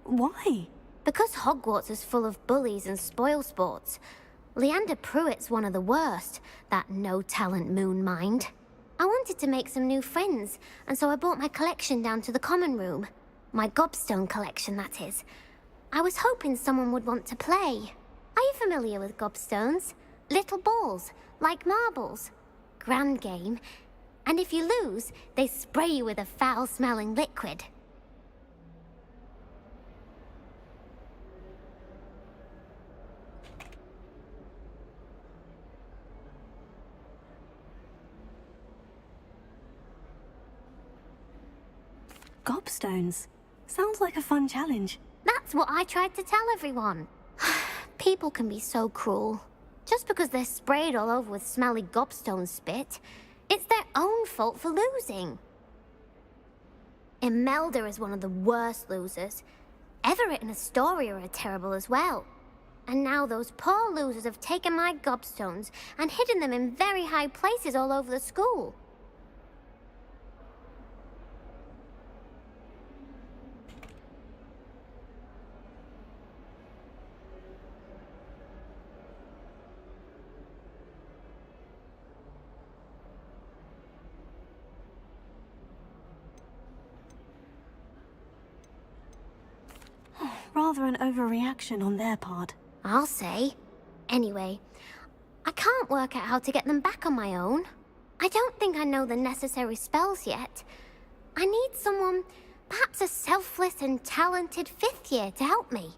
Why? Because Hogwarts is full of bullies and spoilsports. Leander Pruitt's one of the worst, that no-talent moon mind. I wanted to make some new friends, and so I brought my collection down to the common room. My gobstone collection, that is. I was hoping someone would want to play. Are you familiar with gobstones? Little balls, like marbles. Grand game. And if you lose, they spray you with a foul-smelling liquid. Gobstones. Sounds like a fun challenge. That's what I tried to tell everyone. People can be so cruel. Just because they're sprayed all over with smelly gobstone spit, it's their own fault for losing. Imelda is one of the worst losers. Everett and Astoria are terrible as well. And now those poor losers have taken my gobstones and hidden them in very high places all over the school. Rather an overreaction on their part. I'll say. Anyway, I can't work out how to get them back on my own. I don't think I know the necessary spells yet. I need someone, perhaps a selfless and talented fifth year to help me.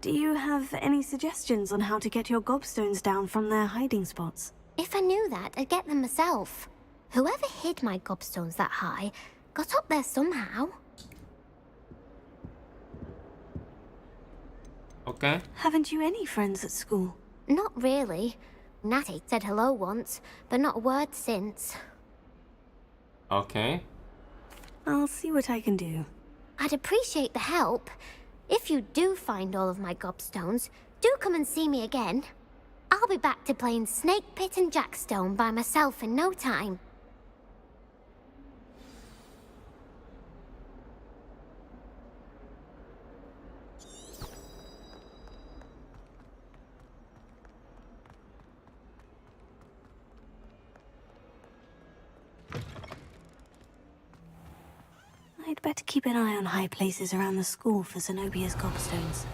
Do you have any suggestions on how to get your gobstones down from their hiding spots? If I knew that, I'd get them myself. Whoever hid my gobstones that high got up there somehow. Okay. Haven't you any friends at school? Not really. Natty said hello once, but not a word since. Okay. I'll see what I can do. I'd appreciate the help. If you do find all of my gobstones, do come and see me again. I'll be back to playing Snake Pit and Jackstone by myself in no time. I'd better keep an eye on high places around the school for Zenobia's gobstones.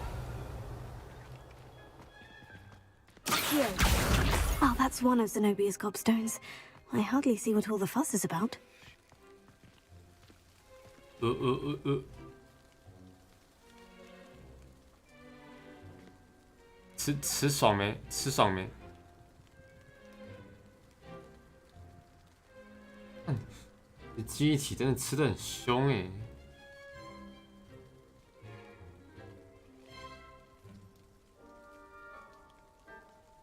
Here. Oh, that's one of Zenobia's gobstones. I hardly see what all the fuss is about. 吃爽没？吃爽没？这记忆体真的吃得很凶哎。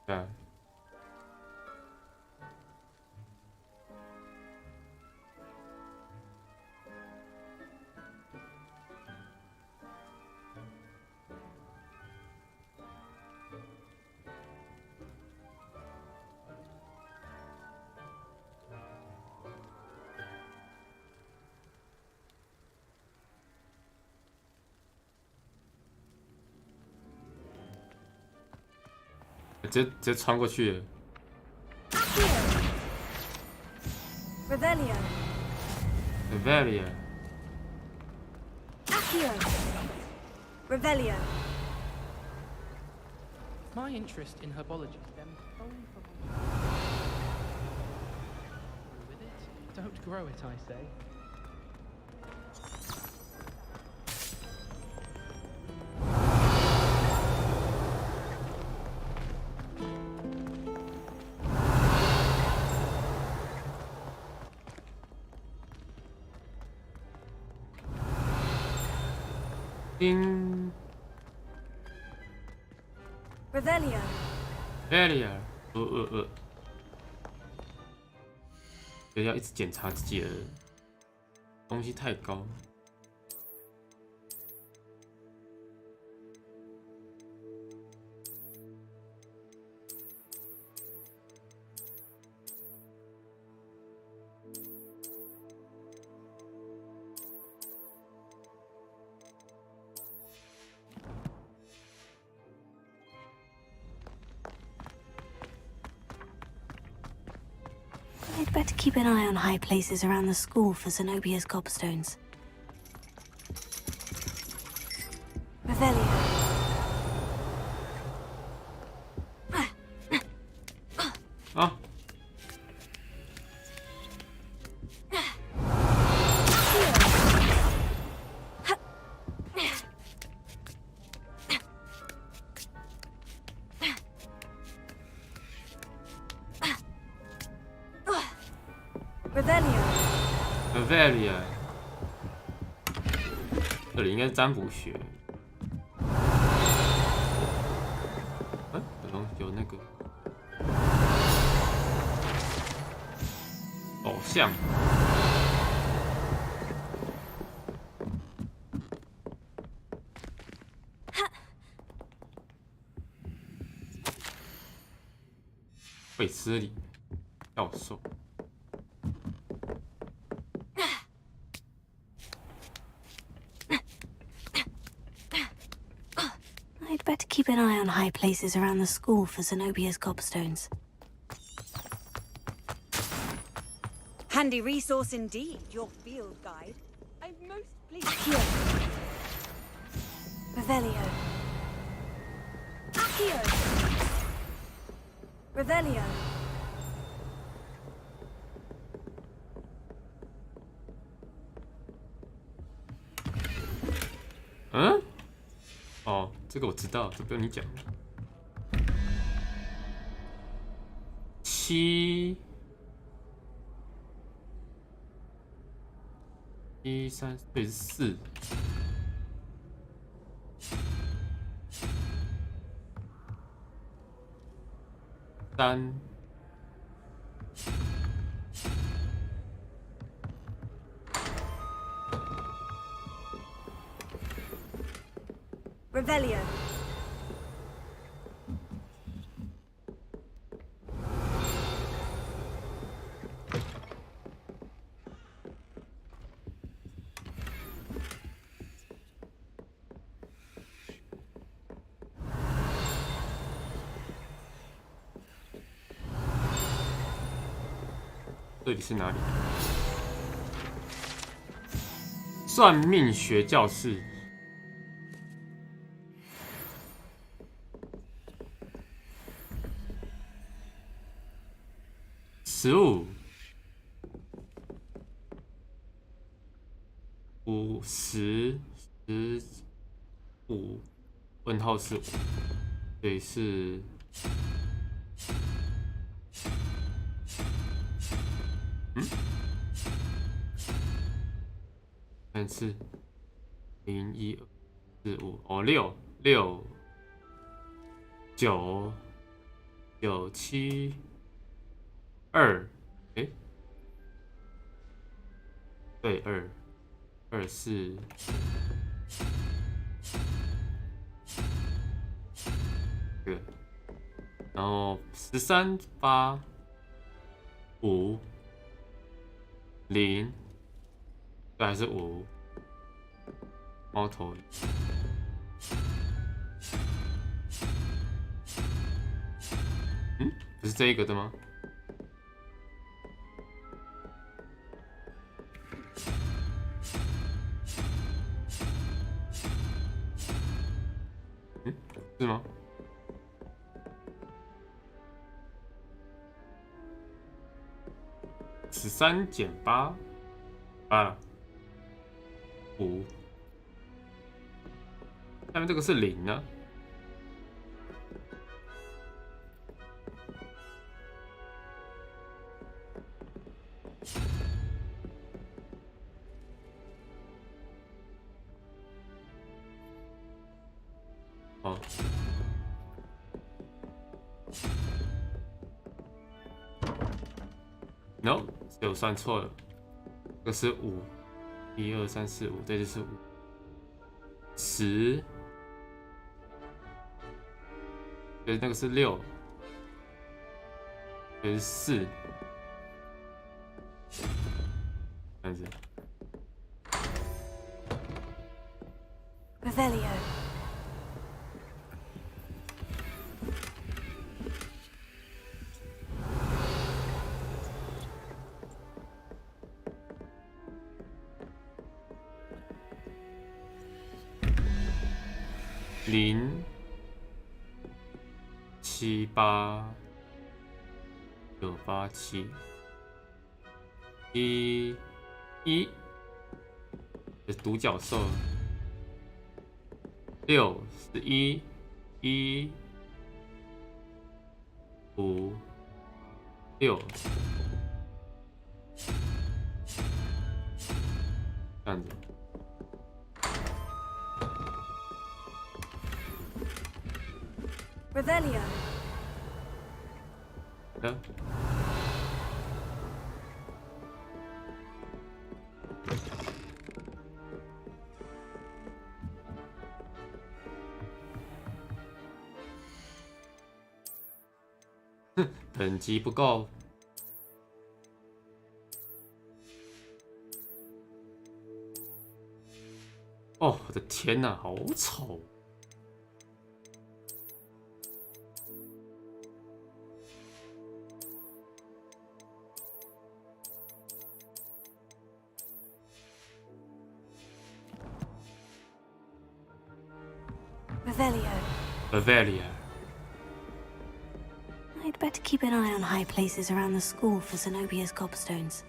对啊。直接穿过去了。Revelio. Revelio. Accio. Revelio. My interest in herbology stems solely from with it. Don't grow it, I say. Ding. Revelio. Revelio. 所以要一直检查自己的东西太高。I'd better keep an eye on high places around the school for Zenobia's gobstones. Revelio. Ah. Revelio. 这里应该是占卜学。有那个偶像。卫斯理教授。I'd better keep an eye on high places around the school for Zenobia's gobstones. Handy resource indeed, your field guide. I'm most pleased. Accio. Revelio. Accio. Revelio. 嗯？哦，这个我知道，这不用你讲。7、3，对，是4。3。Revelio. 这里是哪里？算命学教室。15、5、10、15，问号是5，所以是3次，0、1、2、4、5，哦，6、6、9、9、7、2，诶，对，2、4。这个，然后13、8、5、0，这还是5，猫头鹰。不是这一个的吗？是吗？13减8，8了，5。下面这个是0呢？哦。No， 这我算错了，这个是5，1、2、3、4、5，这就是5。10，对，那个是6，这是4，这样子。Revelio. Zero, 7、8、9、8、7、1、1，这是独角兽。6、11、1、5、6，这样子。Revelio. 等级不够。哦，我的天哪，好丑！ Revelio. Bavaria. I'd better keep an eye on high places around the school for Zenobia's gobstones.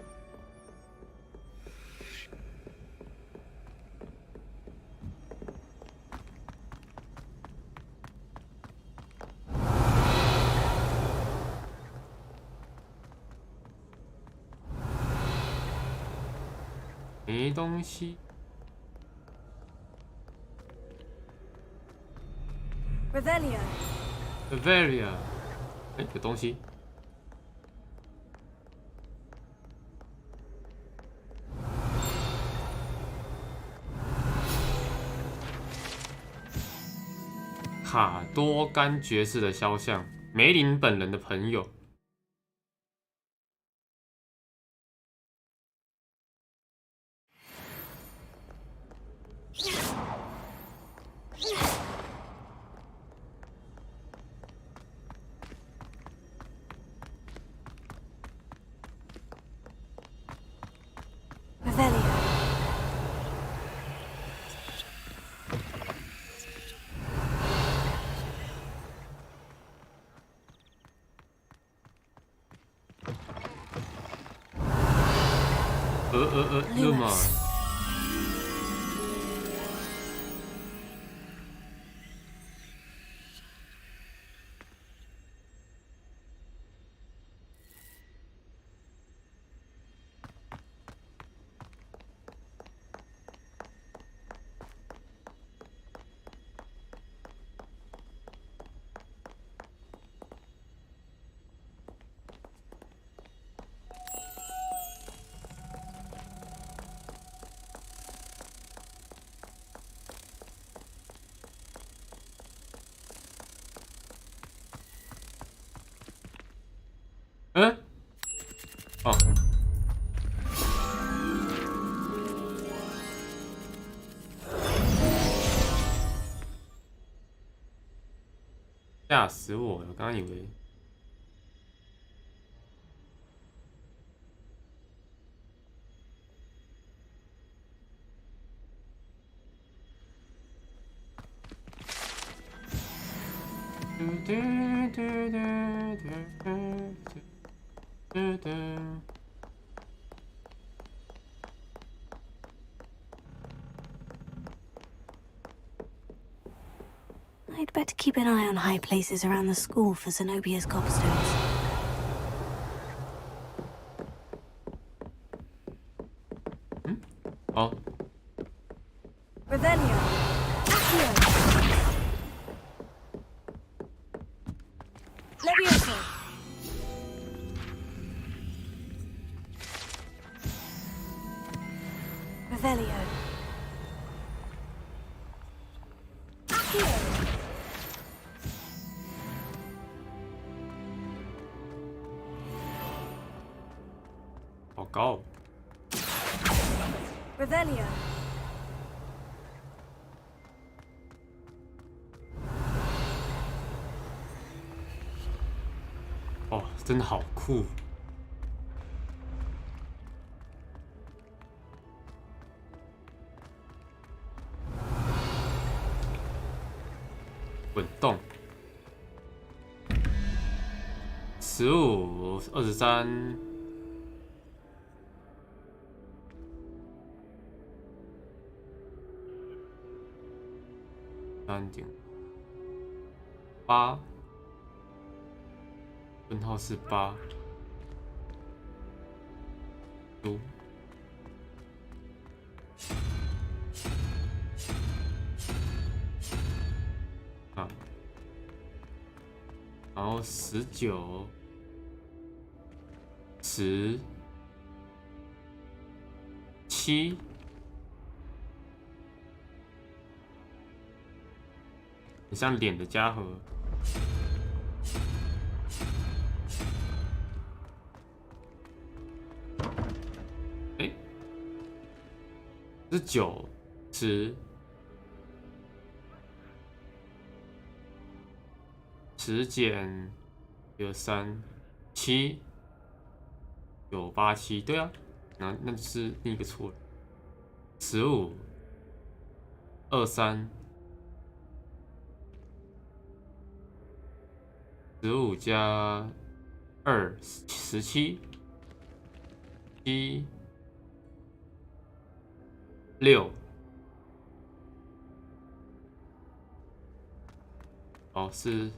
Revelio. Bavaria. 哎，有东西。卡多甘爵士的肖像，梅林本人的朋友。Lumos。吓死我了！我刚刚以为。I'd better keep an eye on high places around the school for Zenobia's gobstones. Oh. Revelio. Accio. Levioso. Revelio. Accio. Oh, go. Revelio. 哦，真的好酷！滚动，15、23。3.8，分号是8。5。啊，然后19、10、7。很像脸的家伙。哎，19、10、10减123、7、987，对啊，那就是另一个错了。15、23。15加2 17， 7、6，哦是。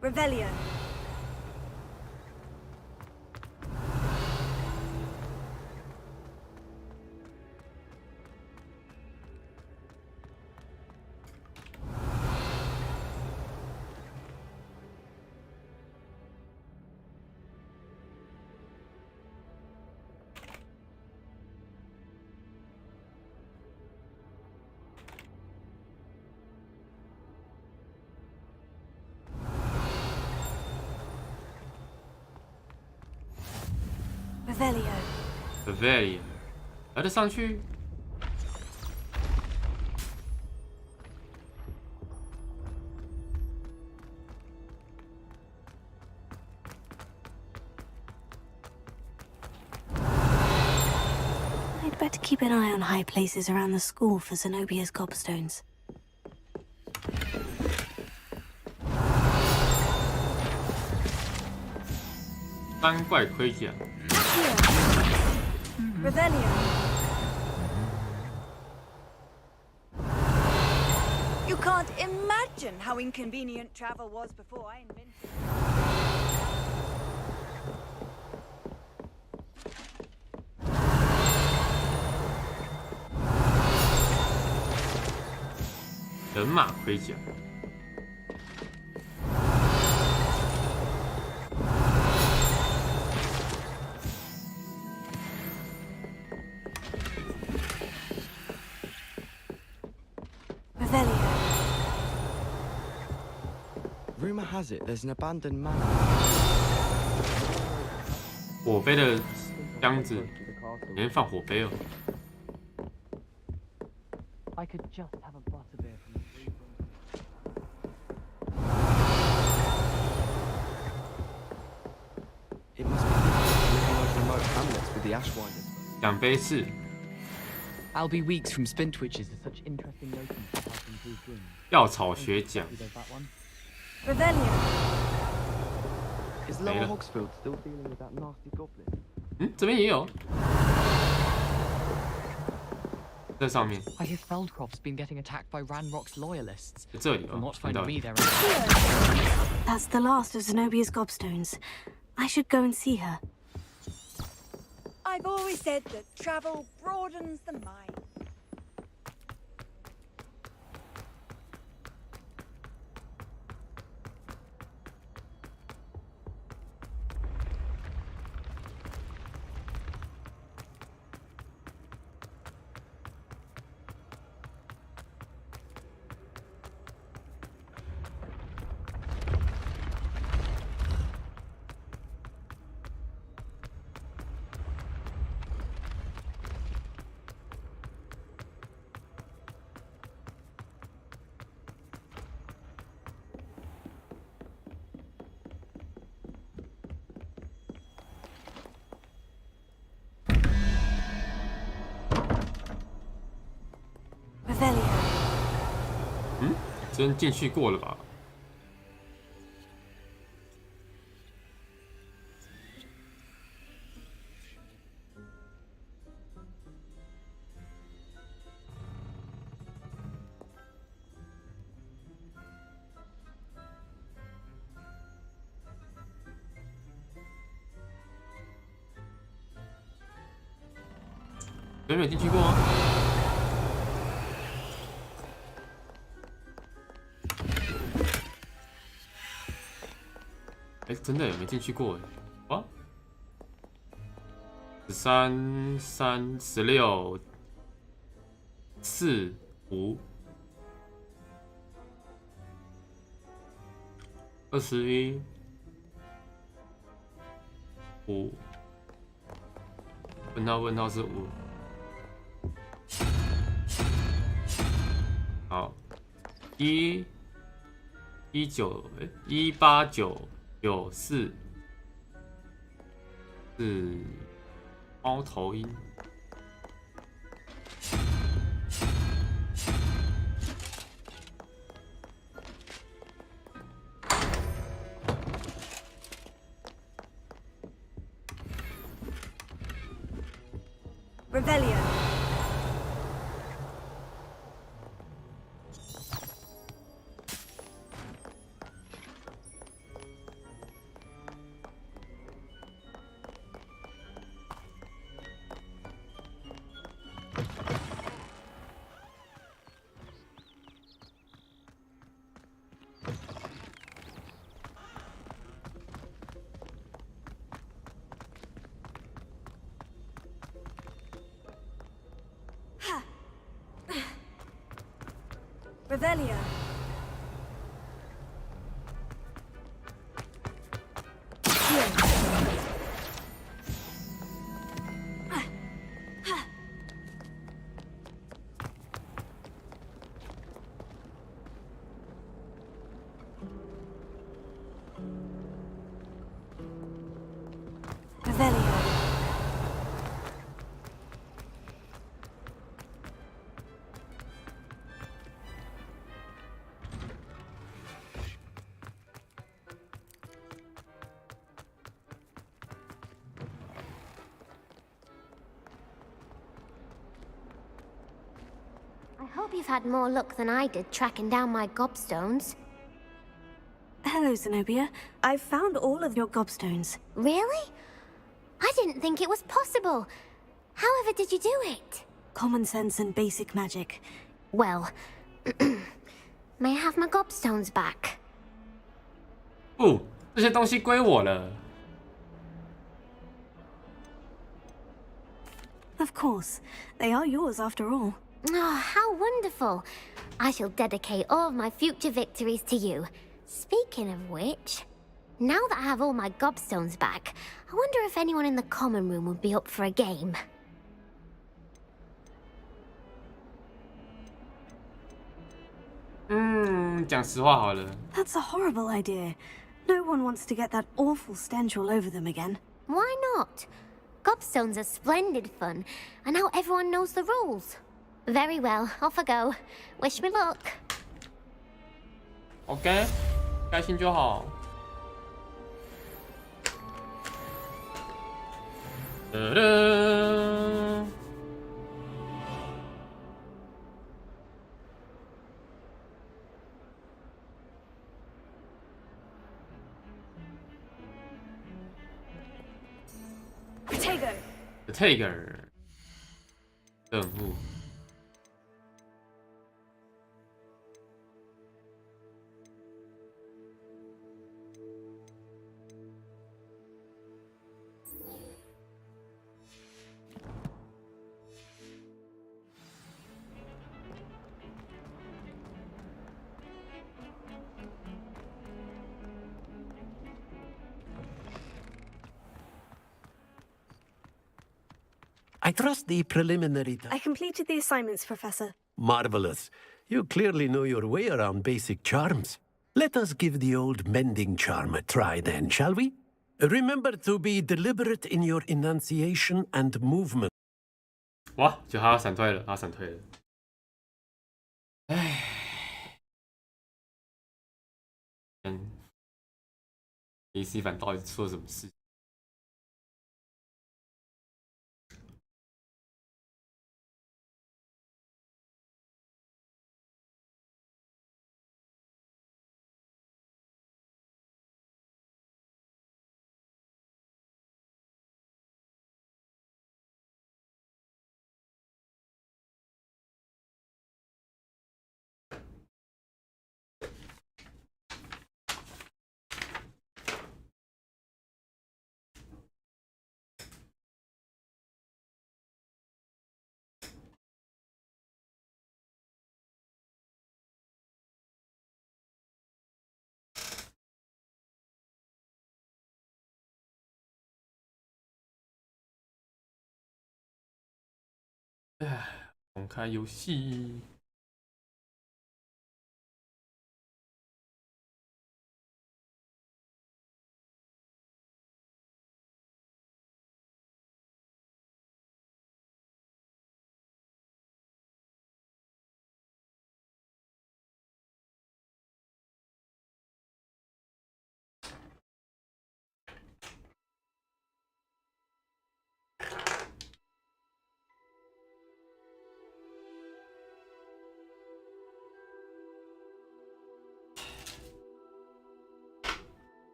Revelio. Revelio， 来得上去。I'd better keep an eye on high places around the school for Zenobia's gobstones. 三怪盔甲。Revelio. You can't imagine how inconvenient travel was before I invented it. 人马盔甲。Rumor has it there's an abandoned manor. 火杯的箱子里面放火杯哦。I could just have a butterbeer from the free room. It must be living over remote hamlets with the Ashwinders. 奖杯是 I'll be weeks from Spintwitches to such interesting notions for how to improve rooms. 药草学奖。 Revelio. Is Lower Hogsfield still dealing with that nasty goblin? 这边也有，在上面。 I hear Feldcroft's been getting attacked by Ranrock's loyalists. 这里 From 哦， not 看到 finding 了 me there. That's the last of Zenobia's gobstones. I should go and see her. I've always said that travel broadens the mind. 真进去过了吧？有没有进去过啊？哎，真的有没进去过哎？哇！13、16、4、5、21、5。问号是5。好，18、9、4是猫头鹰。Revelio. Revelio. Revelio. I hope you've had more luck than I did tracking down my gobstones. Hello, Zenobia. I've found all of your gobstones. Really? I didn't think it was possible. However did you do it? Common sense and basic magic. Well, may I have my gobstones back? 不，这些东西归我了。 Of course. They are yours after all. Oh, how wonderful. I shall dedicate all of my future victories to you. Speaking of which, now that I have all my gobstones back, I wonder if anyone in the common room would be up for a game. That's a horrible idea. No one wants to get that awful stench all over them again. Why not? Gobstones are splendid fun, and now everyone knows the rules. Very well, off I go. Wish me luck. OK， 开心就好。哒哒。Tiger 任务。I trust the preliminary... I completed the assignments, Professor. Marvelous. You clearly know your way around basic charms. Let us give the old mending charm a try then, shall we? Remember to be deliberate in your enunciation and movement. 哇，就他要闪退了，他闪退了。唉，AC 版到底出了什么事？重开游戏。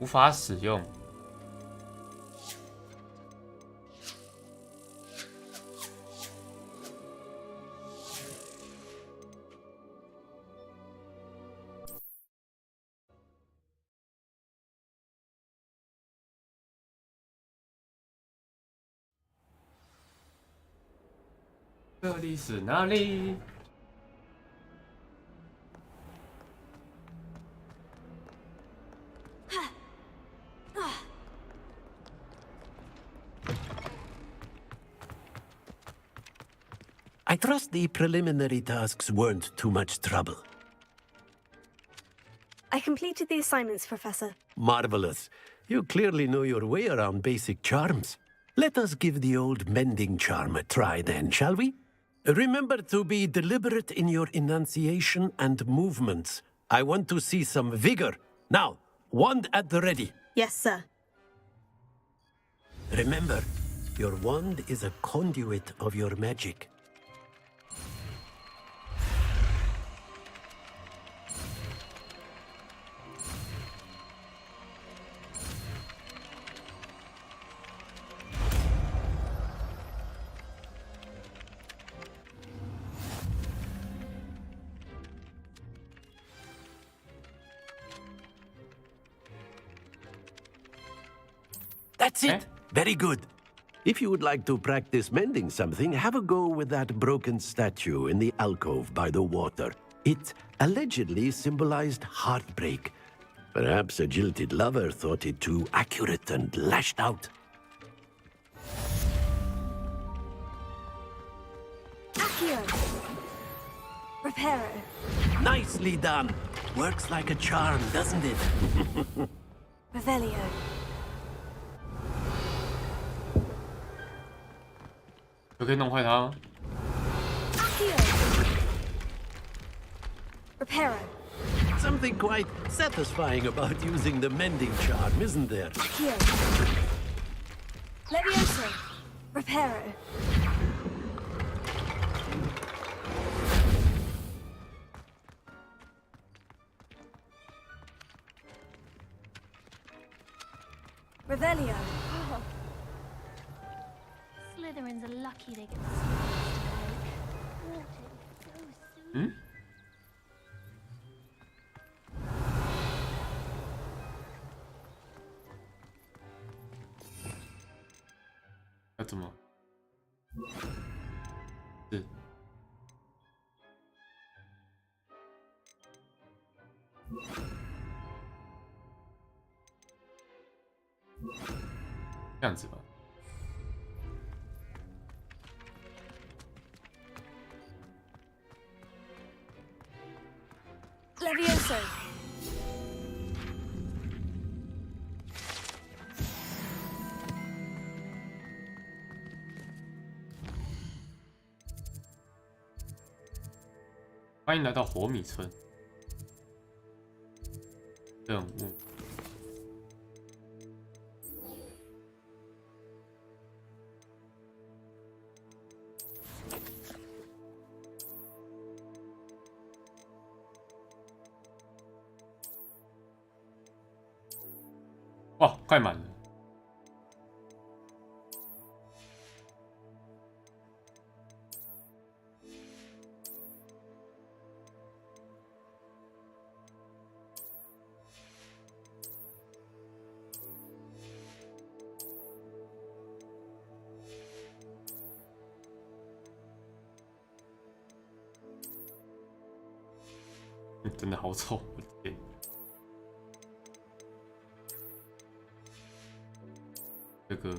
无法使用。这里是哪里？ I trust the preliminary tasks weren't too much trouble. I completed the assignments, Professor. Marvelous. You clearly know your way around basic charms. Let us give the old mending charm a try then, shall we? Remember to be deliberate in your enunciation and movements. I want to see some vigor. Now, wand at the ready. Yes, sir. Remember, Your wand is a conduit of your magic. That's it! Very good. If you would like to practice mending something, have a go with that broken statue in the alcove by the water. It allegedly symbolized heartbreak. Perhaps a jilted lover thought it too accurate and lashed out. Accio! Reparo! Nicely done! Works like a charm, doesn't it? Revelio.就可以弄坏它。Accio! Reparo. Something quite satisfying about using the mending charm, isn't there? Accio! Levioso! Reparo. Revelio. Slytherins are lucky they get the sweetest water. It's so soothing. 要怎么？是。这样子吧。Levioso. "欢迎来到火米村。任务。哇，快满了！真的好丑，我的天！这个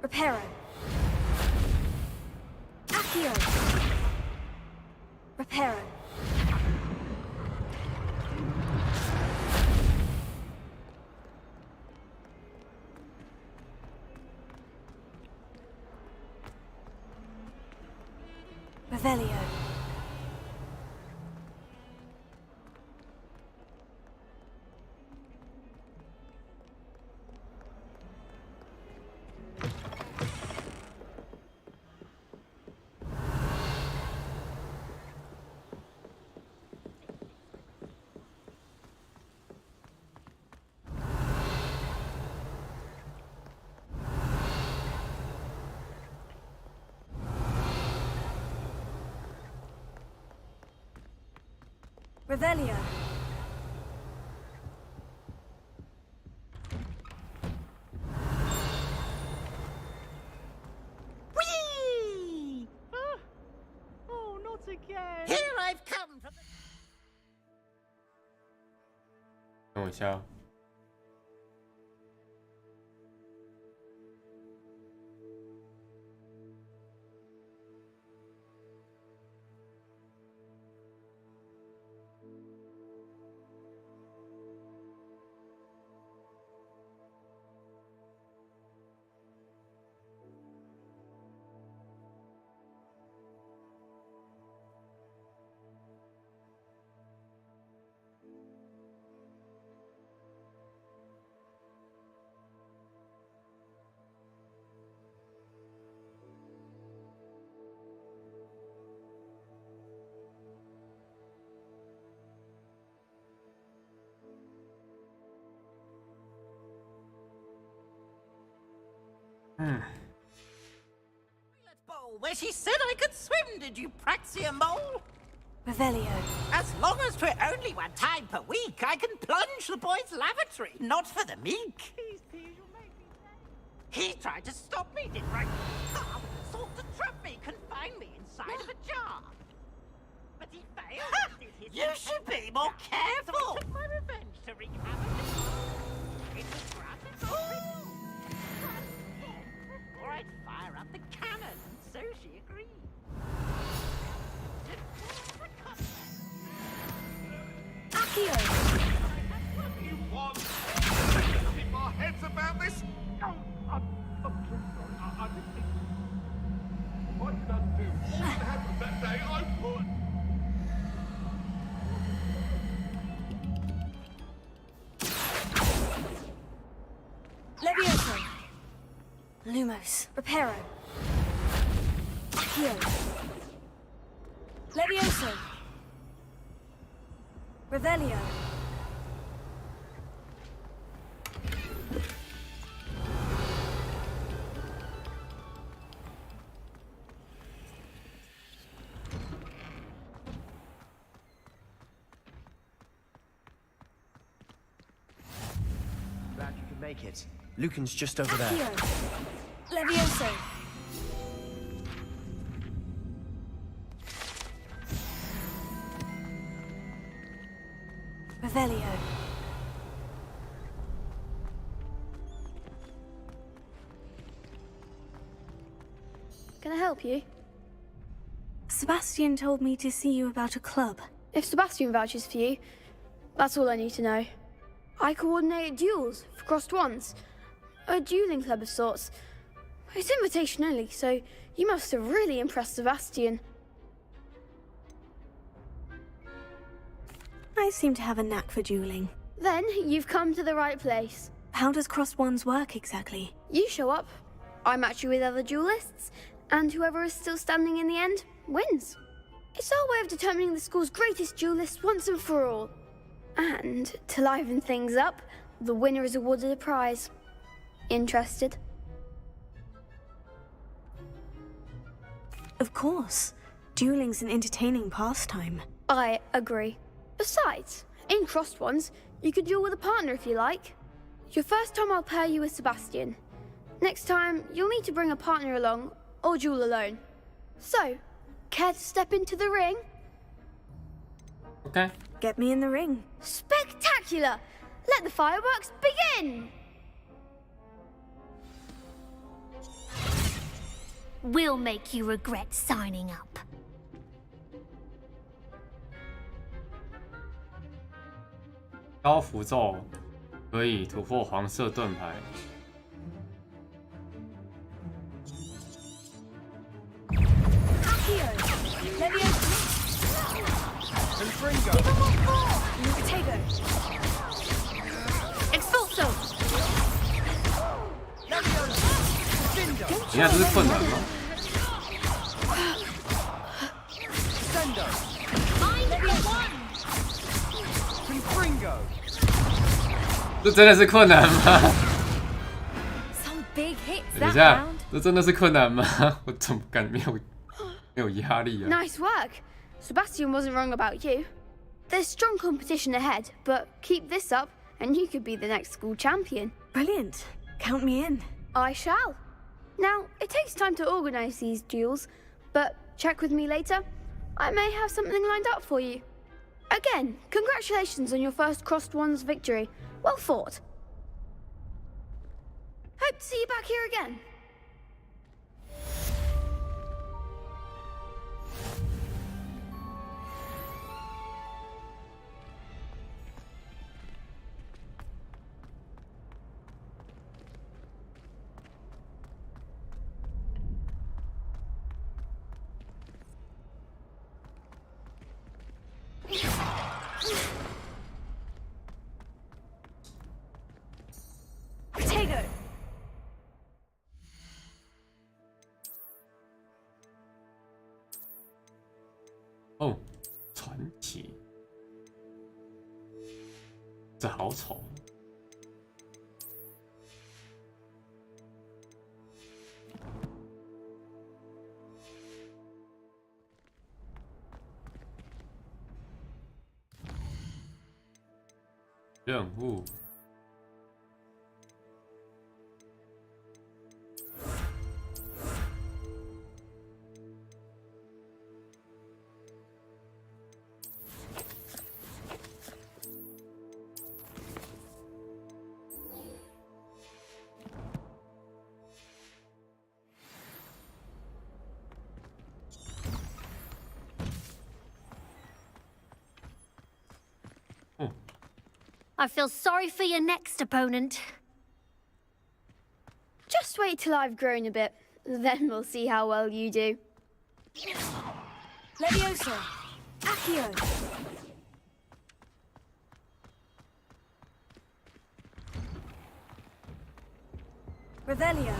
Reparo. Accio. Reparo. Revelio. Revelio. Whee! again. Here I've come from the... 等我一下哦。Bowl where she said I could swim, did you praxia mole? Revelio. As long as 'twere only one time per week, I can plunge the boy's lavatory, not for the meek. He tried to stop me, did right? Sought to trap me, confine me inside of a jar. But he failed. You should be more careful. So I took my revenge to wreak havoc. It was gratis. Or I'd fire up the cannon, and so she agreed. Accio! What do you want? Keep our heads about this? I'm so sorry. I didn't think... What did I do? All that happened that day, I put... Levioso. Lumos. Reparo. Accio. Levioso. Revelio. Glad you could make it. Lucan's just over there. Accio. Levioso. Revelio. Can I help you? Sebastian told me to see you about a club. If Sebastian vouches for you, that's all I need to know. I coordinate duels for crossed ones. A dueling club of sorts. It's invitation only, so you must have really impressed Sebastian. I seem to have a knack for dueling. Then you've come to the right place. How does crossed ones work exactly? You show up, I match you with other duelists, and whoever is still standing in the end wins. It's our way of determining the school's greatest duelist once and for all. And to liven things up, the winner is awarded a prize. Interested? Of course. Dueling's an entertaining pastime. I agree. Besides, in crossed ones, you could duel with a partner if you like. Your first time I'll pair you with Sebastian. Next time, you'll need to bring a partner along, or duel alone. So, care to step into the ring? Okay. Get me in the ring. Spectacular! Let the fireworks begin! We'll make you regret signing up. 高符咒可以突破黄色盾牌。Accio. Levioso. Confringo. Lutego. Expulso. 你看这是困难吗？ Confringo. 这真的是困难吗？ Some big hits 等一 that 下 round.，这真的是困难吗？我怎么感没有压力啊？ Nice work. Sebastian wasn't wrong about you. There's strong competition ahead, but keep this up and you could be the next school champion. Brilliant. Count me in. I shall. Now, it takes time to organize these duels, but check with me later. I may have something lined up for you. Again, congratulations on your first Crossed Wands victory. Well fought. Hope to see you back here again. Potato! 哦，传奇，这好丑。任务。I feel sorry for your next opponent. Just wait till I've grown a bit. Then we'll see how well you do. Levioso! Accio! Revelio!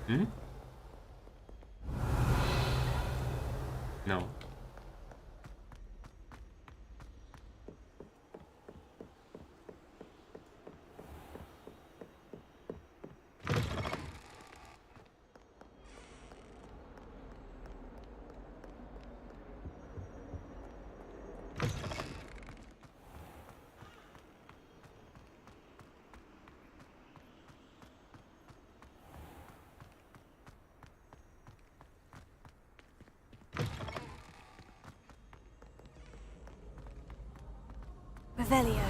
Hmm? No. Revelio.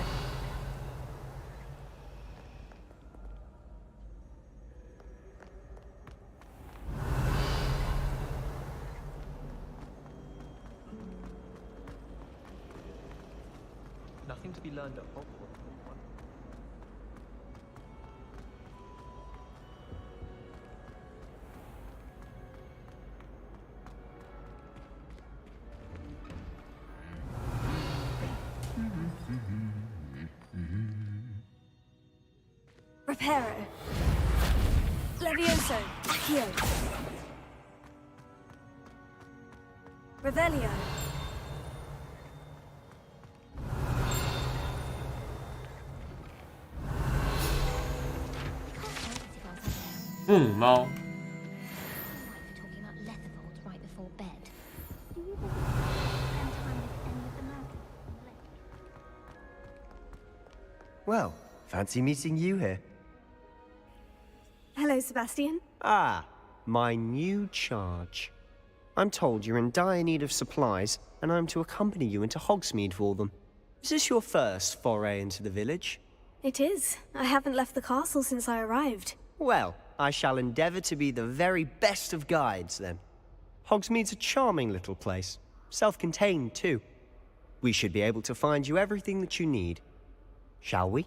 Nothing to be learned at Hogwarts. Reparo. Levioso. Accio. Revelio.猫。 Well, fancy meeting you here. Hello, Sebastian. Ah, my new charge. I'm told you're in dire need of supplies, and I'm to accompany you into Hogsmeade for them. Is this your first foray into the village? It is. I haven't left the castle since I arrived. Well, I shall endeavour to be the very best of guides, then. Hogsmeade's a charming little place. Self-contained, too. We should be able to find you everything that you need. Shall we?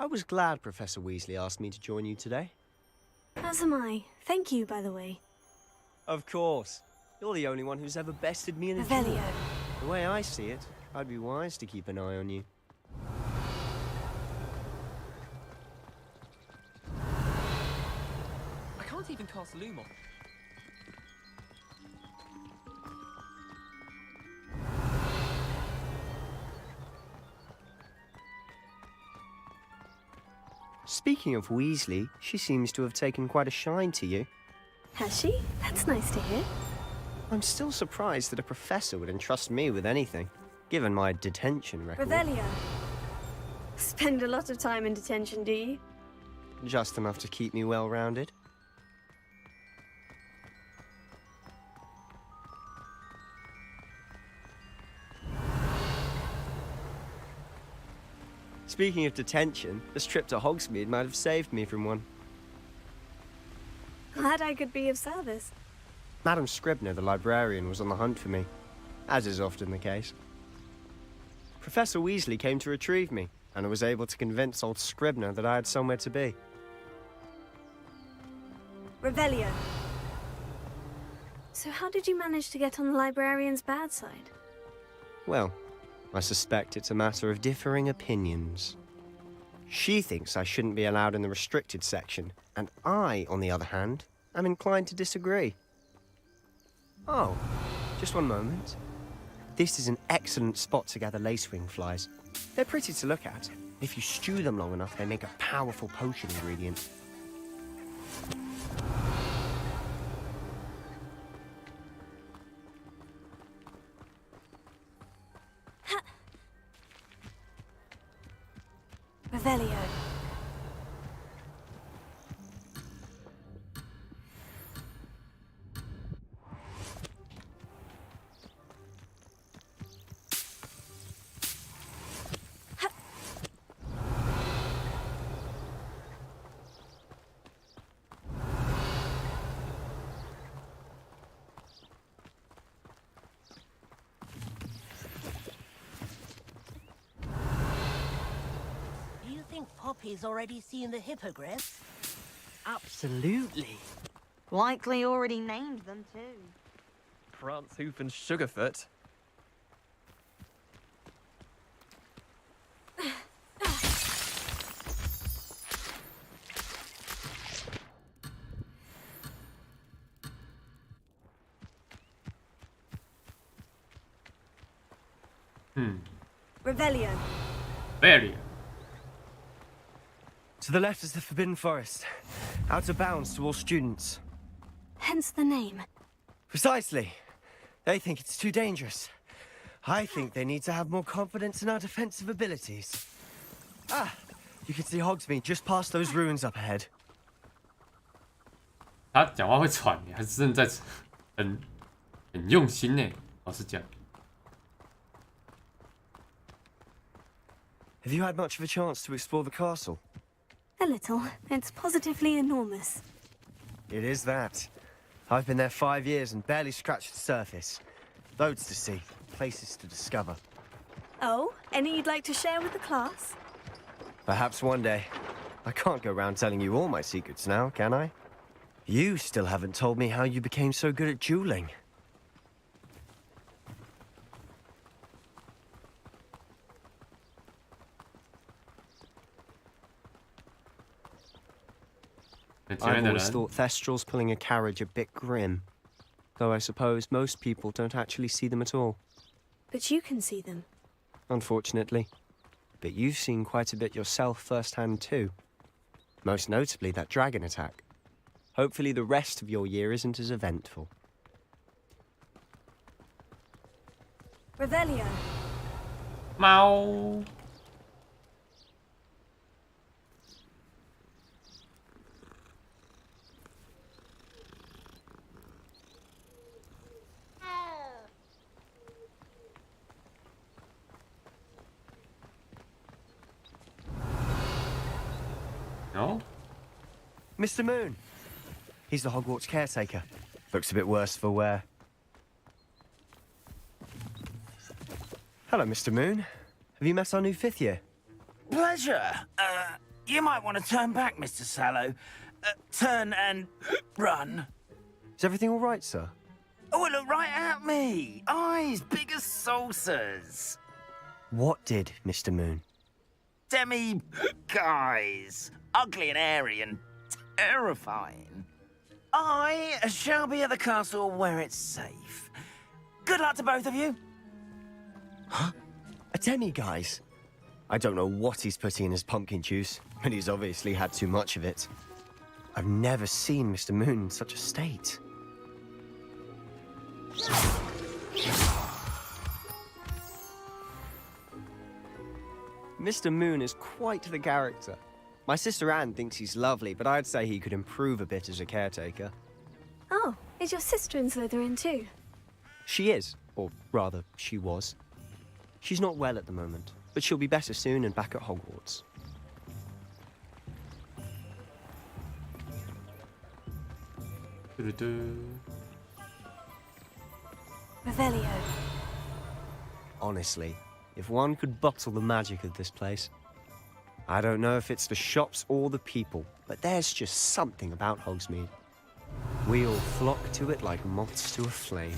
I was glad Professor Weasley asked me to join you today. As am I. Thank you, by the way. Of course. You're the only one who's ever bested me in a Revelio. duel. The way I see it, I'd be wise to keep an eye on you. I can't even cast Lumos. Speaking of Weasley, she seems to have taken quite a shine to you. Has she? That's nice to hear. I'm still surprised that a professor would entrust me with anything, given my detention record. Revelio. Spend a lot of time in detention, do you? Just enough to keep me well-rounded. Speaking of detention, this trip to Hogsmeade might have saved me from one. Glad I could be of service. Madam Scribner, the librarian, was on the hunt for me, as is often the case. Professor Weasley came to retrieve me, and I was able to convince old Scribner that I had somewhere to be. Revelio. So how did you manage to get on the librarian's bad side? Well, I suspect it's a matter of differing opinions. She thinks I shouldn't be allowed in the restricted section, and I, on the other hand, am inclined to disagree. Oh, just one moment. This is an excellent spot to gather lacewing flies. They're pretty to look at. If you stew them long enough, they make a powerful potion ingredient. Revelio. Poppy's already seen the hippogriffs? Absolutely. Likely already named them too. Prance, Hoof, and Sugarfoot. Revelio. Revelio. To the left is the Forbidden Forest, out of bounds to all students. Hence the name. Precisely. They think it's too dangerous. I think they need to have more confidence in our defensive abilities. Ah, you can see Hogsmeade just past those ruins up ahead. 他讲话会喘，还是真的在很用心呢。老实讲。Have you had much of a chance to explore the castle? A little. It's positively enormous. It is that. I've been there 5 years and barely scratched the surface. Loads to see, places to discover. Oh, any you'd like to share with the class? Perhaps one day. I can't go around telling you all my secrets now, can I? You still haven't told me how you became so good at dueling. I've always thought Thestrals pulling a carriage a bit grim. Though I suppose most people don't actually see them at all. But you can see them. Unfortunately. But you've seen quite a bit yourself firsthand too. Most notably that dragon attack. Hopefully the rest of your year isn't as eventful. Revelio. Mau. No? Mr. Moon. He's the Hogwarts caretaker. Looks a bit worse for wear. Hello, Mr. Moon. Have you met our new 5th year? Pleasure. You might want to turn back, Mr. Sallow. Turn and run. Is everything all right, sir? Oh, it looked right at me. Eyes big as saucers. What did, Mr. Moon? Demi guys. Ugly and hairy and terrifying. I shall be at the castle where it's safe. Good luck to both of you. Huh? A demi-guise? I don't know what he's putting in his pumpkin juice, but he's obviously had too much of it. I've never seen Mr. Moon in such a state. Mr. Moon is quite the character. My sister Anne thinks he's lovely, but I'd say he could improve a bit as a caretaker. Oh, is your sister in Slytherin too? She is, or rather, she was. She's not well at the moment, but she'll be better soon and back at Hogwarts. Revelio. Honestly, if one could bottle the magic of this place. I don't know if it's the shops or the people, but there's just something about Hogsmeade. We all flock to it like moths to a flame.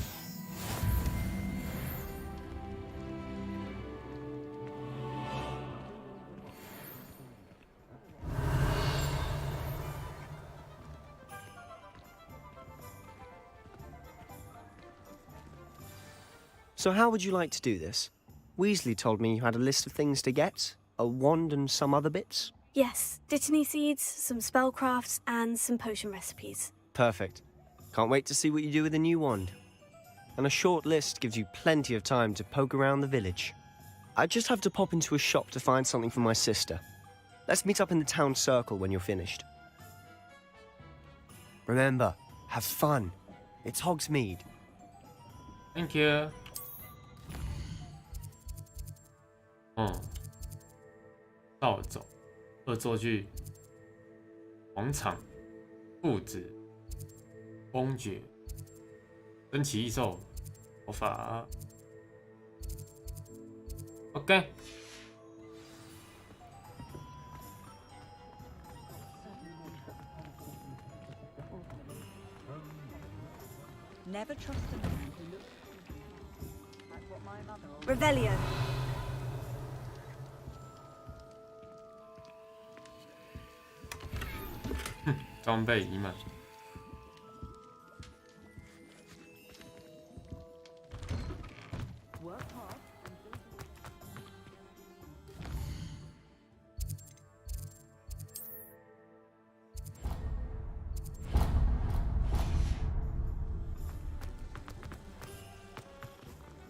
So how would you like to do this? Weasley told me you had a list of things to get, a wand and some other bits. Yes, Dittany seeds, some spellcrafts, and some potion recipes. Perfect. Can't wait to see what you do with the new wand. And a short list gives you plenty of time to poke around the village. I just have to pop into a shop to find something for my sister. Let's meet up in the town circle when you're finished. Remember, have fun. It's Hogsmeade. Thank you. 暴走、恶作剧、广场、父子、公爵、珍奇异兽、魔法。OK。Never trust a man who looks like what my mother. Revelio. 装备已满。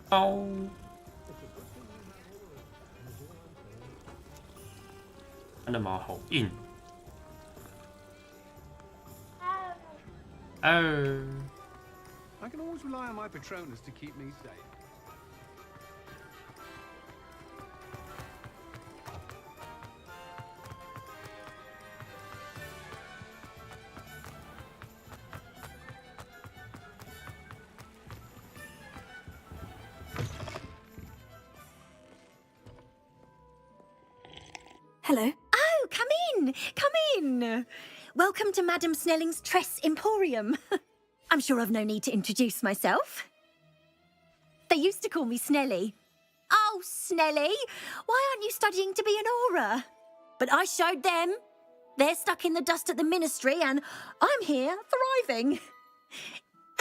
刀。它的毛好硬。 Oh. I can always rely on my Patronus to keep me safe. Hello. Oh, come in! Come in! Welcome to Madame Snelling's Tress Emporium. I'm sure I've no need to introduce myself. They used to call me Snelly. Oh, Snelly, why aren't you studying to be an aura? But I showed them. They're stuck in the dust at the ministry and I'm here thriving.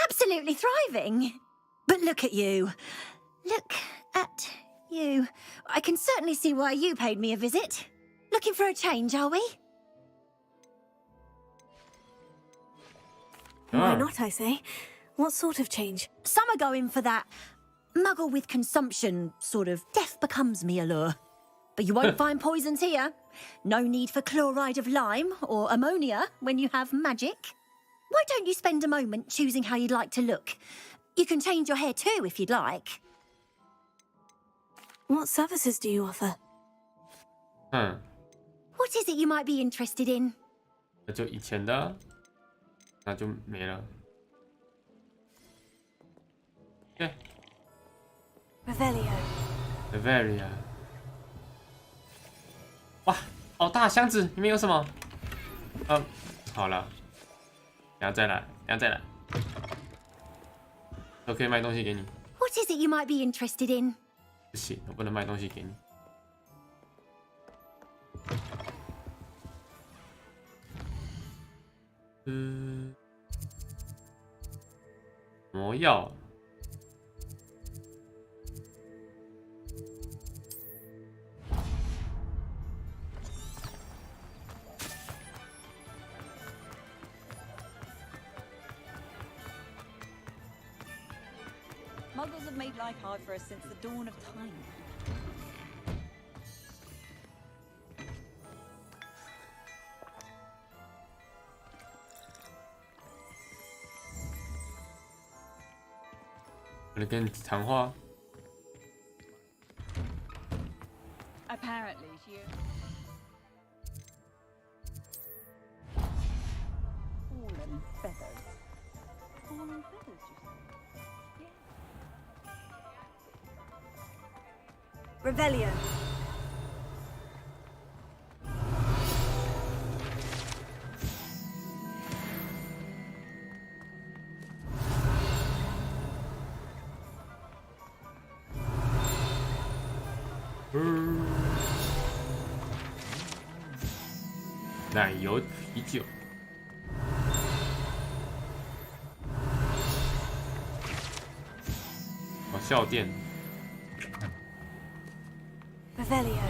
Absolutely thriving. But look at you. Look at you. I can certainly see why you paid me a visit. Looking for a change, are we? Why not, I say? What sort of change? Some are going for that muggle with consumption, sort of death becomes me allure. But you won't find poisons here. No need for chloride of lime or ammonia when you have magic. Why don't you spend a moment choosing how you'd like to look? You can change your hair too if you'd like. What services do you offer? What is it you might be interested in? 那就以前的，那就没了。对。Revelio。哇，好大箱子，里面有什么？好了，等下再来，等下再来。都可以卖东西给你。 What is it you might be interested in? 不行，我不能卖东西给你。魔药。Muggles have made life hard for us since the dawn of time. Apparently, you. Fallen feathers. Fallen feathers, you say? Yeah. Revelio. Revelio。奶油啤酒。哦，校店。Revelio.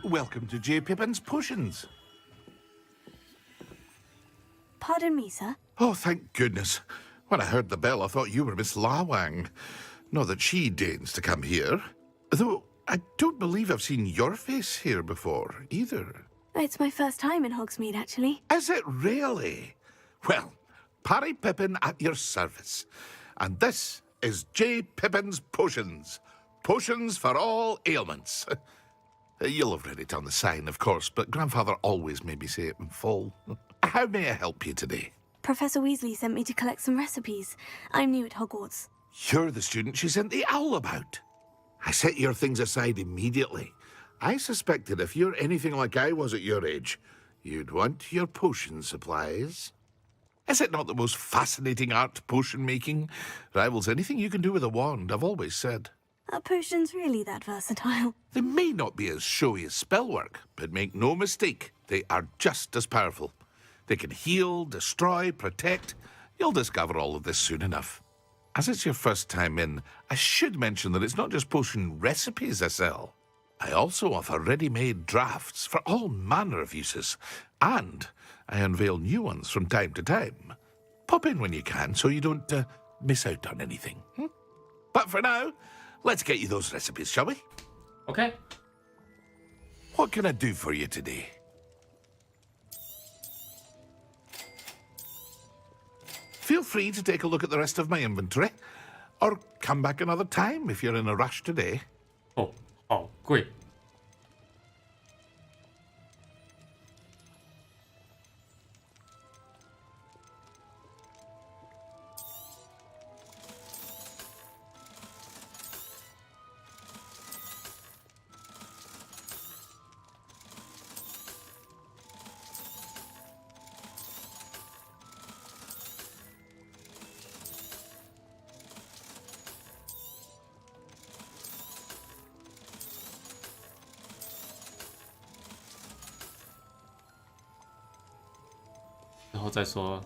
Welcome to J. Pippin's Potions. Pardon me, sir. Oh, thank goodness. When I heard the bell, I thought you were Miss Lawang. Not that she deigns to come here. Though I don't believe I've seen your face here before, either. It's my first time in Hogsmeade, actually. Is it really? Well, Parry Pippin at your service. And this is J. Pippin's Potions. Potions for all ailments. You'll have read it on the sign, of course, but Grandfather always made me say it in full. How may I help you today? Professor Weasley sent me to collect some recipes. I'm new at Hogwarts. You're the student she sent the owl about. I set your things aside immediately. I suspected if you're anything like I was at your age, you'd want your potion supplies. Is it not the most fascinating art, potion making? Rivals anything you can do with a wand, I've always said. Are potions really that versatile? They may not be as showy as spellwork, but make no mistake, they are just as powerful. They can heal, destroy, protect. You'll discover all of this soon enough. As it's your first time in, I should mention that it's not just potion recipes I sell. I also offer ready-made drafts for all manner of uses, and I unveil new ones from time to time. Pop in when you can so you don't miss out on anything. But for now, let's get you those recipes, shall we? Okay. What can I do for you today? Feel free to take a look at the rest of my inventory, or come back another time if you're in a rush today. Oh, great. 然后再说。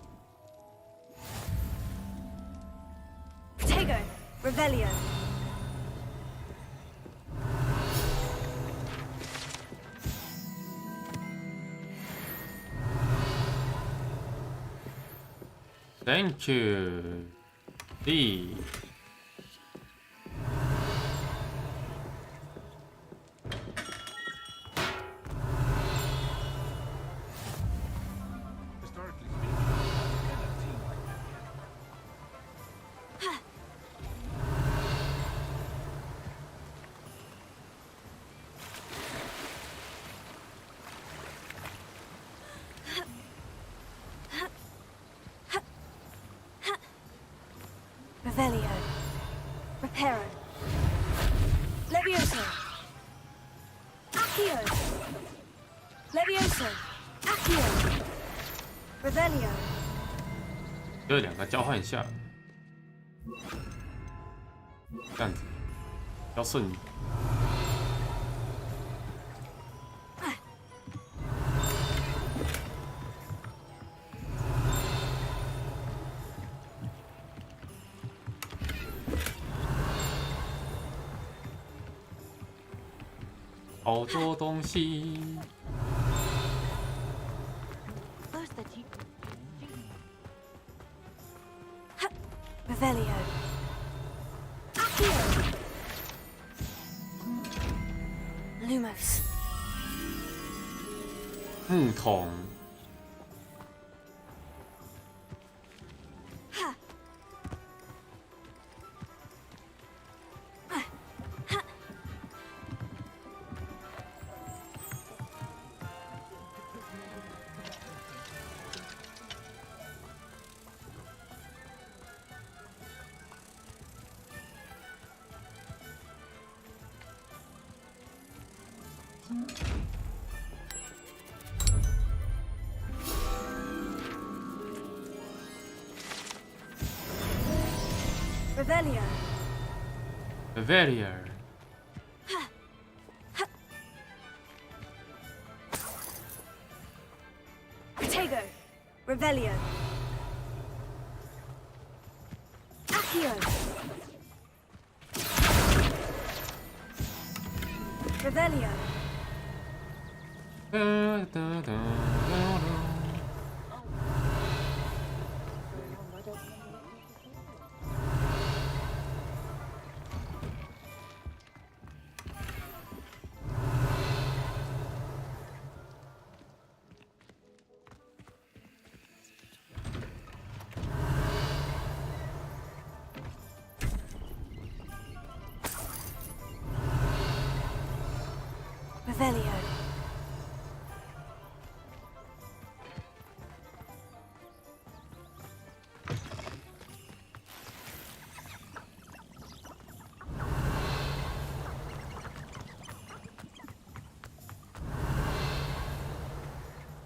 Protego, Revelio. Thank you. Lee. Revelio. Reparo. Levioso. Accio. Levioso. Accio. Revelio. 这两个交换一下，这样子比较顺利。好多东西。 Revelio. Accio. Lumos. 木桶。 Ha. Revelio. Revelio. Protego. Revelio. Accio. Revelio. Revelio.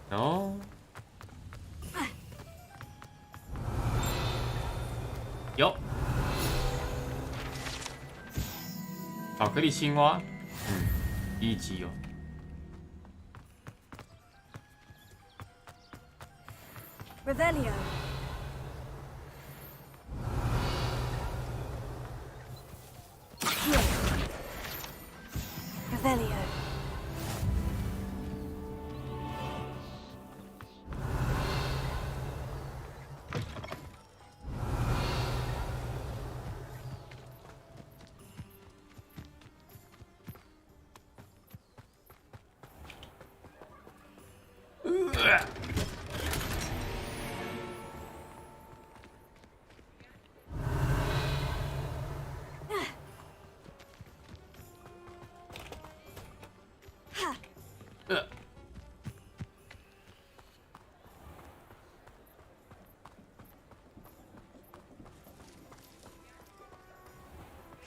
No. 有。巧克力青蛙，一级哦。 Revelio. Accio. Revelio.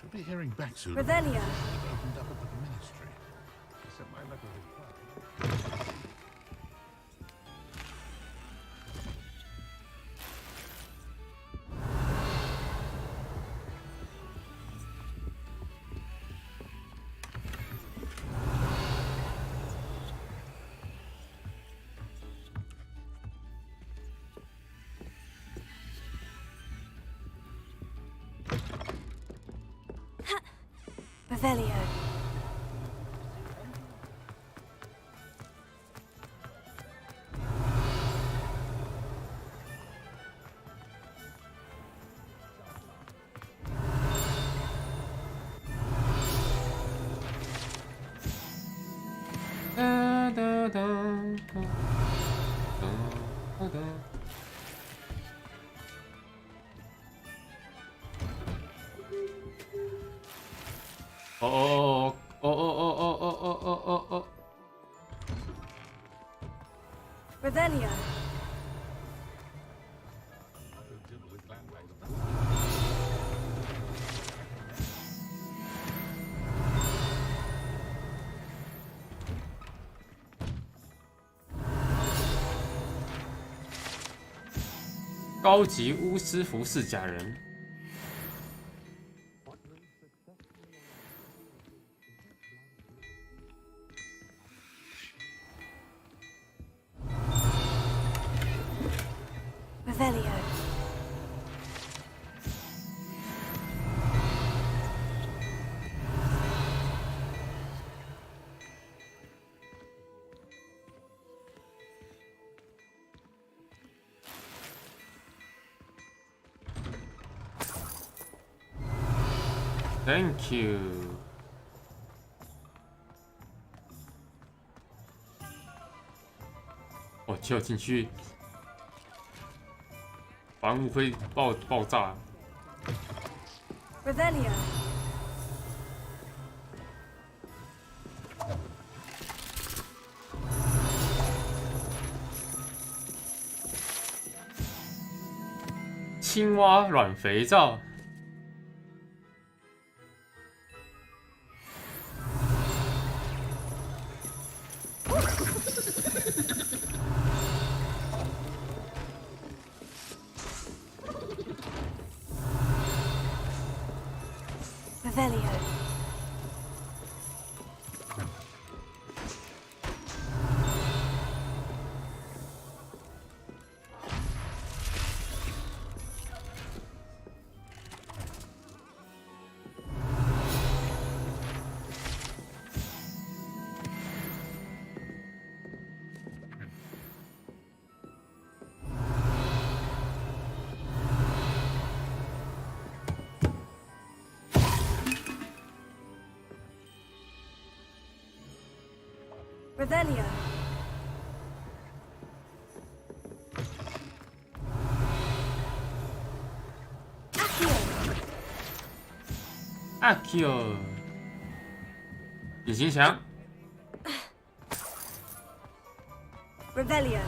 Should be hearing back soon. Revelio. Opened up at the ministry. Except my luck was Revelio. Revelio. 高级巫师服饰假人。Revelio. Thank you。哦，结果进去，房屋会爆炸。Revelio. 青蛙软肥皂。Revelio. Revelio. Akio， 隐形墙。Revelio.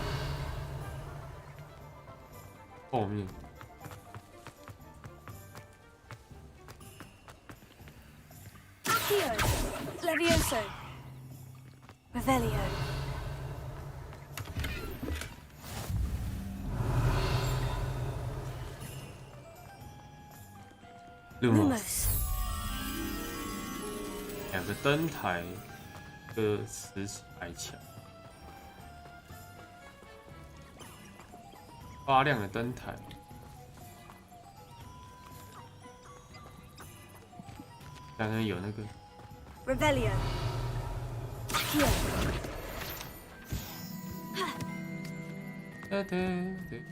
后面。Accio. Levioso. Revelio. Lumos。两个灯台，一个石矮墙，发亮的灯台。刚刚有那个。Revelio. Accio. 对。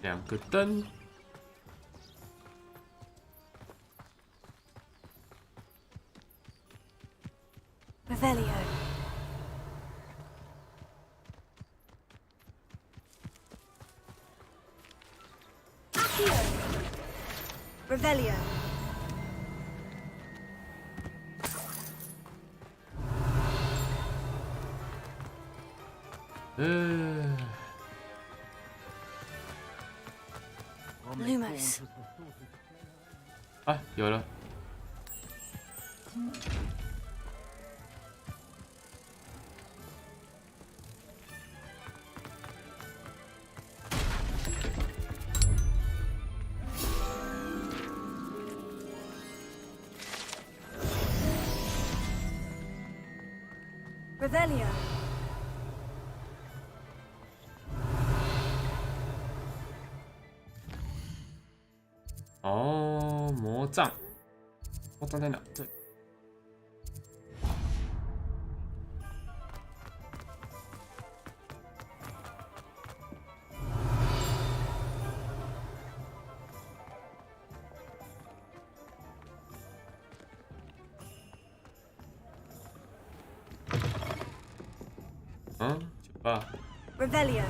两个灯。Revelio. Accio. Revelio. Lumos. 啊，有了。Revelio. 哦，魔杖，魔杖在哪？对。嗯，酒吧。Revelio.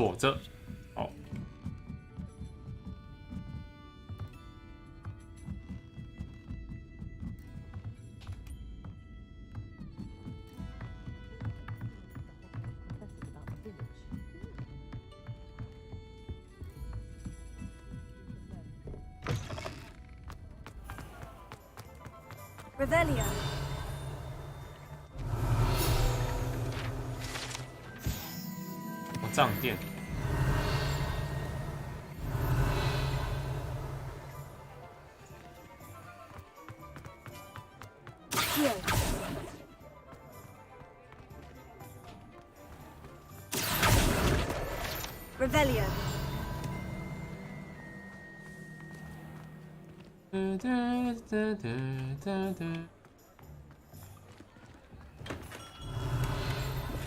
躲着。哦。Revelio.帐店。Here. Revelio.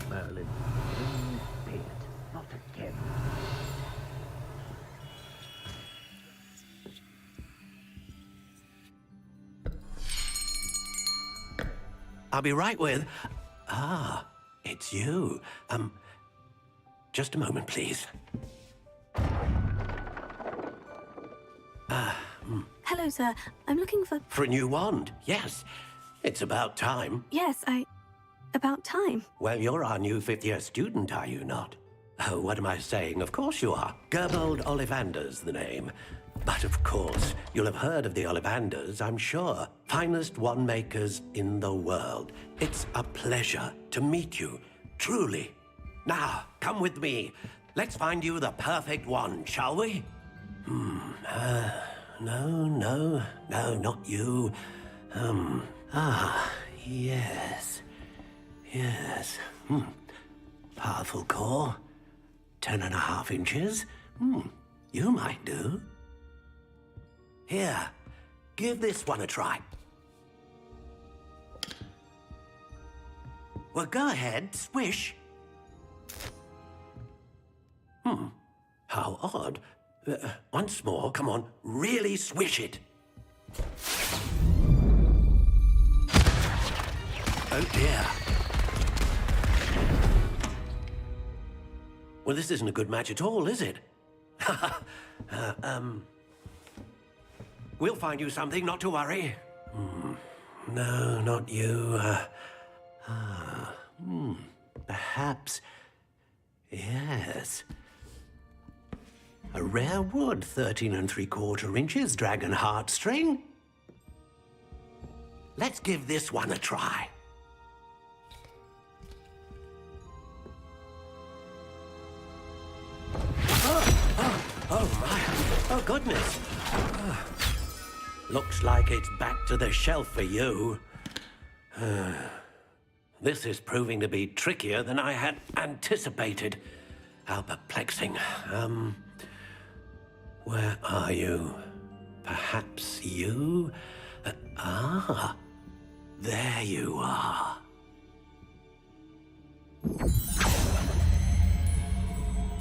Merlin, be it. Not again. I'll be right with... Ah, it's you. Just a moment, please. Hello, sir. I'm looking for... For a new wand, yes. It's about time. Yes, about time. Well, you're our new fifth-year student, are you not? Oh, what am I saying? Of course you are. Gerbold Ollivander's the name. But of course, you'll have heard of the Ollivanders, I'm sure. Finest wand makers in the world. It's a pleasure to meet you, truly. Now, come with me. Let's find you the perfect wand, shall we? No, not you. Yes. Powerful core. 10.5 inches. You might do. Here, give this one a try. Well, go ahead, swish. How odd. Once more, come on, really swish it. Oh dear. Well, this isn't a good match at all, is it? We'll find you something, not to worry. No, not you. Perhaps. Yes. A rare wood, 13 3/4 inches, dragon heartstring. Let's give this one a try. Oh my. Oh, goodness. Looks like it's back to the shelf for you. This is proving to be trickier than I had anticipated. How perplexing. Where are you? Perhaps you? There you are.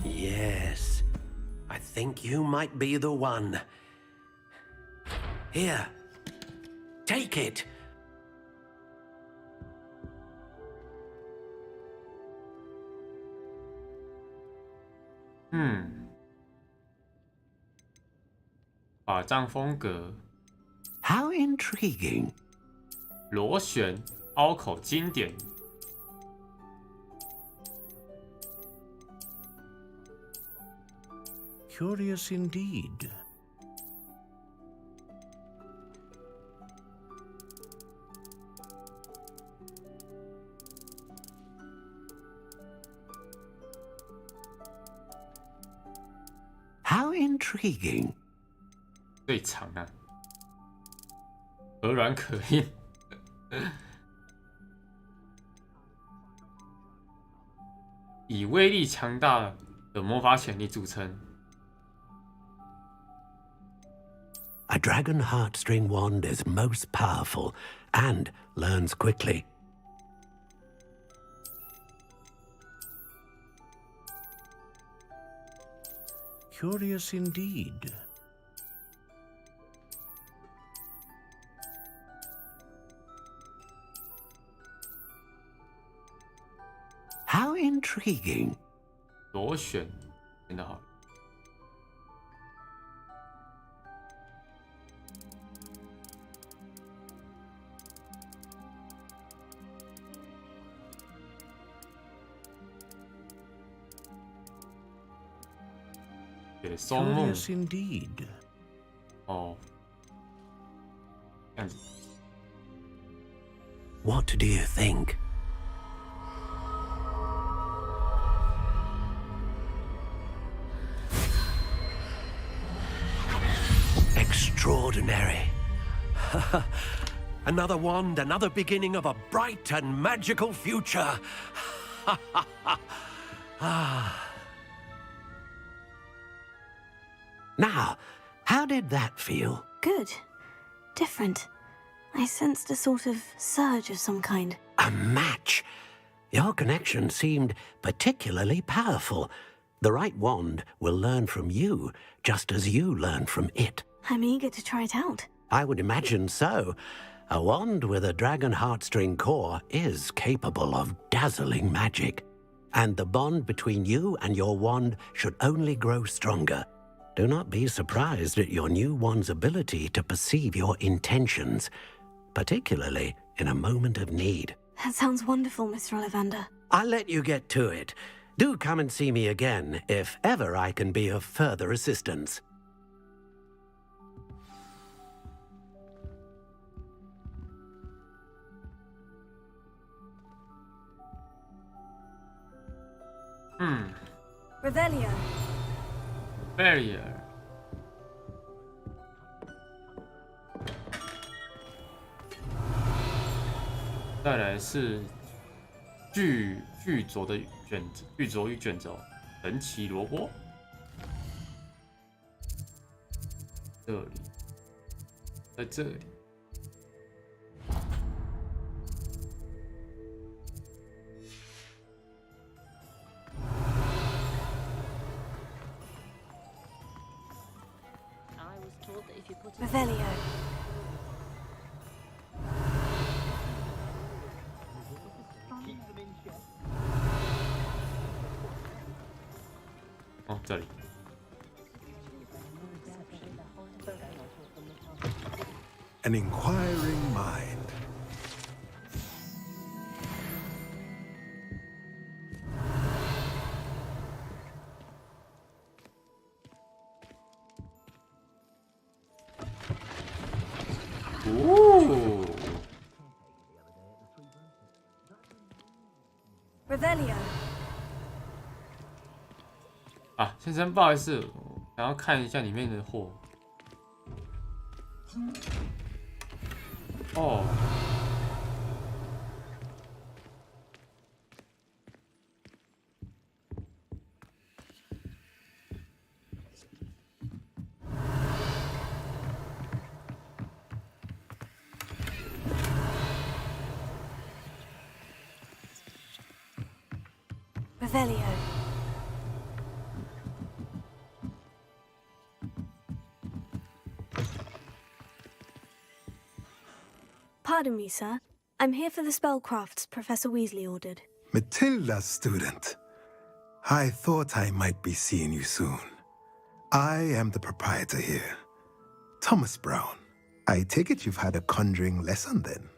Yes, I think you might be the one. Here, take it.法杖风格 How intriguing. 螺旋凹口经典 Curious indeed. How intriguing. 最长啊，和软可硬。以威力强大的魔法潜力著称。 A dragon heartstring wand is most powerful and learns quickly. Curious indeed. How intriguing. 螺旋真的好。松木 Curious indeed. 哦，这样子。 What do you think? Extraordinary. Another wand, another beginning of a bright and magical future. Now, how did that feel? Good. Different. I sensed a sort of surge of some kind. A match. Your connection seemed particularly powerful. The right wand will learn from you, just as you learn from it. I'm eager to try it out. I would imagine so. A wand with a dragon heartstring core is capable of dazzling magic. And the bond between you and your wand should only grow stronger. Do not be surprised at your new wand's ability to perceive your intentions, particularly in a moment of need. That sounds wonderful, Mr. Ollivander. I'll let you get to it. Do come and see me again if ever I can be of further assistance. Revelio. Barrier。再来是巨啄的卷轴，巨啄与卷轴，神奇萝卜。这里，在这里。Revelio. Oh, 这里。An inquiring mind. Ooh. Revelio. 啊，先生，不好意思，想要看一下里面的货。哦。Revelio. Pardon me, sir. I'm here for the spellcrafts Professor Weasley ordered. Matilda's student. I thought I might be seeing you soon. I am the proprietor here, Thomas Brown. I take it you've had a conjuring lesson then?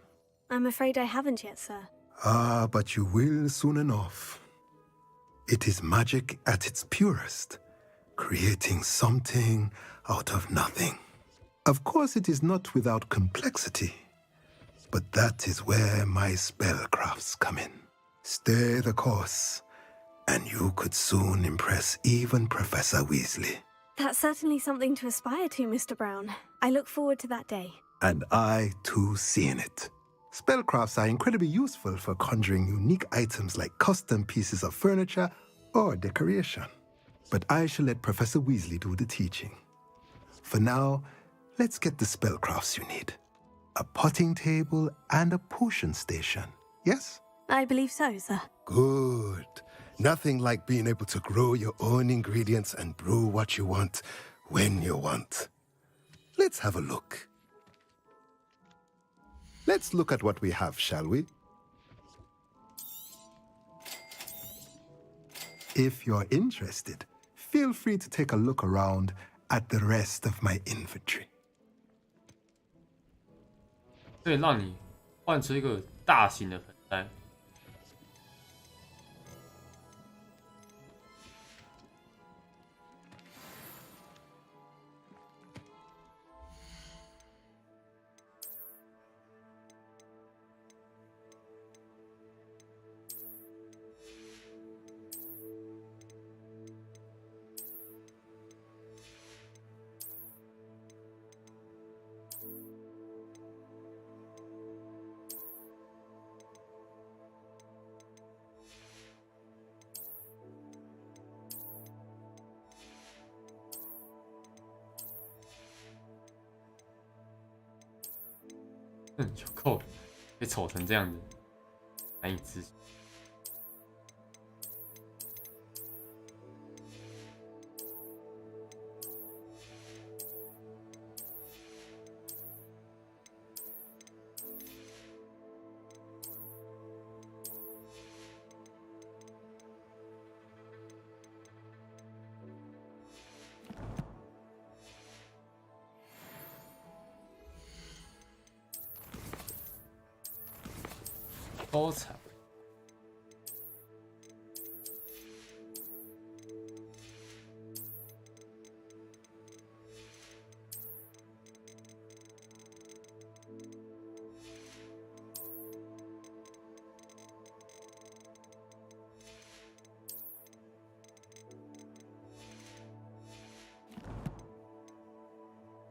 I'm afraid I haven't yet, sir. Ah, but you will soon enough. It is magic at its purest, creating something out of nothing. Of course, it is not without complexity, but that is where my spellcrafts come in. Stay the course, and you could soon impress even Professor Weasley. That's certainly something to aspire to, Mr. Brown. I look forward to that day. And I, too, seeing it. Spellcrafts are incredibly useful for conjuring unique items like custom pieces of furniture or decoration. But I shall let Professor Weasley do the teaching. For now, let's get the spellcrafts you need. A potting table and a potion station, yes? I believe so, sir. Good. Nothing like being able to grow your own ingredients and brew what you want when you want. Let's have a look. Let's look at what we have, shall we? If you're interested, feel free to take a look around at the rest of my inventory. 可以让你换出一个大型的盆栽。就够了，被丑成这样子，难以置信。收藏。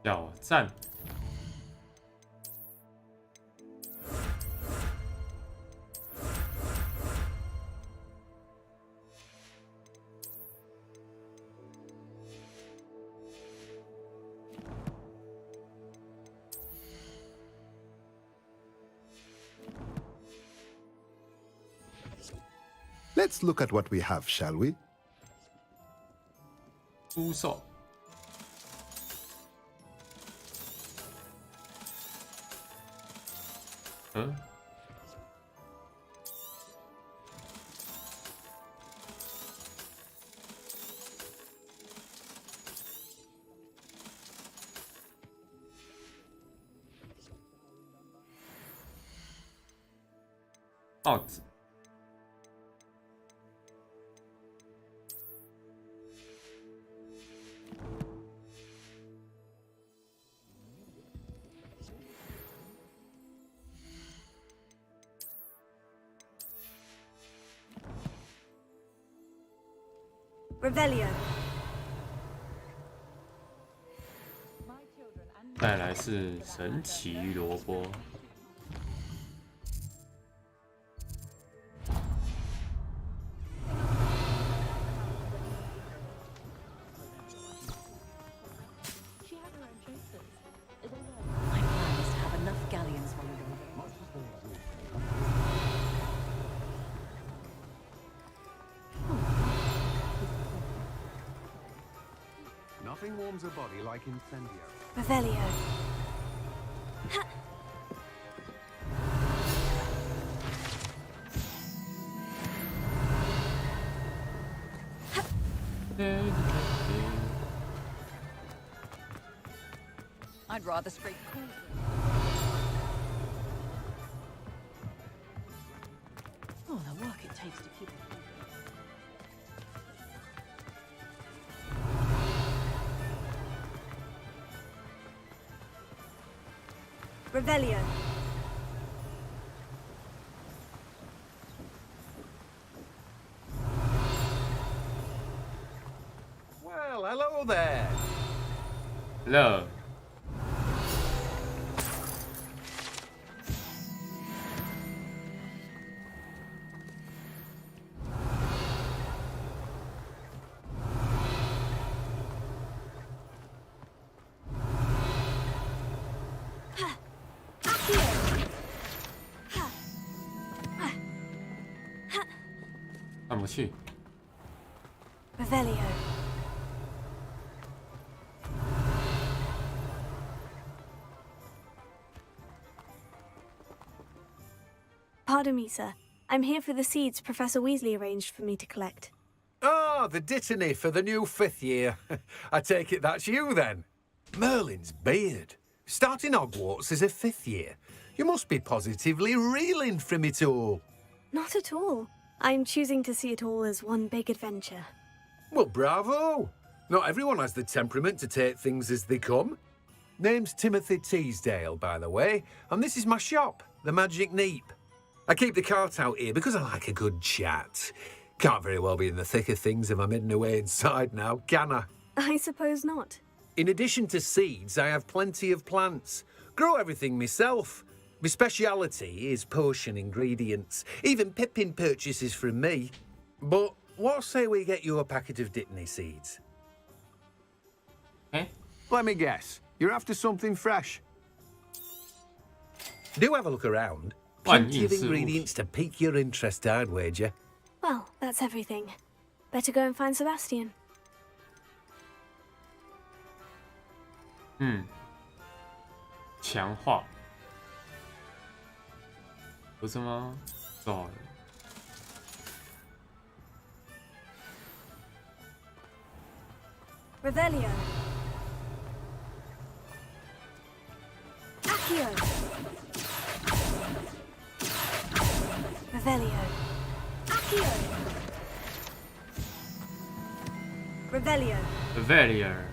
挑战。Let's look at what we have, shall we? 出售。嗯。帽子。Revelio. 再来是神奇萝卜。My plan is to have enough galleons running over. Nothing warms a body like incendio. Revelio. I'd rather scrape cool. Oh, the work it takes to keep it. Revelio. Well, hello there. Hello. Revelio. Pardon me, sir. I'm here for the seeds Professor Weasley arranged for me to collect. Ah, Ah, the dittany for the new 5th year. I take it that's you, then. Merlin's beard. Starting Hogwarts as a 5th year. You must be positively reeling from it all. Not at all. I'm choosing to see it all as one big adventure. Well, bravo. Not everyone has the temperament to take things as they come. Name's Timothy Teasdale, by the way, and this is my shop, the Magic Neep. I keep the cart out here because I like a good chat. Can't very well be in the thick of things if I'm hidden away inside now, can I? I suppose not. In addition to seeds, I have plenty of plants. Grow everything myself. My speciality is potion ingredients. Even Pippin purchases from me. But what say we get you a packet of Dittany seeds? Eh? Let me guess. You're after something fresh. Do have a look around. Plenty of ingredients to pique your interest, I'd wager. Well, that's everything. Better go and find Sebastian. 强化，不是吗？走。Revelio. Accio. Revelio. Accio. Revelio. Revelio.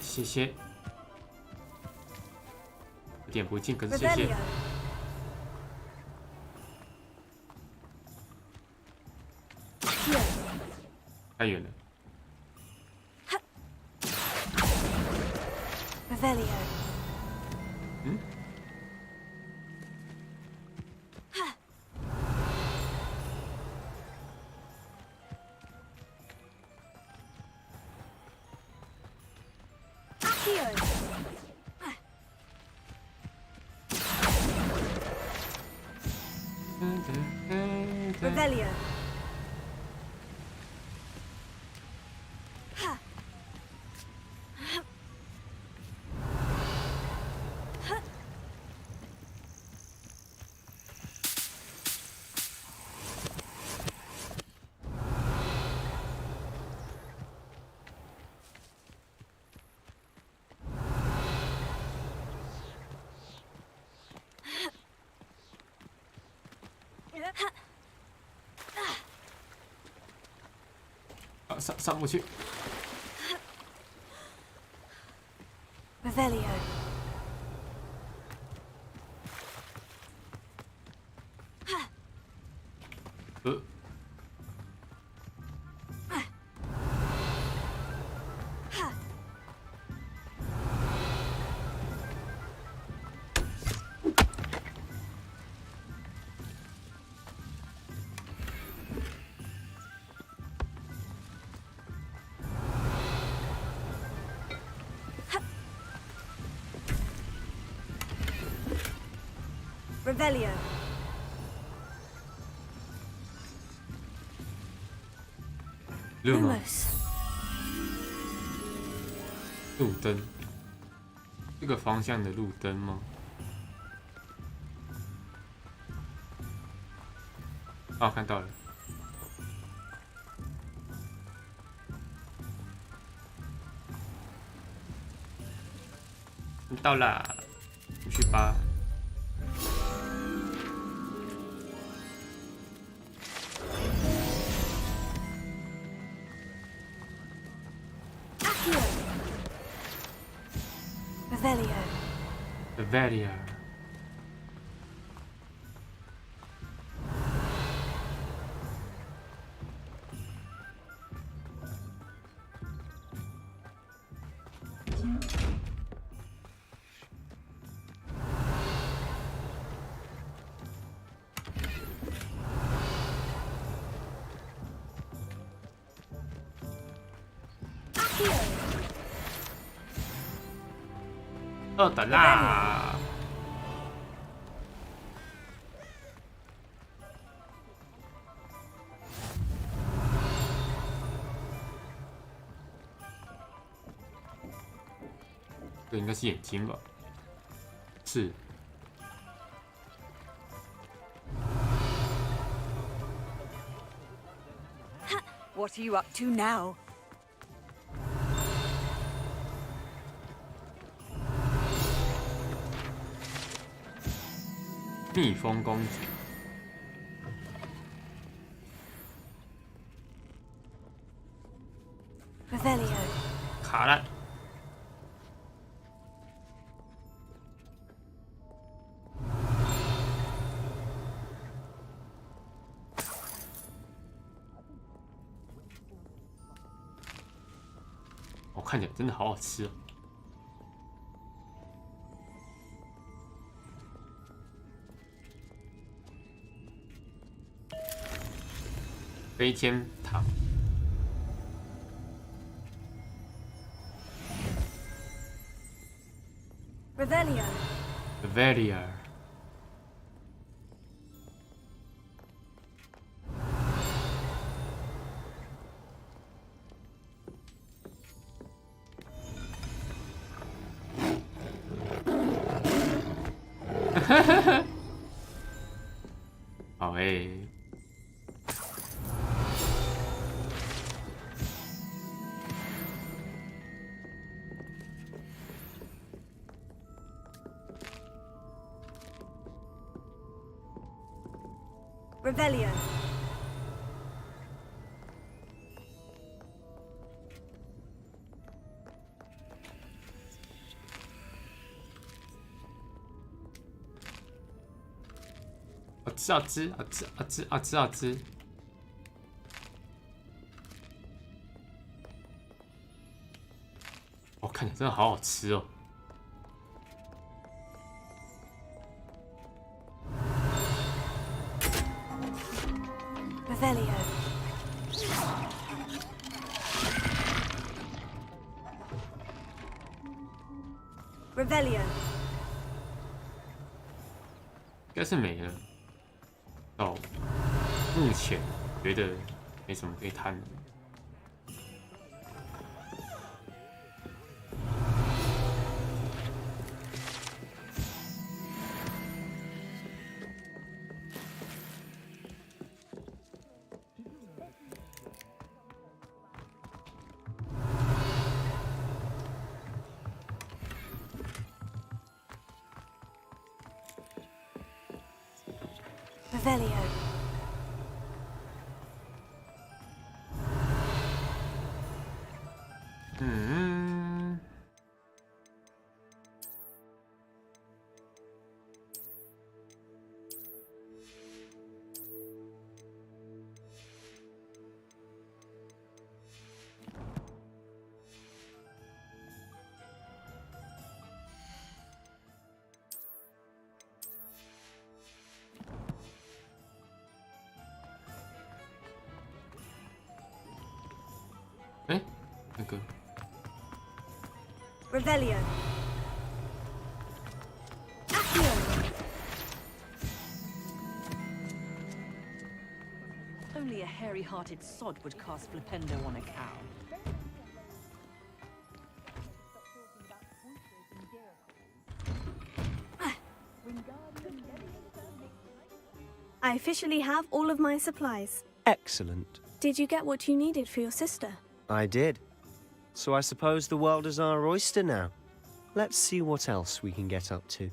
谢谢，有点不近，可是谢谢。太远了。嗯？Revelio.上不去。Revelio. Revelio. Lumos. 路灯，这个方向的路灯吗？哦，看到了。到啦，去吧。Revelio. ， 2等啦！这应该是眼睛吧？是。What are you up to now? 蜜蜂公主。Revelio. 卡了。我看起来真的好好吃哦。飞天堂。Revelio. Revelio。好诶。Revelio. 好吃，好吃，好吃，好吃，好吃。我看起来真的好好吃哦。Revelio. Revelio. 应该是没了。到目前觉得没什么可以谈的。Revelio. Revelio. Accio. Only a hairy-hearted sod would cast Flipendo on a cow. I officially have all of my supplies. Excellent. Did you get what you needed for your sister? I did. So I suppose the world is our oyster now. Let's see what else we can get up to.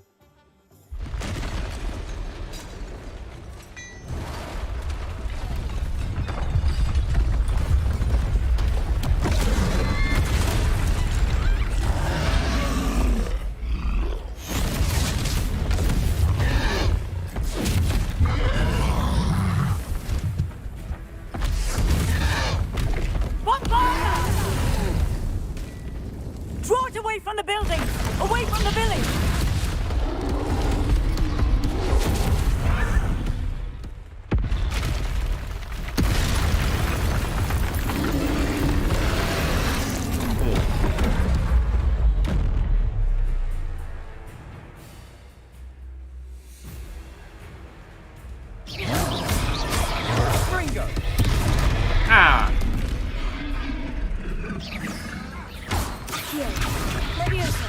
Draw it away from the building! Away from the village! Accio. Leviosa.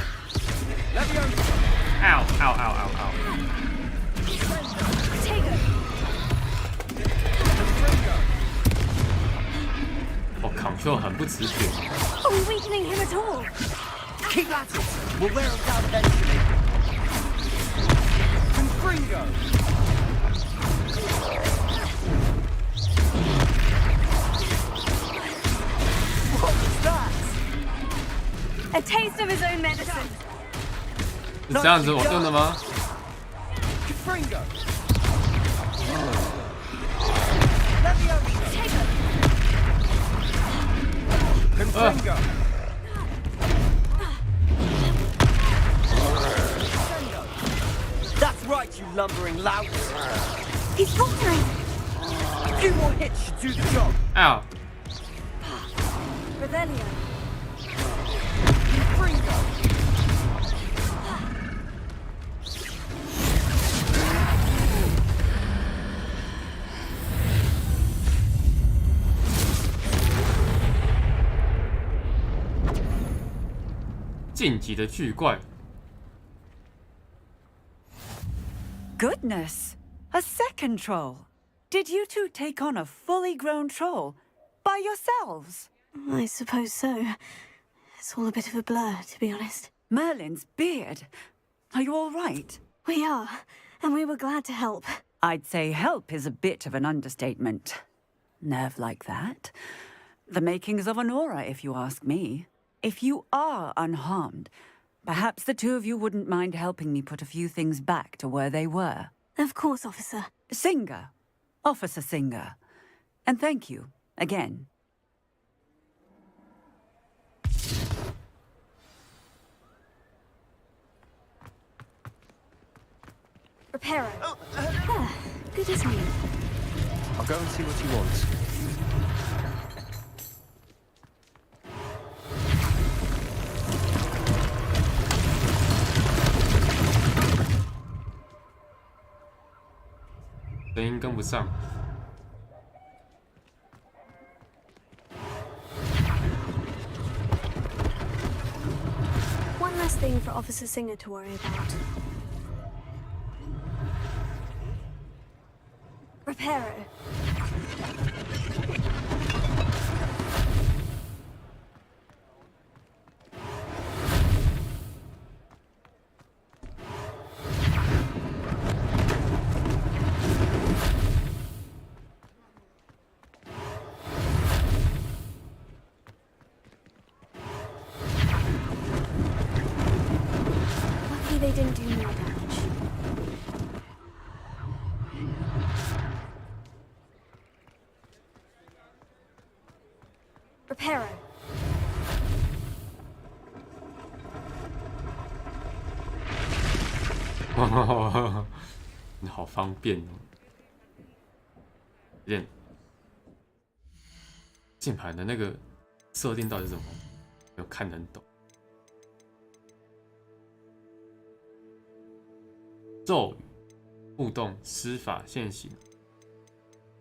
Ow, ow, ow, ow, ow. Tego. 我 control 很不直觉。 Are we weakening him at all? Keep at it. We'll wear him down eventually. Confringo. What was that? A taste of his own medicine. 是这样子我用的吗？ Confringo. Confringo. That's right, you lumbering lout. He's faltering. A few more hits should do the job. Ow. Revelio. Confringo. 晋级的巨怪。 Goodness! A second troll. Did you two take on a fully grown troll by yourselves? I suppose so. It's all a bit of a blur, to be honest. Merlin's beard. Are you all right? We are, and we were glad to help. I'd say help is a bit of an understatement. Nerve like that. The makings of an aura, if you ask me. If you are unharmed, perhaps the two of you wouldn't mind helping me put a few things back to where they were. Of course, officer. Singer. Officer Singer. And thank you, again. Reparo. Ah, good as new. I'll go and see what he wants. One less thing for Officer Singer to worry about. Reparo. They didn't do more damage. Reparo. 你好方便哦，有点键盘的那个设定到底是什么？没有看得很懂。咒语互动施法现行，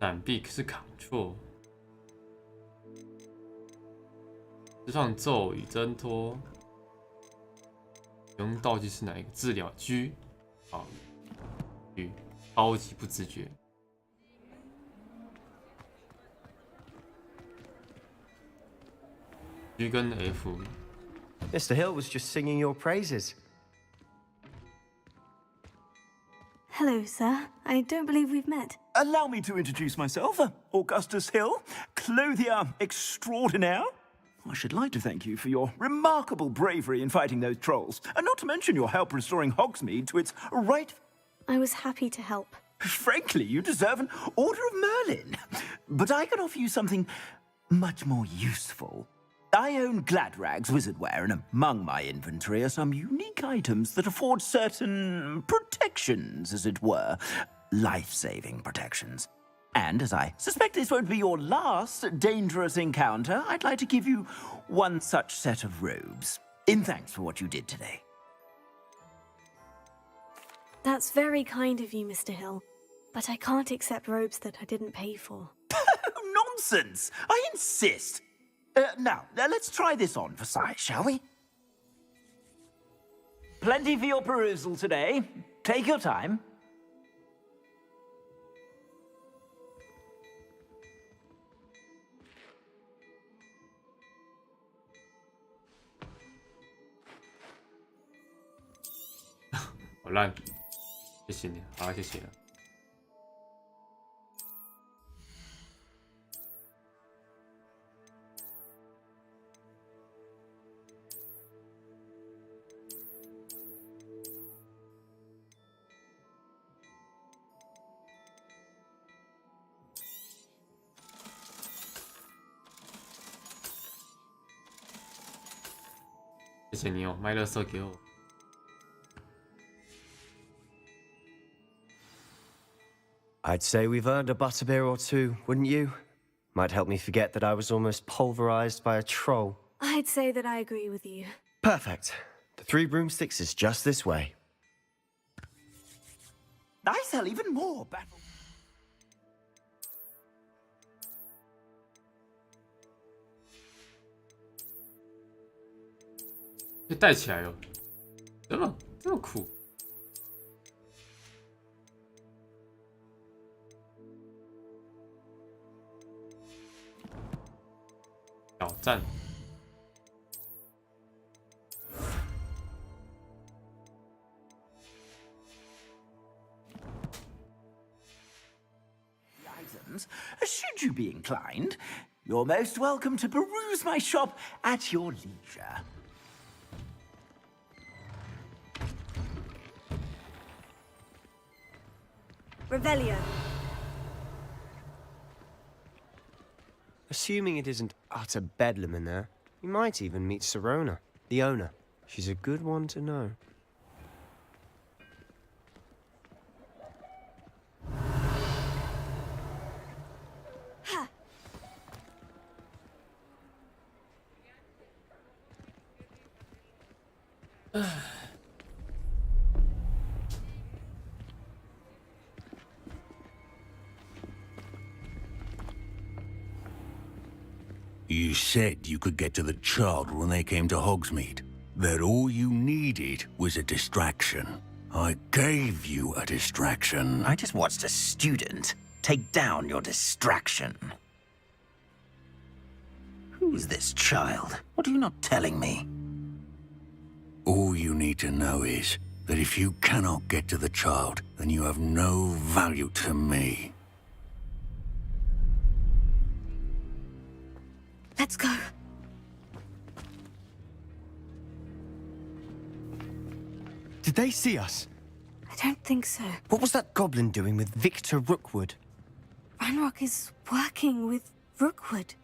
闪避是 Ctrl， 释放咒语挣脱，使用道具是哪一个？治疗 G， 好 ，G 超级不自觉。G 跟 F。 Mr. Hill was just singing your praises. Hello, sir. I don't believe we've met. Allow me to introduce myself, Augustus Hill, clothier extraordinaire. I should like to thank you for your remarkable bravery in fighting those trolls, and not to mention your help restoring Hogsmeade to its right... I was happy to help. Frankly, you deserve an Order of Merlin. But I can offer you something much more useful. I own Gladrag's wizardware, and among my inventory are some unique items that afford certain protections, as it were. Life-saving protections. And as I suspect this won't be your last dangerous encounter, I'd like to give you one such set of robes, in thanks for what you did today. That's very kind of you, Mr. Hill. But I can't accept robes that I didn't pay for. Nonsense! I insist! Now, let's try this on for size, shall we? Plenty for your perusal today. Take your time. "好烂，谢谢你，好，谢谢了。谢谢你哦，卖垃圾给我。I'd say we've earned a butterbeer or two, wouldn't you? Might help me forget that I was almost pulverized by a troll. I'd say that I agree with you. Perfect. The Three Broomsticks is just this way. I sell even more battle. 可以戴起来哦，这么酷。挑战。Items, should you be inclined, you're most welcome to peruse my shop at your leisure. Revelio. Assuming it isn't utter bedlam in there, you might even meet Sirona, the owner. She's a good one to know. You said you could get to the child when they came to Hogsmeade. That all you needed was a distraction. I gave you a distraction. I just watched a student take down your distraction. Who's this child? What are you not telling me? All you need to know is that if you cannot get to the child, then you have no value to me. Let's go. Did they see us? I don't think so. What was that goblin doing with Victor Rookwood? Ranrock is working with Rookwood.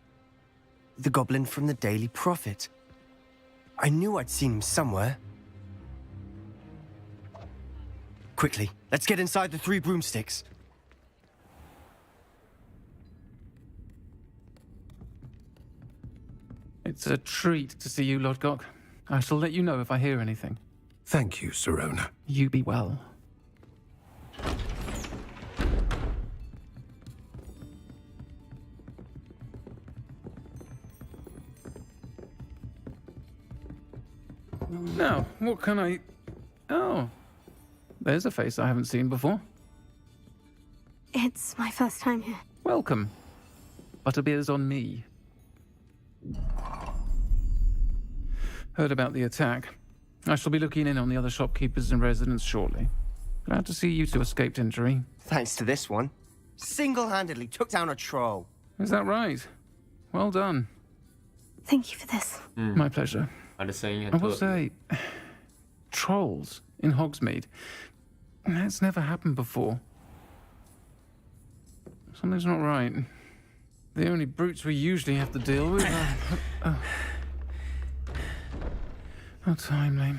The goblin from the Daily Prophet. I knew I'd seen him somewhere. Quickly, let's get inside the Three Broomsticks. It's a treat to see you, Lodgok. I shall let you know if I hear anything. Thank you, Sirona. You be well. Now, what can I... Oh, there's a face I haven't seen before. It's my first time here. Welcome. Butterbeer's on me. Heard about the attack. I shall be looking in on the other shopkeepers and residents shortly. Glad to see you two escaped injury. Thanks to this one. Single-handedly took down a troll. Is that right? Well done. Thank you for this. My pleasure. I will say, trolls in Hogsmeade. That's never happened before. Something's not right. The only brutes we usually have to deal with are... How timely.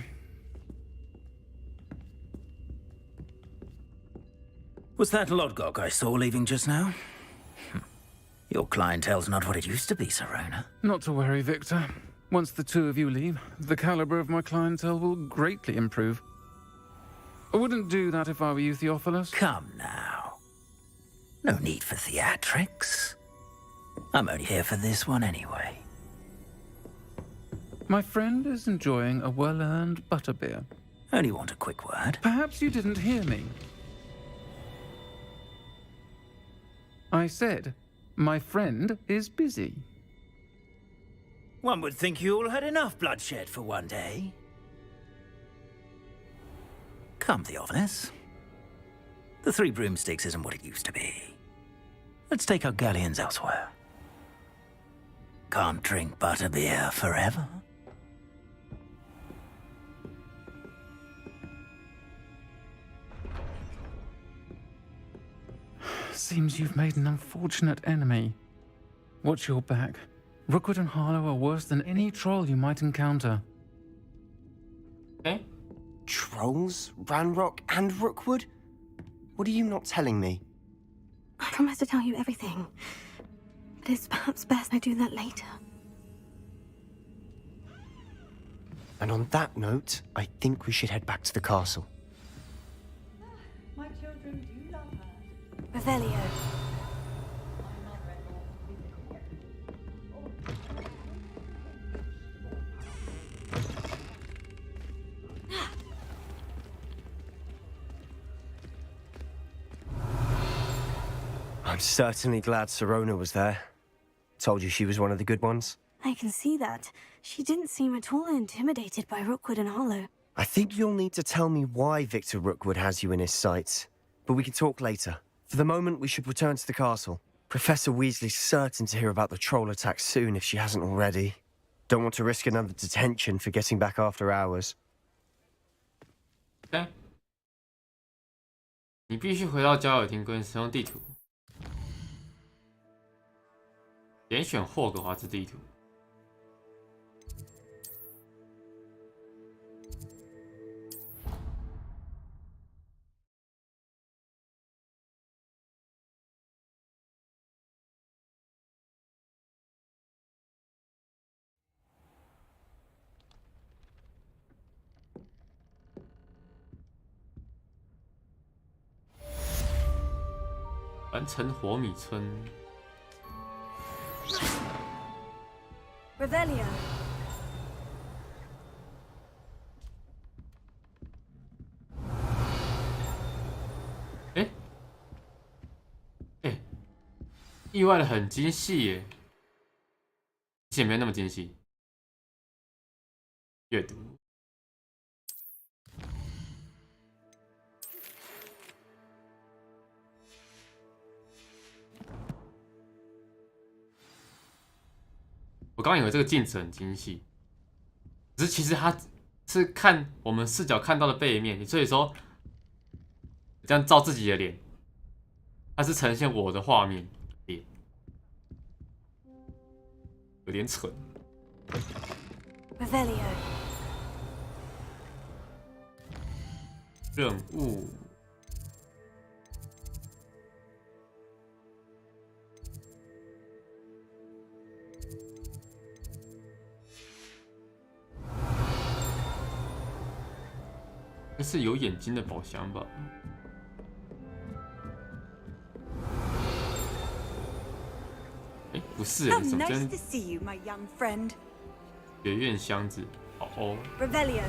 Was that Lodgok I saw leaving just now? Your clientele's not what it used to be, Sirona. Not to worry, Victor. Once the two of you leave, the caliber of my clientele will greatly improve. I wouldn't do that if I were you, Theophilus. Come now. No need for theatrics. I'm only here for this one anyway. My friend is enjoying a well-earned butterbeer. Only want a quick word. Perhaps you didn't hear me. I said, my friend is busy. One would think you all had enough bloodshed for one day. Come, Theophilus. The Three Broomsticks isn't what it used to be. Let's take our galleons elsewhere. Can't drink butterbeer forever. Seems you've made an unfortunate enemy. Watch your back. Rookwood and Harlow are worse than any troll you might encounter. Eh? Trolls? Ranrock and Rookwood? What are you not telling me? I promise to tell you everything. But it's perhaps best I do that later. And on that note, I think we should head back to the castle. My children do love her. Revelio. I'm certainly glad Sirona was there. Told you she was one of the good ones. I can see that. She didn't seem at all intimidated by Rookwood and Harlow. I think you'll need to tell me why Victor Rookwood has you in his sights. But we can talk later. For the moment, we should return to the castle. Professor Weasley's certain to hear about the troll attack soon if she hasn't already. Don't want to risk another detention for getting back after hours. Okay. 你必须回到交友厅跟使用地图。点选霍格华兹地图。完成火米村。Revelio. Eh, 意外的很精细耶，其实也没有那么精细。阅读。我刚以为这个镜子很精细，只是其实它是看我们视角看到的背面，所以说这样照自己的脸，它是呈现我的画面脸，有点蠢。Revelio. 任务。这是有眼睛的宝箱吧？哎，不是，怎么跟学院箱子？哦哦。Revelio.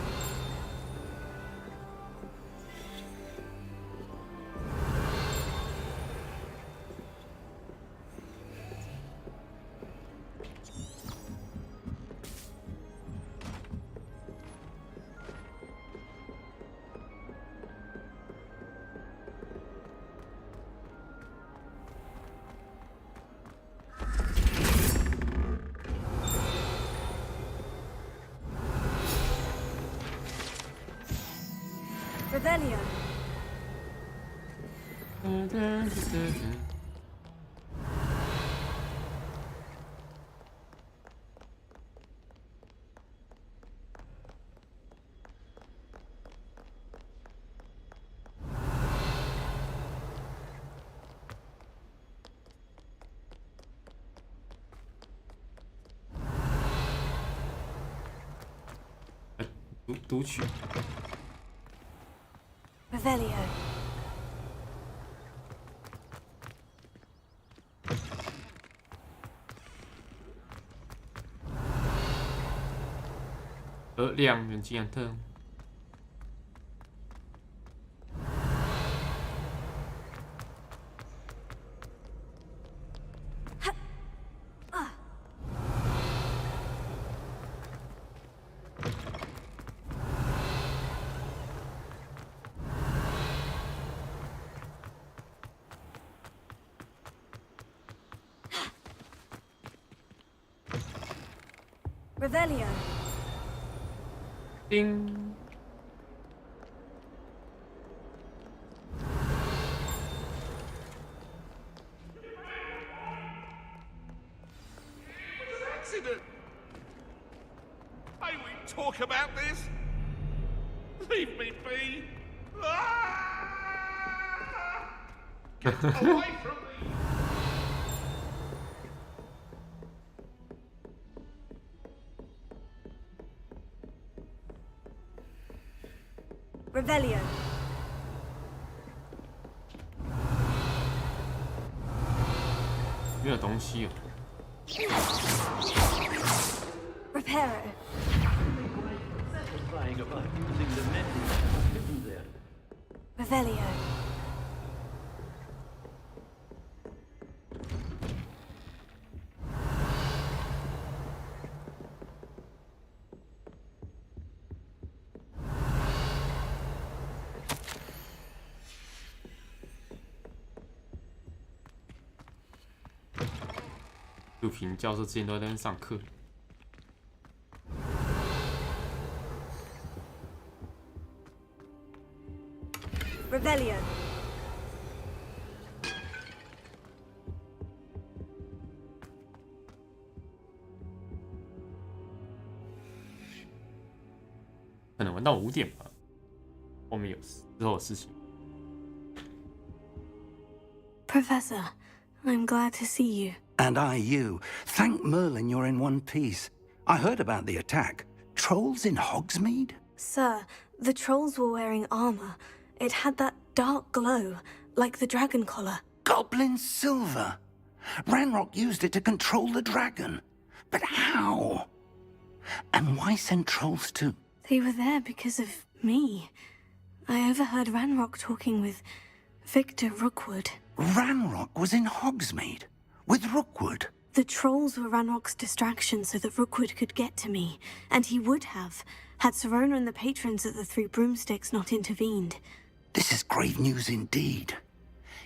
Revelio. 读取。Revelio. 亮远近特。Revelio. 叮。Accident. May we talk about this? Leave me be. Ah! Get away from me. Revelio. 没有东西哦。Reparo. Revelio. 杜平教授之前都在那边上课。Revelio. 可能玩到5点吧，后面之后有事情。Professor, I'm glad to see you. And I you. Thank Merlin you're in one piece. I heard about the attack. Trolls in Hogsmeade? Sir, the trolls were wearing armor. It had that dark glow, like the dragon collar. Goblin silver. Ranrock used it to control the dragon. But how? And why send trolls to... They were there because of me. I overheard Ranrock talking with Victor Rookwood. Ranrock was in Hogsmeade? With Rookwood? The trolls were Ranrock's distraction so that Rookwood could get to me. And he would have, had Serona and the patrons at the Three Broomsticks not intervened. This is grave news indeed.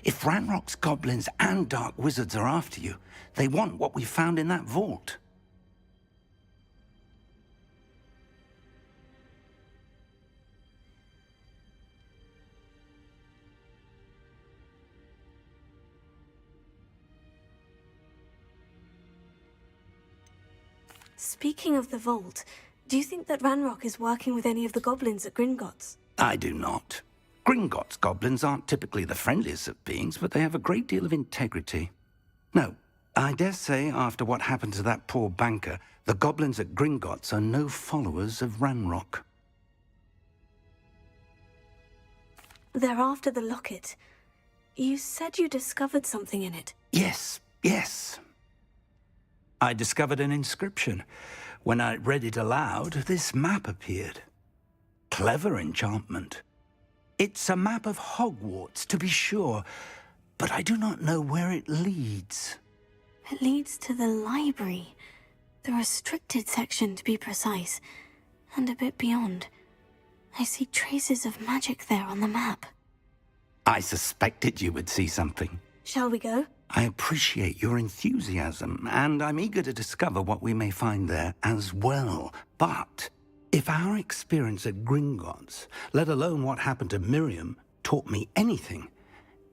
If Ranrock's goblins and dark wizards are after you, they want what we found in that vault. Speaking of the vault, do you think that Ranrock is working with any of the goblins at Gringotts? I do not. Gringotts goblins aren't typically the friendliest of beings, but they have a great deal of integrity. No, I dare say after what happened to that poor banker, the goblins at Gringotts are no followers of Ranrock. They're after the locket. You said you discovered something in it. Yes, yes. I discovered an inscription. When I read it aloud, this map appeared. Clever enchantment. It's a map of Hogwarts, to be sure, but I do not know where it leads. It leads to the library. The restricted section, to be precise. And a bit beyond. I see traces of magic there on the map. I suspected you would see something. Shall we go? I appreciate your enthusiasm, and I'm eager to discover what we may find there as well. But if our experience at Gringotts, let alone what happened to Miriam, taught me anything,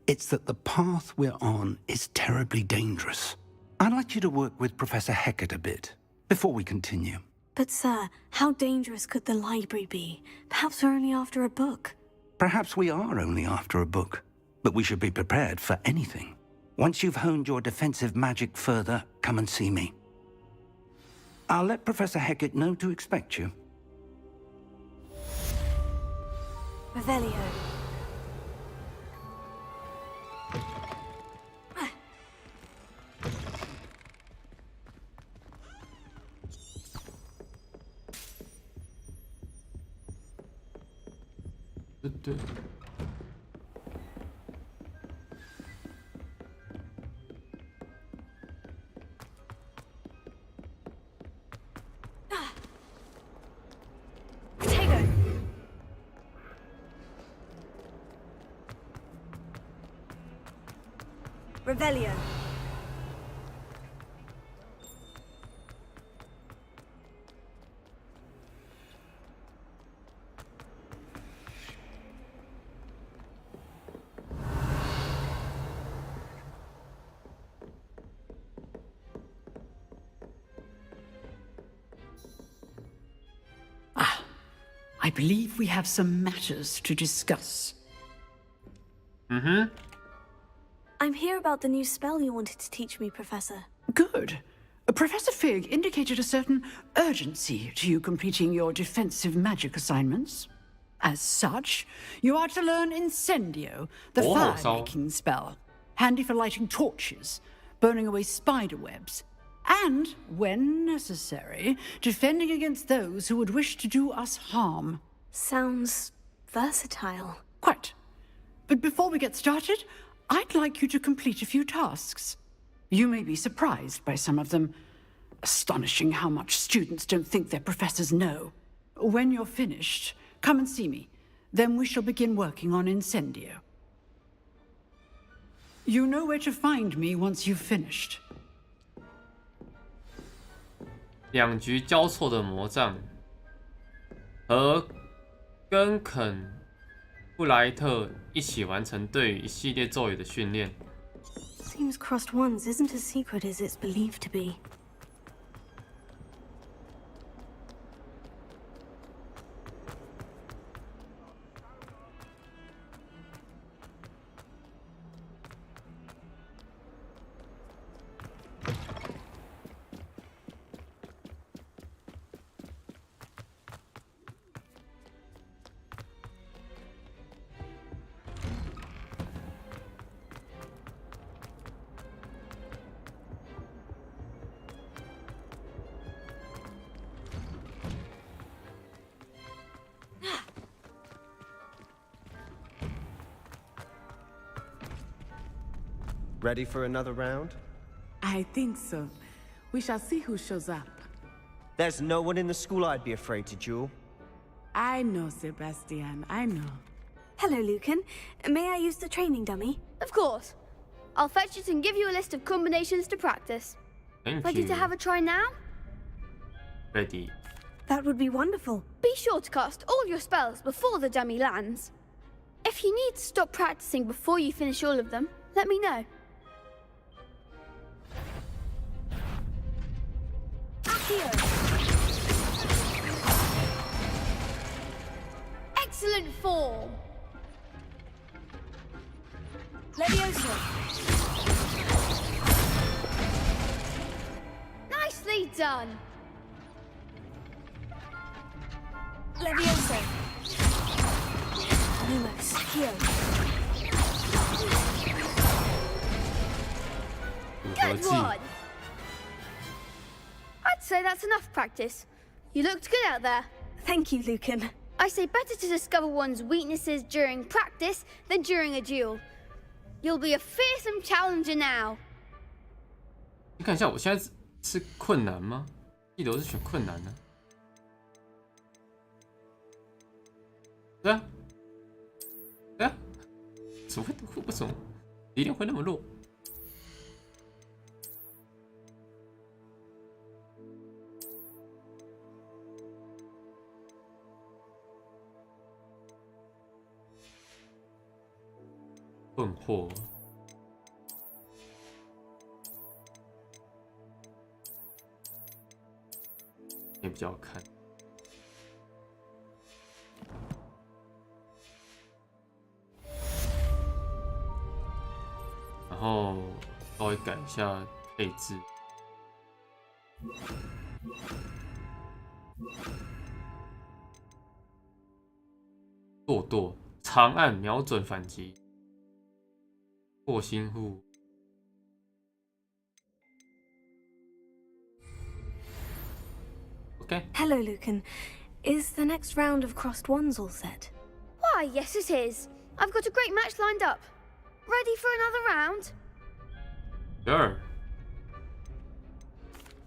it's that the path we're on is terribly dangerous. I'd like you to work with Professor Hecat a bit, before we continue. But sir, how dangerous could the library be? Perhaps we're only after a book. Perhaps we are only after a book, but we should be prepared for anything. Once you've honed your defensive magic further, come and see me. I'll let Professor Hecat know to expect you. Revelio. I believe we have some matters to discuss. Mm-hmm. I'm here about the new spell you wanted to teach me, Professor. Good. Professor Fig indicated a certain urgency to you completing your defensive magic assignments. As such, you are to learn Incendio, the fire-making spell, handy for lighting torches, burning away spider webs, and, when necessary, defending against those who would wish to do us harm. Sounds versatile. Quite. But before we get started, I'd like you to complete a few tasks. You may be surprised by some of them. Astonishing how much students don't think their professors know. When you're finished, come and see me. Then we shall begin working on Incendio. You know where to find me once you've finished. 两局交错的魔杖和跟肯布莱特一起完成对于一系列咒语的训练。Seems crossed ones isn't as secret as it's believed to be. Ready for another round? I think so. We shall see who shows up. There's no one in the school I'd be afraid to duel. I know, Sebastian, I know. Hello, Lucan. May I use the training dummy? Of course. I'll fetch it and give you a list of combinations to practice. Ready to have a try now? Ready. That would be wonderful. Be sure to cast all your spells before the dummy lands. If you need to stop practicing before you finish all of them, let me know. Accio. Excellent form. Leviosa. Nicely done. Leviosa. Lumos. Accio. Good one. I'd say that's enough practice. You looked good out there. Thank you, Lucan. I say better to discover one's weaknesses during practice than during a duel. You'll be a fearsome challenger now. 你看一下，我现在是困难吗？记得我是选困难的。对啊，对啊，为什么敌人会那么弱？困惑。也比较好看。然后稍微改一下配置。剁长按瞄准反击。破心户。Okay. Hello, Lucan. Is the next round of crossed ones all set? Why, yes it is. I've got a great match lined up. Ready for another round? Sure.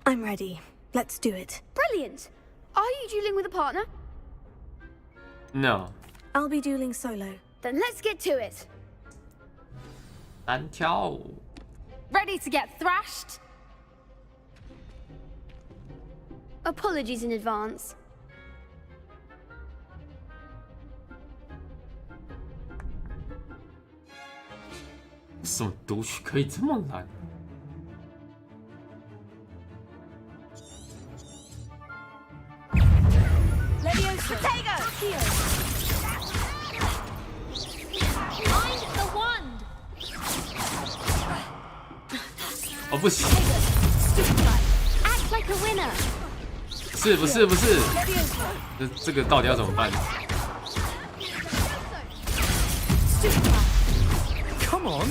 I'm ready. Let's do it. Brilliant. Are you dueling with a partner? No. I'll be dueling solo. Then let's get to it. 单挑。Ready to get thrashed? Apologies in advance. 什么读取可以这么难？Leviosa. Potato. 不行。 Act like a winner. 不是，这个到底要怎么办？ Come on.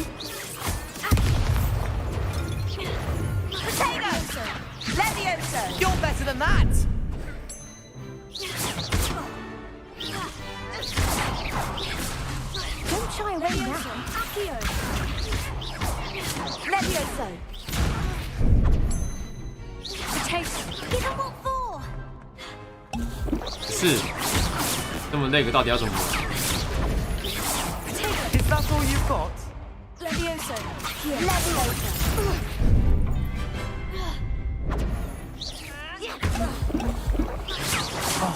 Potato! Levioso! You're better than that! Don't shy away now. Accio! Levioso! Potato! Give him what for? 是，这么那个到底要怎么玩？ Is that all you've got? Levioso! Levioso!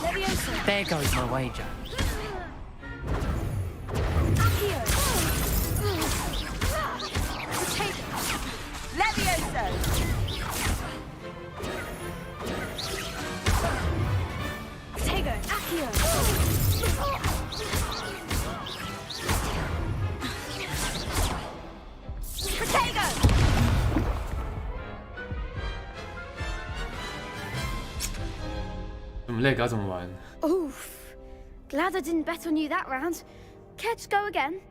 Levioso! There goes my wager. Accio! Potato! Levioso! Potato! Accio! Potato! 这么那个要怎么玩？ Oof. Glad I didn't bet on you that round. Care to go again?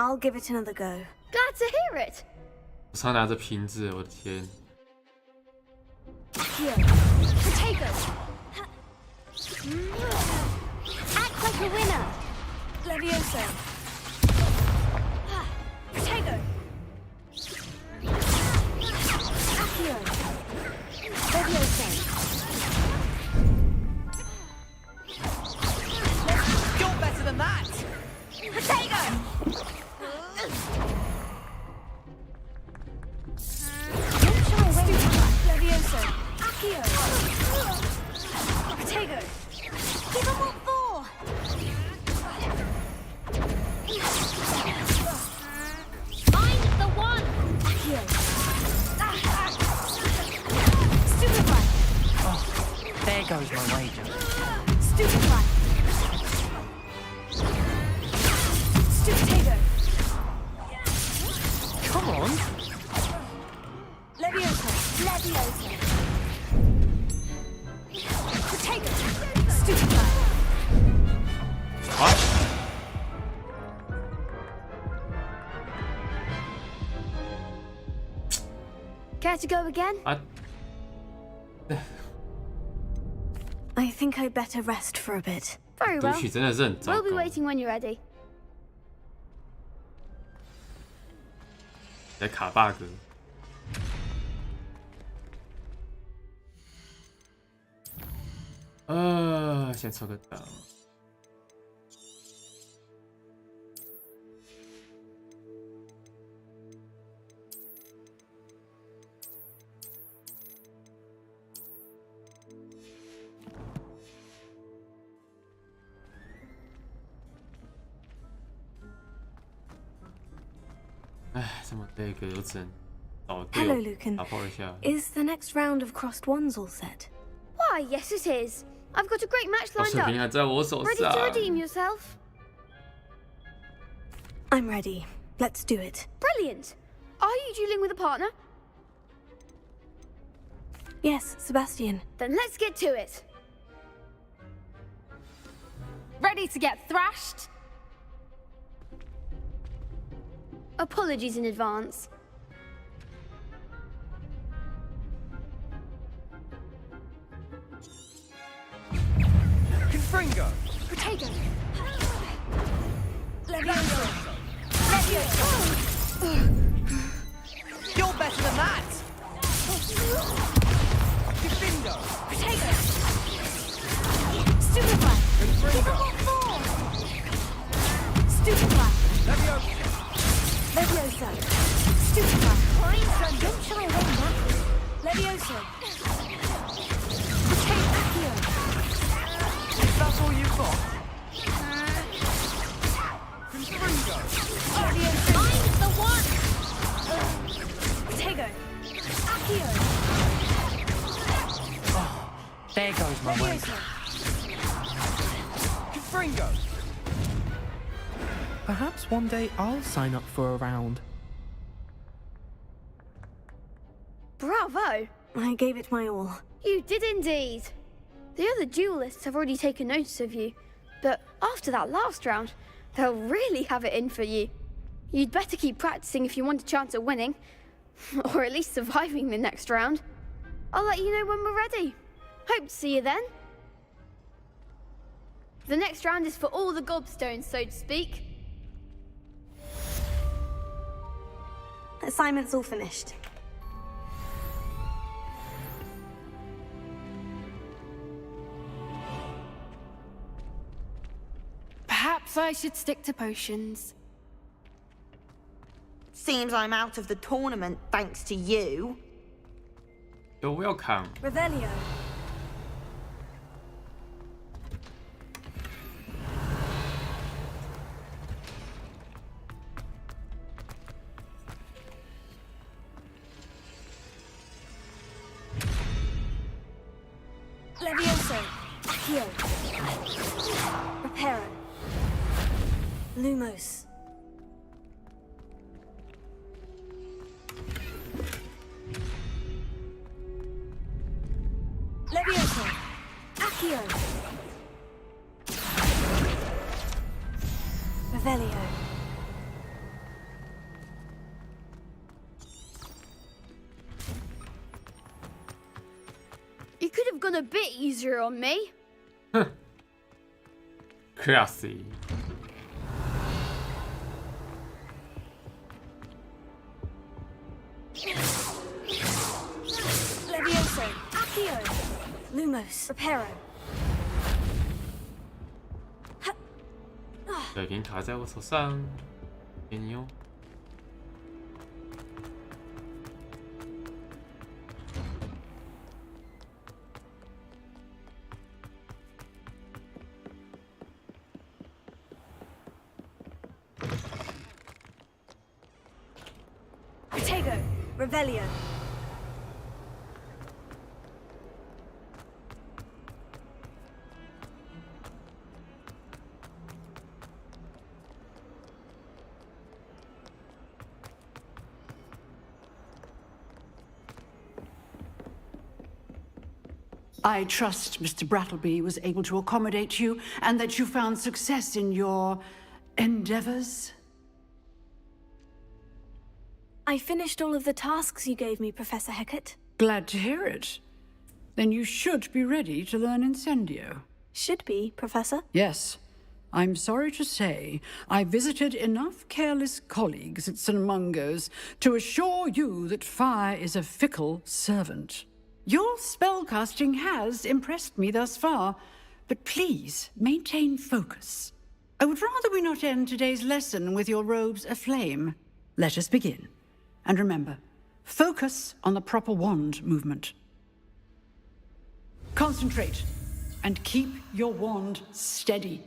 I'll give it another go. Glad to hear it. 我常拿着瓶子，我的天！ Here. Potato. Act like a winner. Levioso! Potato! Accio! Levioso! You're better than that! Potato! Levioso! Accio! Potato! Give him what for? Find the one. Accio! Stupefy! Oh, there goes my wager. Stupefy! Stupotato! Come on. Levioso! Levioso! Potato! Stupefy! What? Care to go again? I think I'd better rest for a bit. Very 读 well. 取真的是很糟 We'll be 糕。 waiting when you're ready. 在卡 bug。先抽个刀。哎，这么这个我只能找队 Hello, 友 Lucan. 打破一下。 Is the next round of crossed ones all set? Why, yes, it is. I've got a great match 我 lined 水 up. 平还在我手 Ready 上。 to redeem yourself? I'm ready. Let's do it. Brilliant. Are you dueling with a partner? Yes, Sebastian. Then let's get to it. Ready to get thrashed? Apologies in advance. Confringo! Potato. Levioso! Levioso! You're better than that! Confringo! Potato! Stupefy! Stupefy! Leviosa! Stupefy! Don't shy away now! Leviosa! Take Accio! That's all you've got? Leviosa! I'm the one! Tego! Accio! There goes my way. Fringo! Perhaps one day I'll sign up for a round. Bravo! I gave it my all. You did indeed. The other duelists have already taken notice of you, but after that last round, they'll really have it in for you. You'd better keep practicing if you want a chance at winning, or at least surviving the next round. I'll let you know when we're ready. Hope to see you then. The next round is for all the gobstones, so to speak. Assignment's all finished. Perhaps I should stick to potions. Seems I'm out of the tournament thanks to you. You're welcome. Revelio. Levioso. Accio. Reparo. Lumos. Levioso. Accio. Revelio. You could have gone a bit easier on me. Classy. Levioso. Accio. Lumos. Reparo. 水瓶卡在我手上，给你哦。Tego. Revelio. I trust Mr. Brattleby was able to accommodate you and that you found success in your endeavors. I finished all of the tasks you gave me, Professor Hecat. Glad to hear it. Then you should be ready to learn Incendio. Should be, Professor? Yes. I'm sorry to say, I visited enough careless colleagues at St. Mungo's to assure you that fire is a fickle servant. Your spellcasting has impressed me thus far, but please maintain focus. I would rather we not end today's lesson with your robes aflame. Let us begin. And remember, focus on the proper wand movement. Concentrate and keep your wand steady.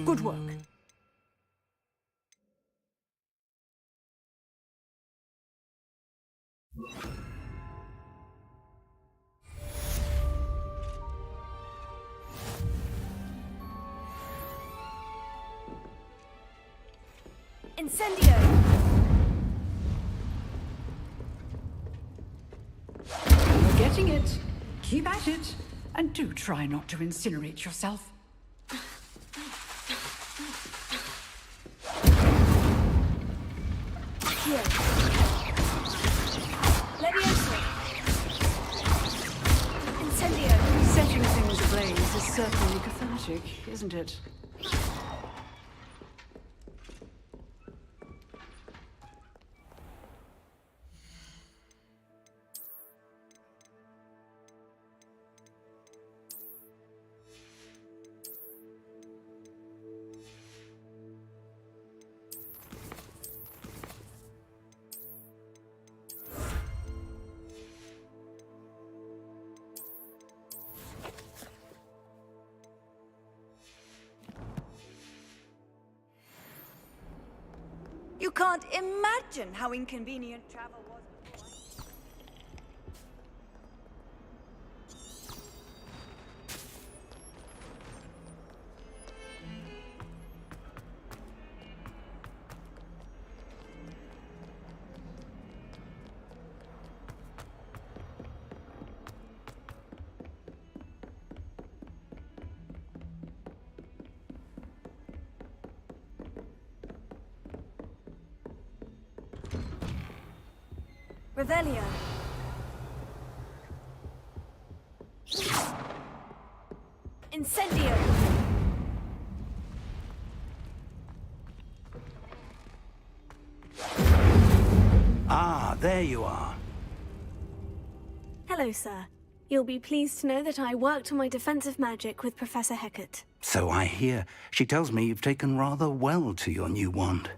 Good work. Incendio! You're getting it. Keep at it. And do try not to incinerate yourself. Here. Leviosa. Incendio. Setting things ablaze is certainly cathartic, isn't it? You can't imagine how inconvenient travel was before. Revelio. Incendio. Ah, there you are. Hello, sir. You'll be pleased to know that I worked on my defensive magic with Professor Hecat. So I hear. She tells me you've taken rather well to your new wand.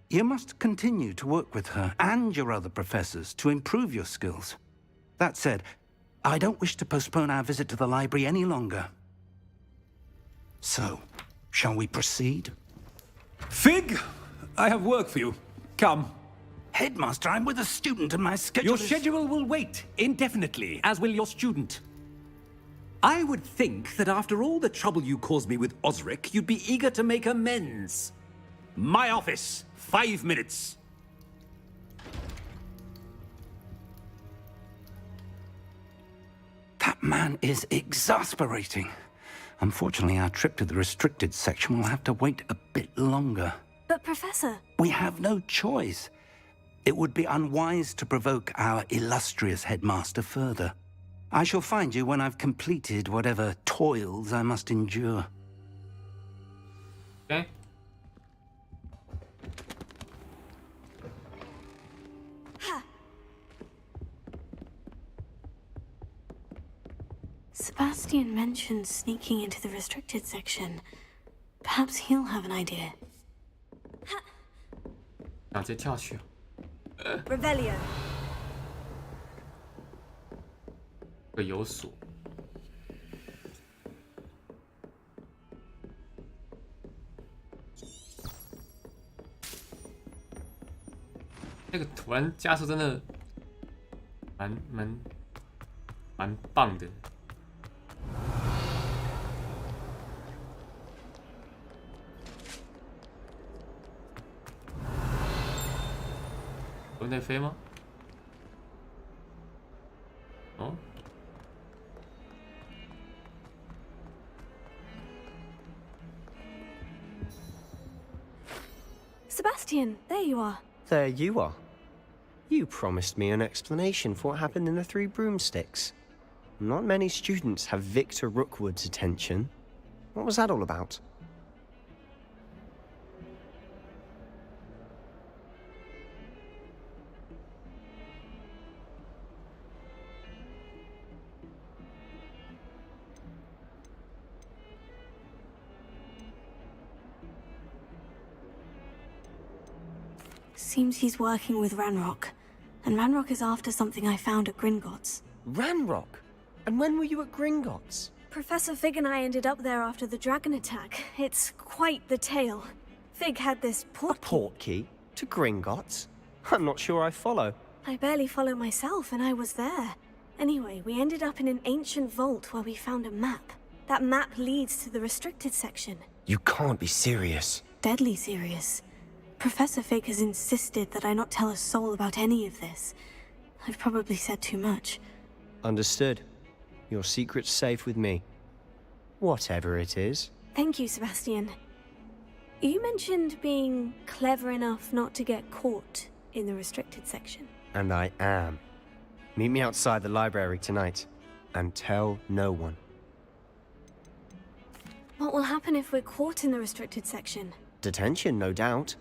You must continue to work with her and your other professors to improve your skills. That said, I don't wish to postpone our visit to the library any longer. So, shall we proceed? Fig, I have work for you. Come. Headmaster, I'm with a student and my schedule Your schedule will wait indefinitely, as will your student. I would think that after all the trouble you caused me with Osric, you'd be eager to make amends. My office, 5 minutes. That man is exasperating. Unfortunately, our trip to the restricted section will have to wait a bit longer. But, Professor... We have no choice. It would be unwise to provoke our illustrious headmaster further. I shall find you when I've completed whatever toils I must endure. Okay. Sebastian mentioned sneaking into the restricted section. Perhaps he'll have an idea. 直接跳去。 Revelio. 会有锁。那个突然加速真的蛮棒的。有在飞吗？哦。 Sebastian, there you are. There you are. You promised me an explanation for what happened in the Three Broomsticks. Not many students have Victor Rookwood's attention. What was that all about? Seems he's working with Ranrock. And Ranrock is after something I found at Gringotts. Ranrock? And when were you at Gringotts? Professor Fig and I ended up there after the dragon attack. It's quite the tale. Fig had this port... A portkey? To Gringotts? I'm not sure I follow. I barely follow myself, and I was there. Anyway, we ended up in an ancient vault where we found a map. That map leads to the restricted section. You can't be serious. Deadly serious. Professor Fig has insisted that I not tell a soul about any of this. I've probably said too much. Understood. Your secret's safe with me. Whatever it is. Thank you, Sebastian. You mentioned being clever enough not to get caught in the restricted section. And I am. Meet me outside the library tonight. And tell no one. What will happen if we're caught in the restricted section? Detention, no doubt.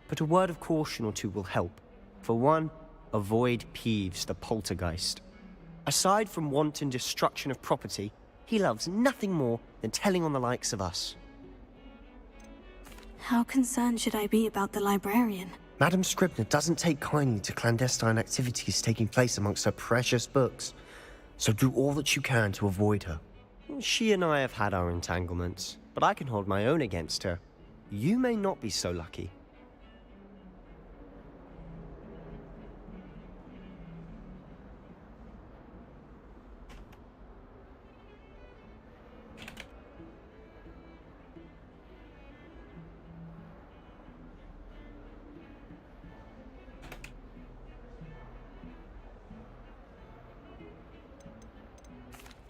But a word of caution or two will help. For one, avoid Peeves, the poltergeist. Aside from wanton destruction of property, he loves nothing more than telling on the likes of us. How concerned should I be about the librarian? Madame Scribner doesn't take kindly to clandestine activities taking place amongst her precious books. So do all that you can to avoid her. She and I have had our entanglements, but I can hold my own against her. You may not be so lucky.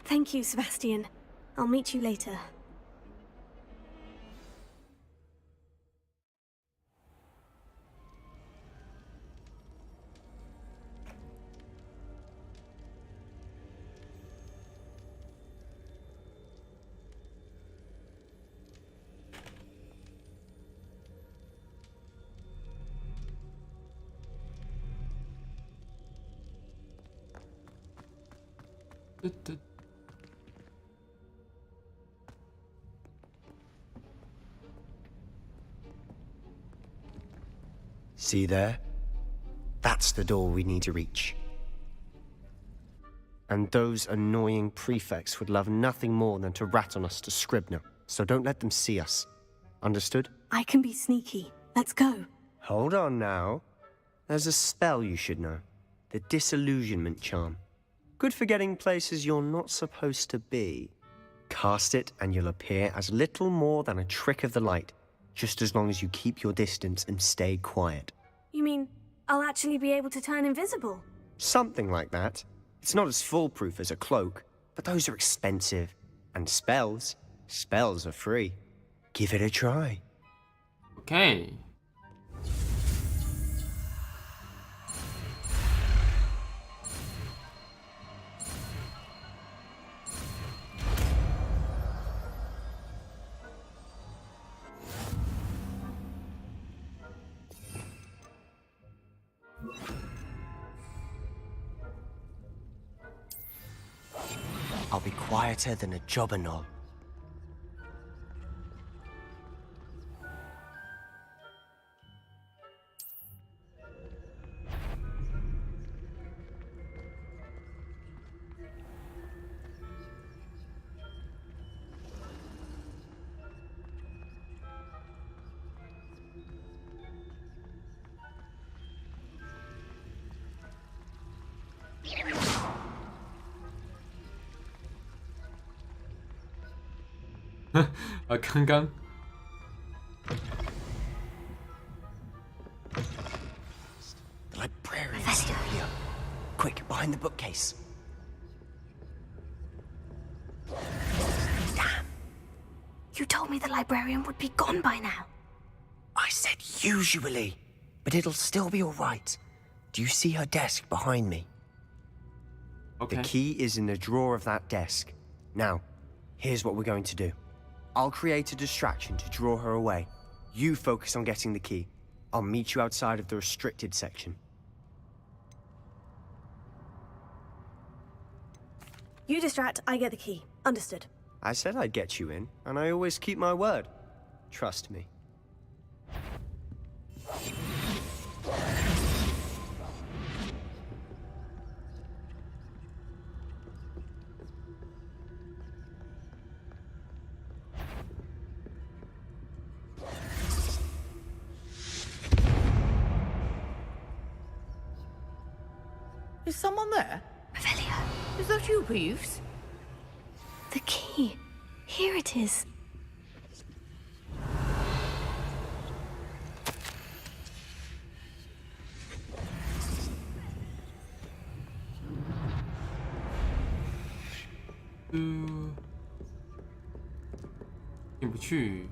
Thank you, Sebastian. I'll meet you later. See there? That's the door we need to reach. And those annoying prefects would love nothing more than to rat on us to Scribner, so don't let them see us. Understood? I can be sneaky. Let's go. Hold on now. There's a spell you should know. The Disillusionment Charm. Good for getting places you're not supposed to be. Cast it and you'll appear as little more than a trick of the light, just as long as you keep your distance and stay quiet. You mean I'll actually be able to turn invisible? Something like that. It's not as foolproof as a cloak, but those are expensive. And spells are free. Give it a try. Okay. I'll be quieter than a jobberknoll.刚刚 The librarian's still here. Quick, behind the bookcase. Damn. You told me the librarian would be gone by now. I said usually, but it'll still be all right. Do you see her desk behind me? Okay. The key is in the drawer of that desk. Now, here's what we're going to do. I'll create a distraction to draw her away. You focus on getting the key. I'll meet you outside of the restricted section. You distract, I get the key. Understood. I said I'd get you in, and I always keep my word. Trust me. Is someone there? Revelio. Is that you, Peeves? The key. Here it is. 进不去。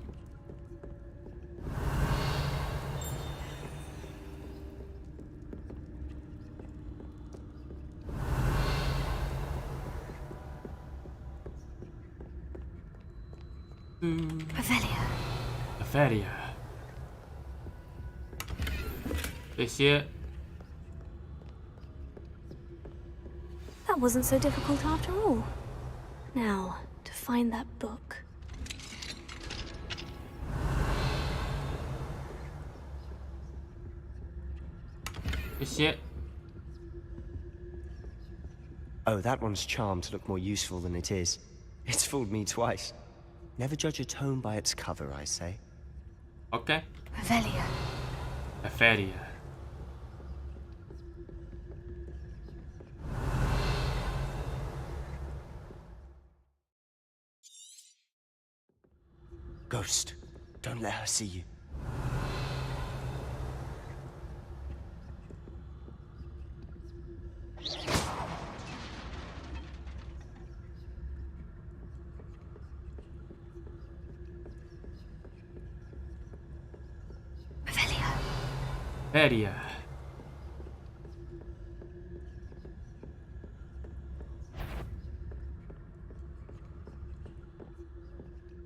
Ophelia， 这些。 That wasn't so difficult after all. Now, to find that book. 这些。 Oh, that one's charmed to look more useful than it is. It's fooled me twice. Never judge a tome by its cover, I say. Okay. Ophelia. Ophelia. Ghost, don't let her see you. Ophelia.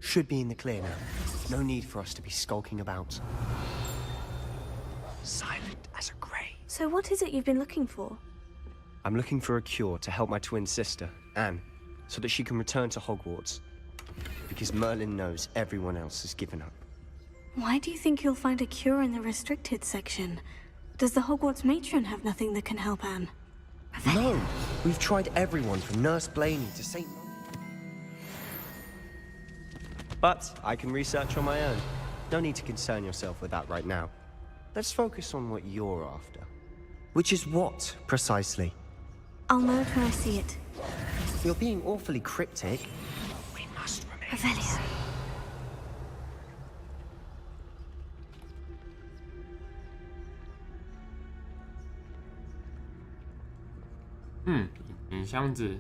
Should be in the clear now. No need for us to be skulking about. Silent as a grave. So what is it you've been looking for? I'm looking for a cure to help my twin sister, Anne, so that she can return to Hogwarts. Because Merlin knows everyone else has given up. Why do you think you'll find a cure in the restricted section? Does the Hogwarts matron have nothing that can help Anne? No! We've tried everyone from Nurse Blaney to St. But I can research on my own. No need to concern yourself with that right now. Let's focus on what you're after. Which is what, precisely? I'll know it when I see it. You're being awfully cryptic. We must remain. Ophelia.影箱子。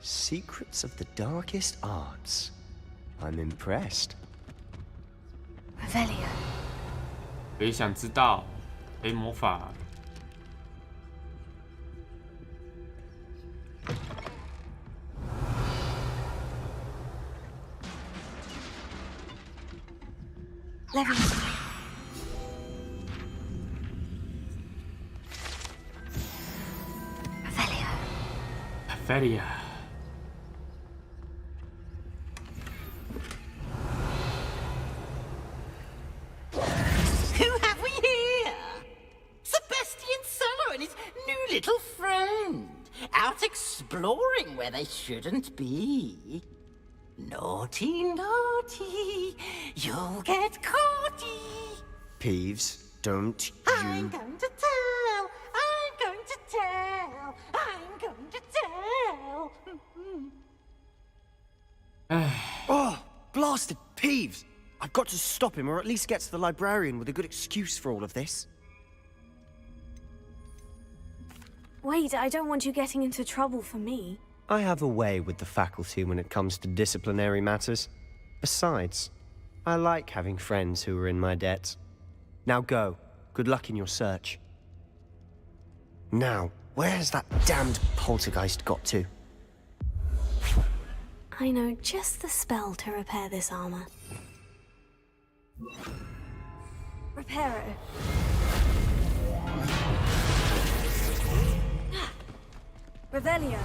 Secrets of the darkest arts. I'm impressed. Ophelia. 我也想知道黑魔法。 Ophelia. Who have we here? Sebastian Cello and his new little friend. Out exploring where they shouldn't be. Naughty, naughty. You'll get caughty. Peeves, don't I'm you... going to tell. I'm going to tell. I'm going to tell. Oh, blasted Peeves! I've got to stop him, or at least get to the librarian with a good excuse for all of this. Wait, I don't want you getting into trouble for me. I have a way with the faculty when it comes to disciplinary matters. Besides, I like having friends who are in my debt. Now go. Good luck in your search. Now, where's that damned poltergeist got to? I know just the spell to repair this armor. Repair it. Revelio.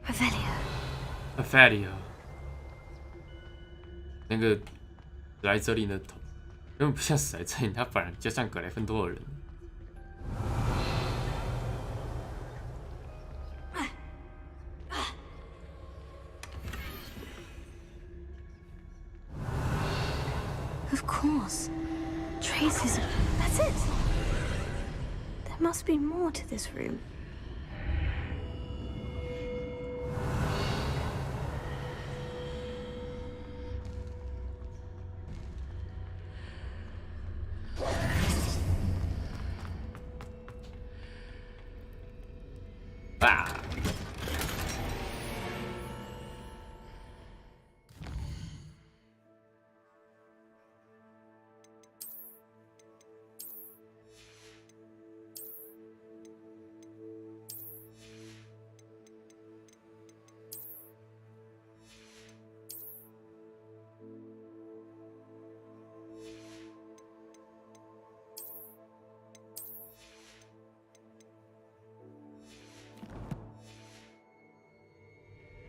Revelio. Ophelia。那个史莱哲林的头根本不像史莱哲林，他反而就像格莱芬多的人。 Of course. Traces of... That's it! There must be more to this room.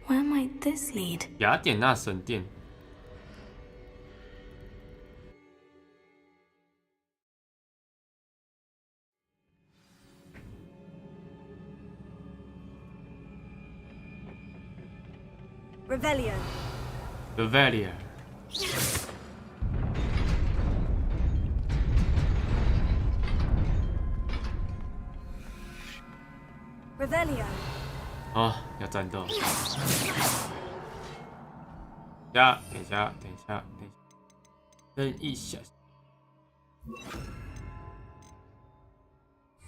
Where might this lead? 雅典娜神殿。Revelio. Revelio. Revelio. 哦，要战斗。等一下，等一下。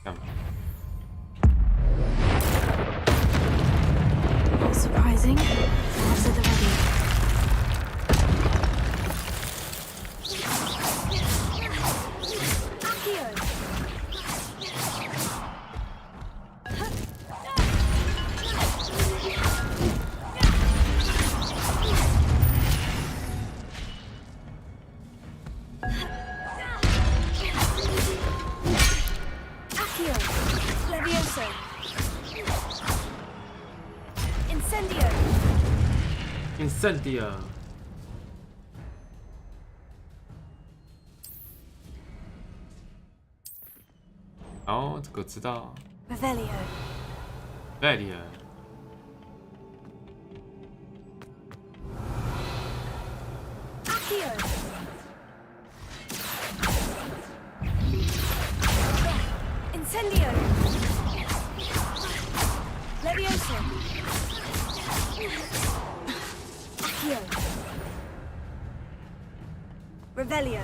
干嘛？ Not surprising. After the ready. Incendio。哦，这个知道。Revelio. Revelio。Accio. Incendio. Levioso. Accio. Revelio.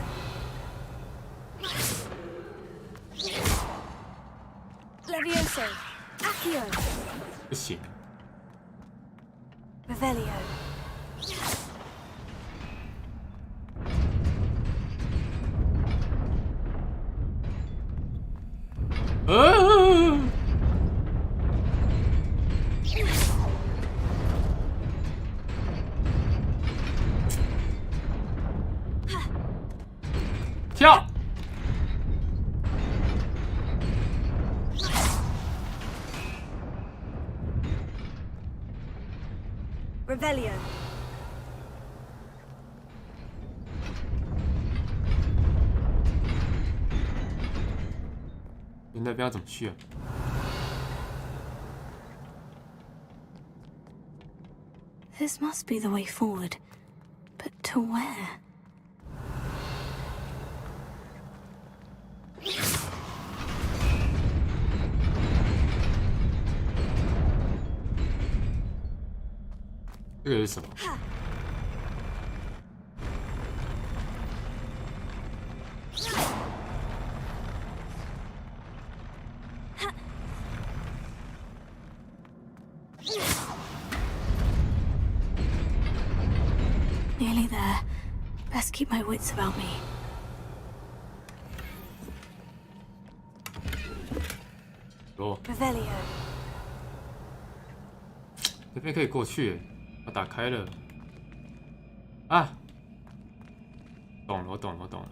Levioso. Accio. 不行。 Revelio.跳。Revelio. 你那边要怎么去啊？ This must be the way forward. But to where? This 个是什么？ Nearly there. Best keep my wits about me. 哦， Revelio. 这边可以过去，我打开了。啊，懂了，我懂了，我懂了。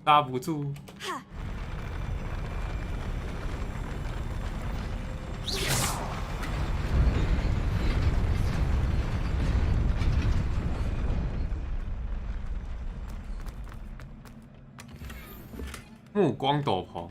拉不住。目光斗篷。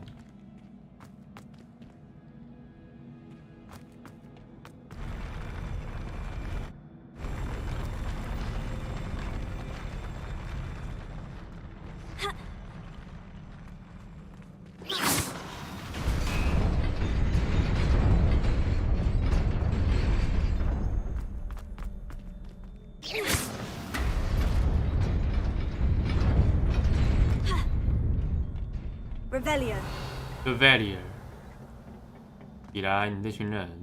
Revelio. Revelio， 起来，你这群人！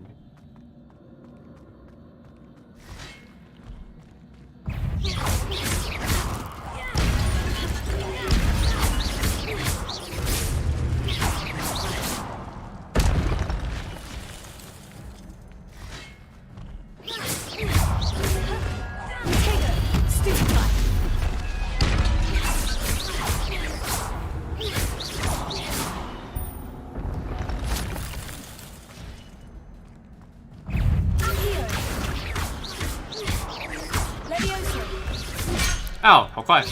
哦，好快！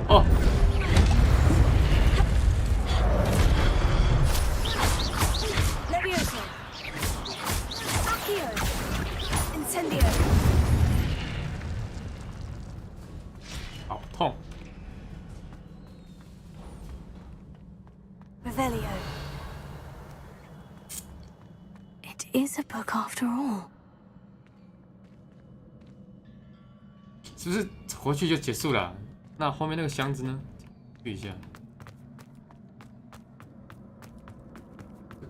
哦， 好痛！ Revelio. It is a book after all. 是不是回去就结束了？那后面那个箱子呢？去一下，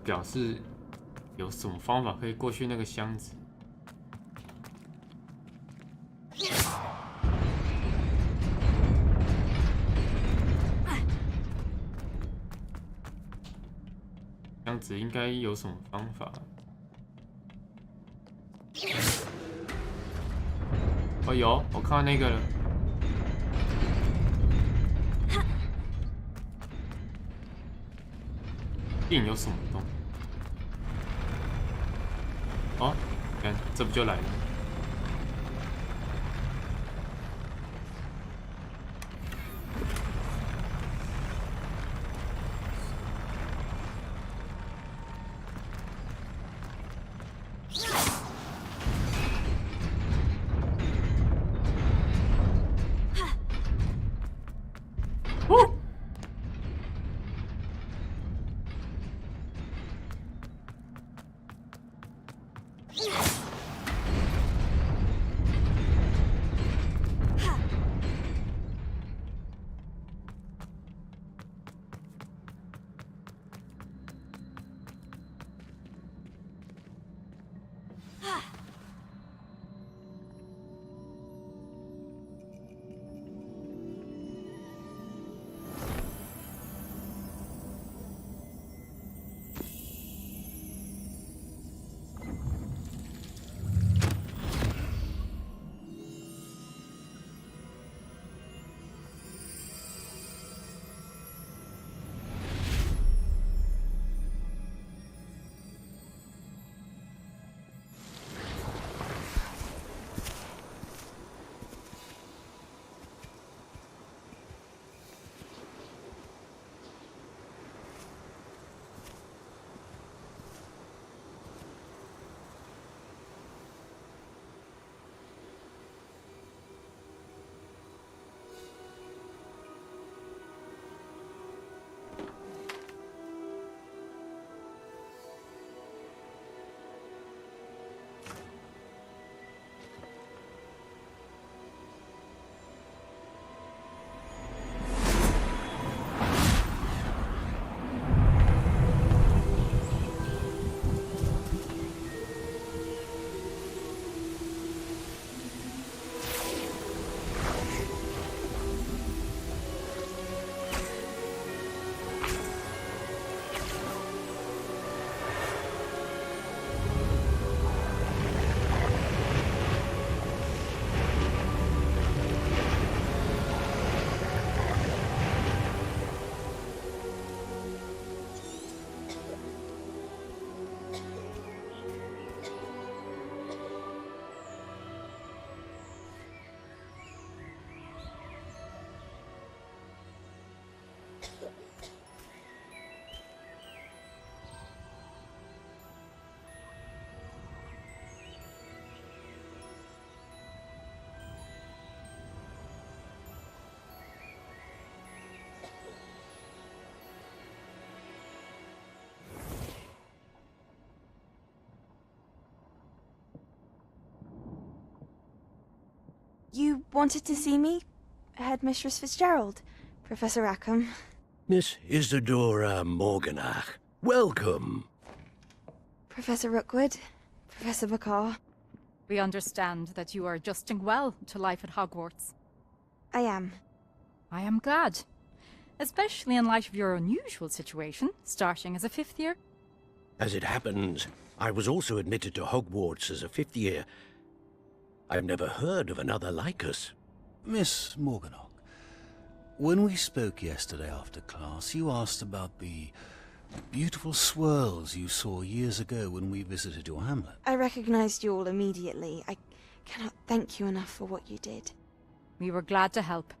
表示有什么方法可以过去那个箱子？箱子应该有什么方法？哦，有，我看到那个了。 定有什么东西？哦，你看，这不就来了？哦。You wanted to see me? Headmistress Fitzgerald, Professor Rackham. Miss Isadora Morganach, welcome. Professor Rookwood, Professor Bakar. We understand that you are adjusting well to life at Hogwarts. I am. I am glad. Especially in light of your unusual situation, starting as a 5th year. As it happens, I was also admitted to Hogwarts as a 5th year. I've never heard of another like us. Miss Morganach, when we spoke yesterday after class, you asked about the beautiful swirls you saw years ago when we visited your hamlet. I recognized you all immediately. I cannot thank you enough for what you did. We were glad to help.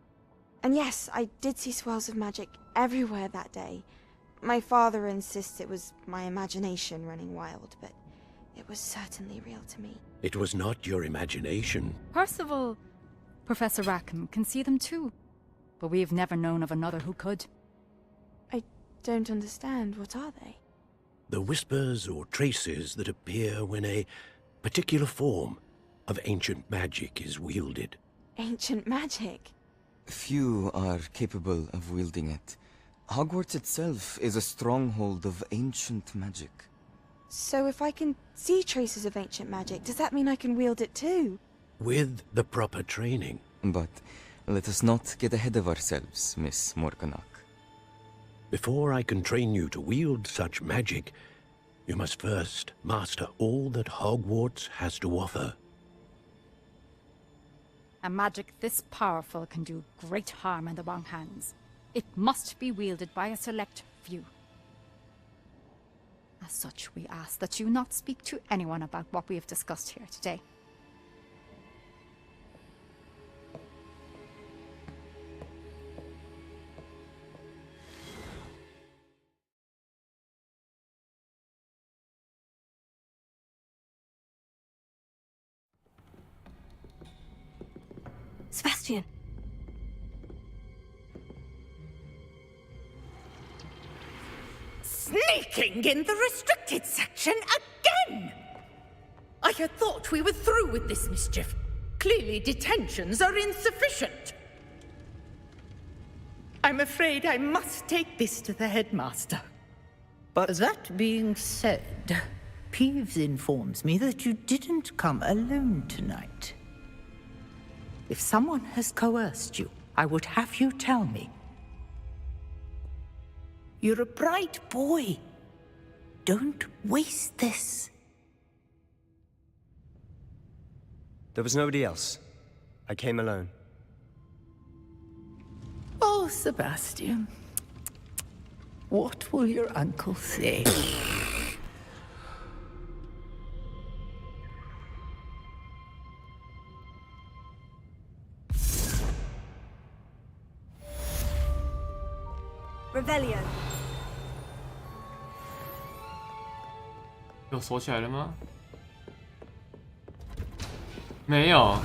And yes, I did see swirls of magic everywhere that day. My father insists it was my imagination running wild, but it was certainly real to me. It was not your imagination. Percival, Professor Rackham can see them too. But we have never known of another who could. I don't understand. What are they? The whispers or traces that appear when a particular form of ancient magic is wielded. Ancient magic? Few are capable of wielding it. Hogwarts itself is a stronghold of ancient magic. So if I can see traces of ancient magic, does that mean I can wield it too? With the proper training. But let us not get ahead of ourselves, Miss Morganach. Before I can train you to wield such magic, you must first master all that Hogwarts has to offer. A magic this powerful can do great harm in the wrong hands. It must be wielded by a select few. As such, we ask that you not speak to anyone about what we have discussed here today. Sebastian. Sneaking in the restricted section again! I had thought we were through with this mischief. Clearly detentions are insufficient. I'm afraid I must take this to the headmaster. But that being said, Peeves informs me that you didn't come alone tonight. If someone has coerced you, I would have you tell me. You're a bright boy. Don't waste this. There was nobody else. I came alone. Oh, Sebastian. What will your uncle say? Revelio. 有锁起来了吗？没有。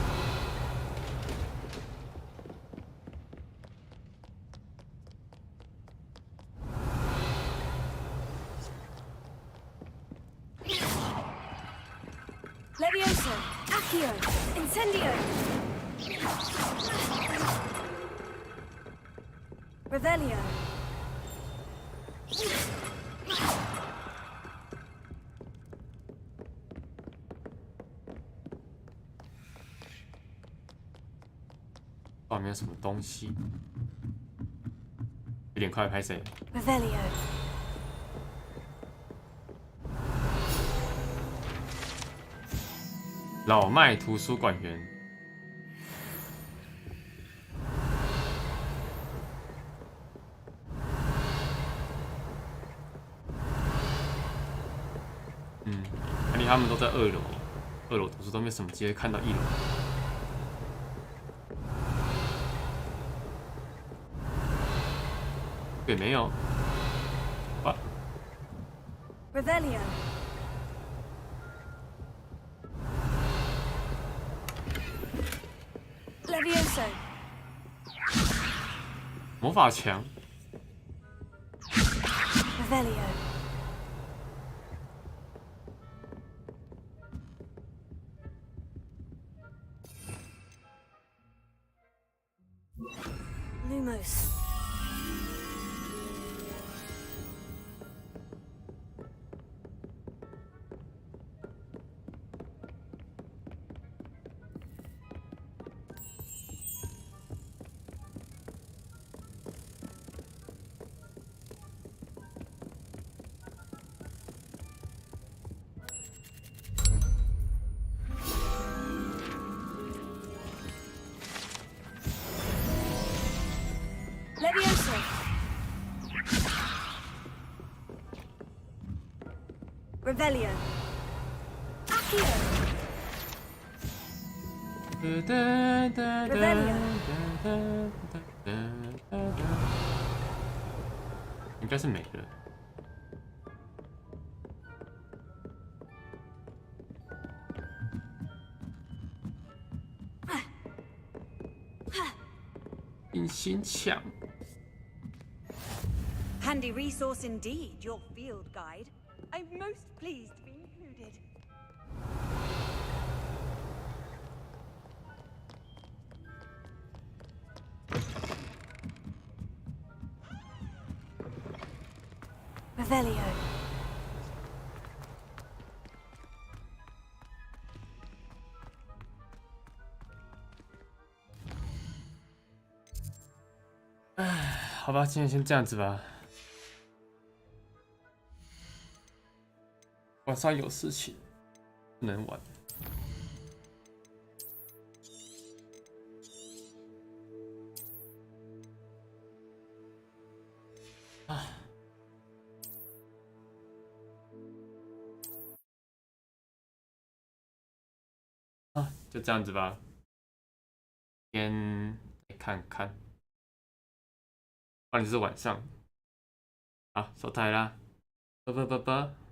Levioso. Accio. Incendio. Revelio. 外面有什么东西？有点快，拍谁？ Revelio. 老麦图书馆员。看他们都在2楼，2楼图书都没什么机会看到1楼。也没有。啊 Revelio. 魔法墙。Revelio. Almost. Levioso. Revelio. Accio. Revelio. 应该是没了。隐形墙。 Handy resource indeed, your field guide. I'm most pleased to be included. Revelio. 好吧，今天先这样子吧。晚上有事情，不能玩。就这样子吧。先来看看，不然就是晚上。好，收台啦，拜拜拜拜。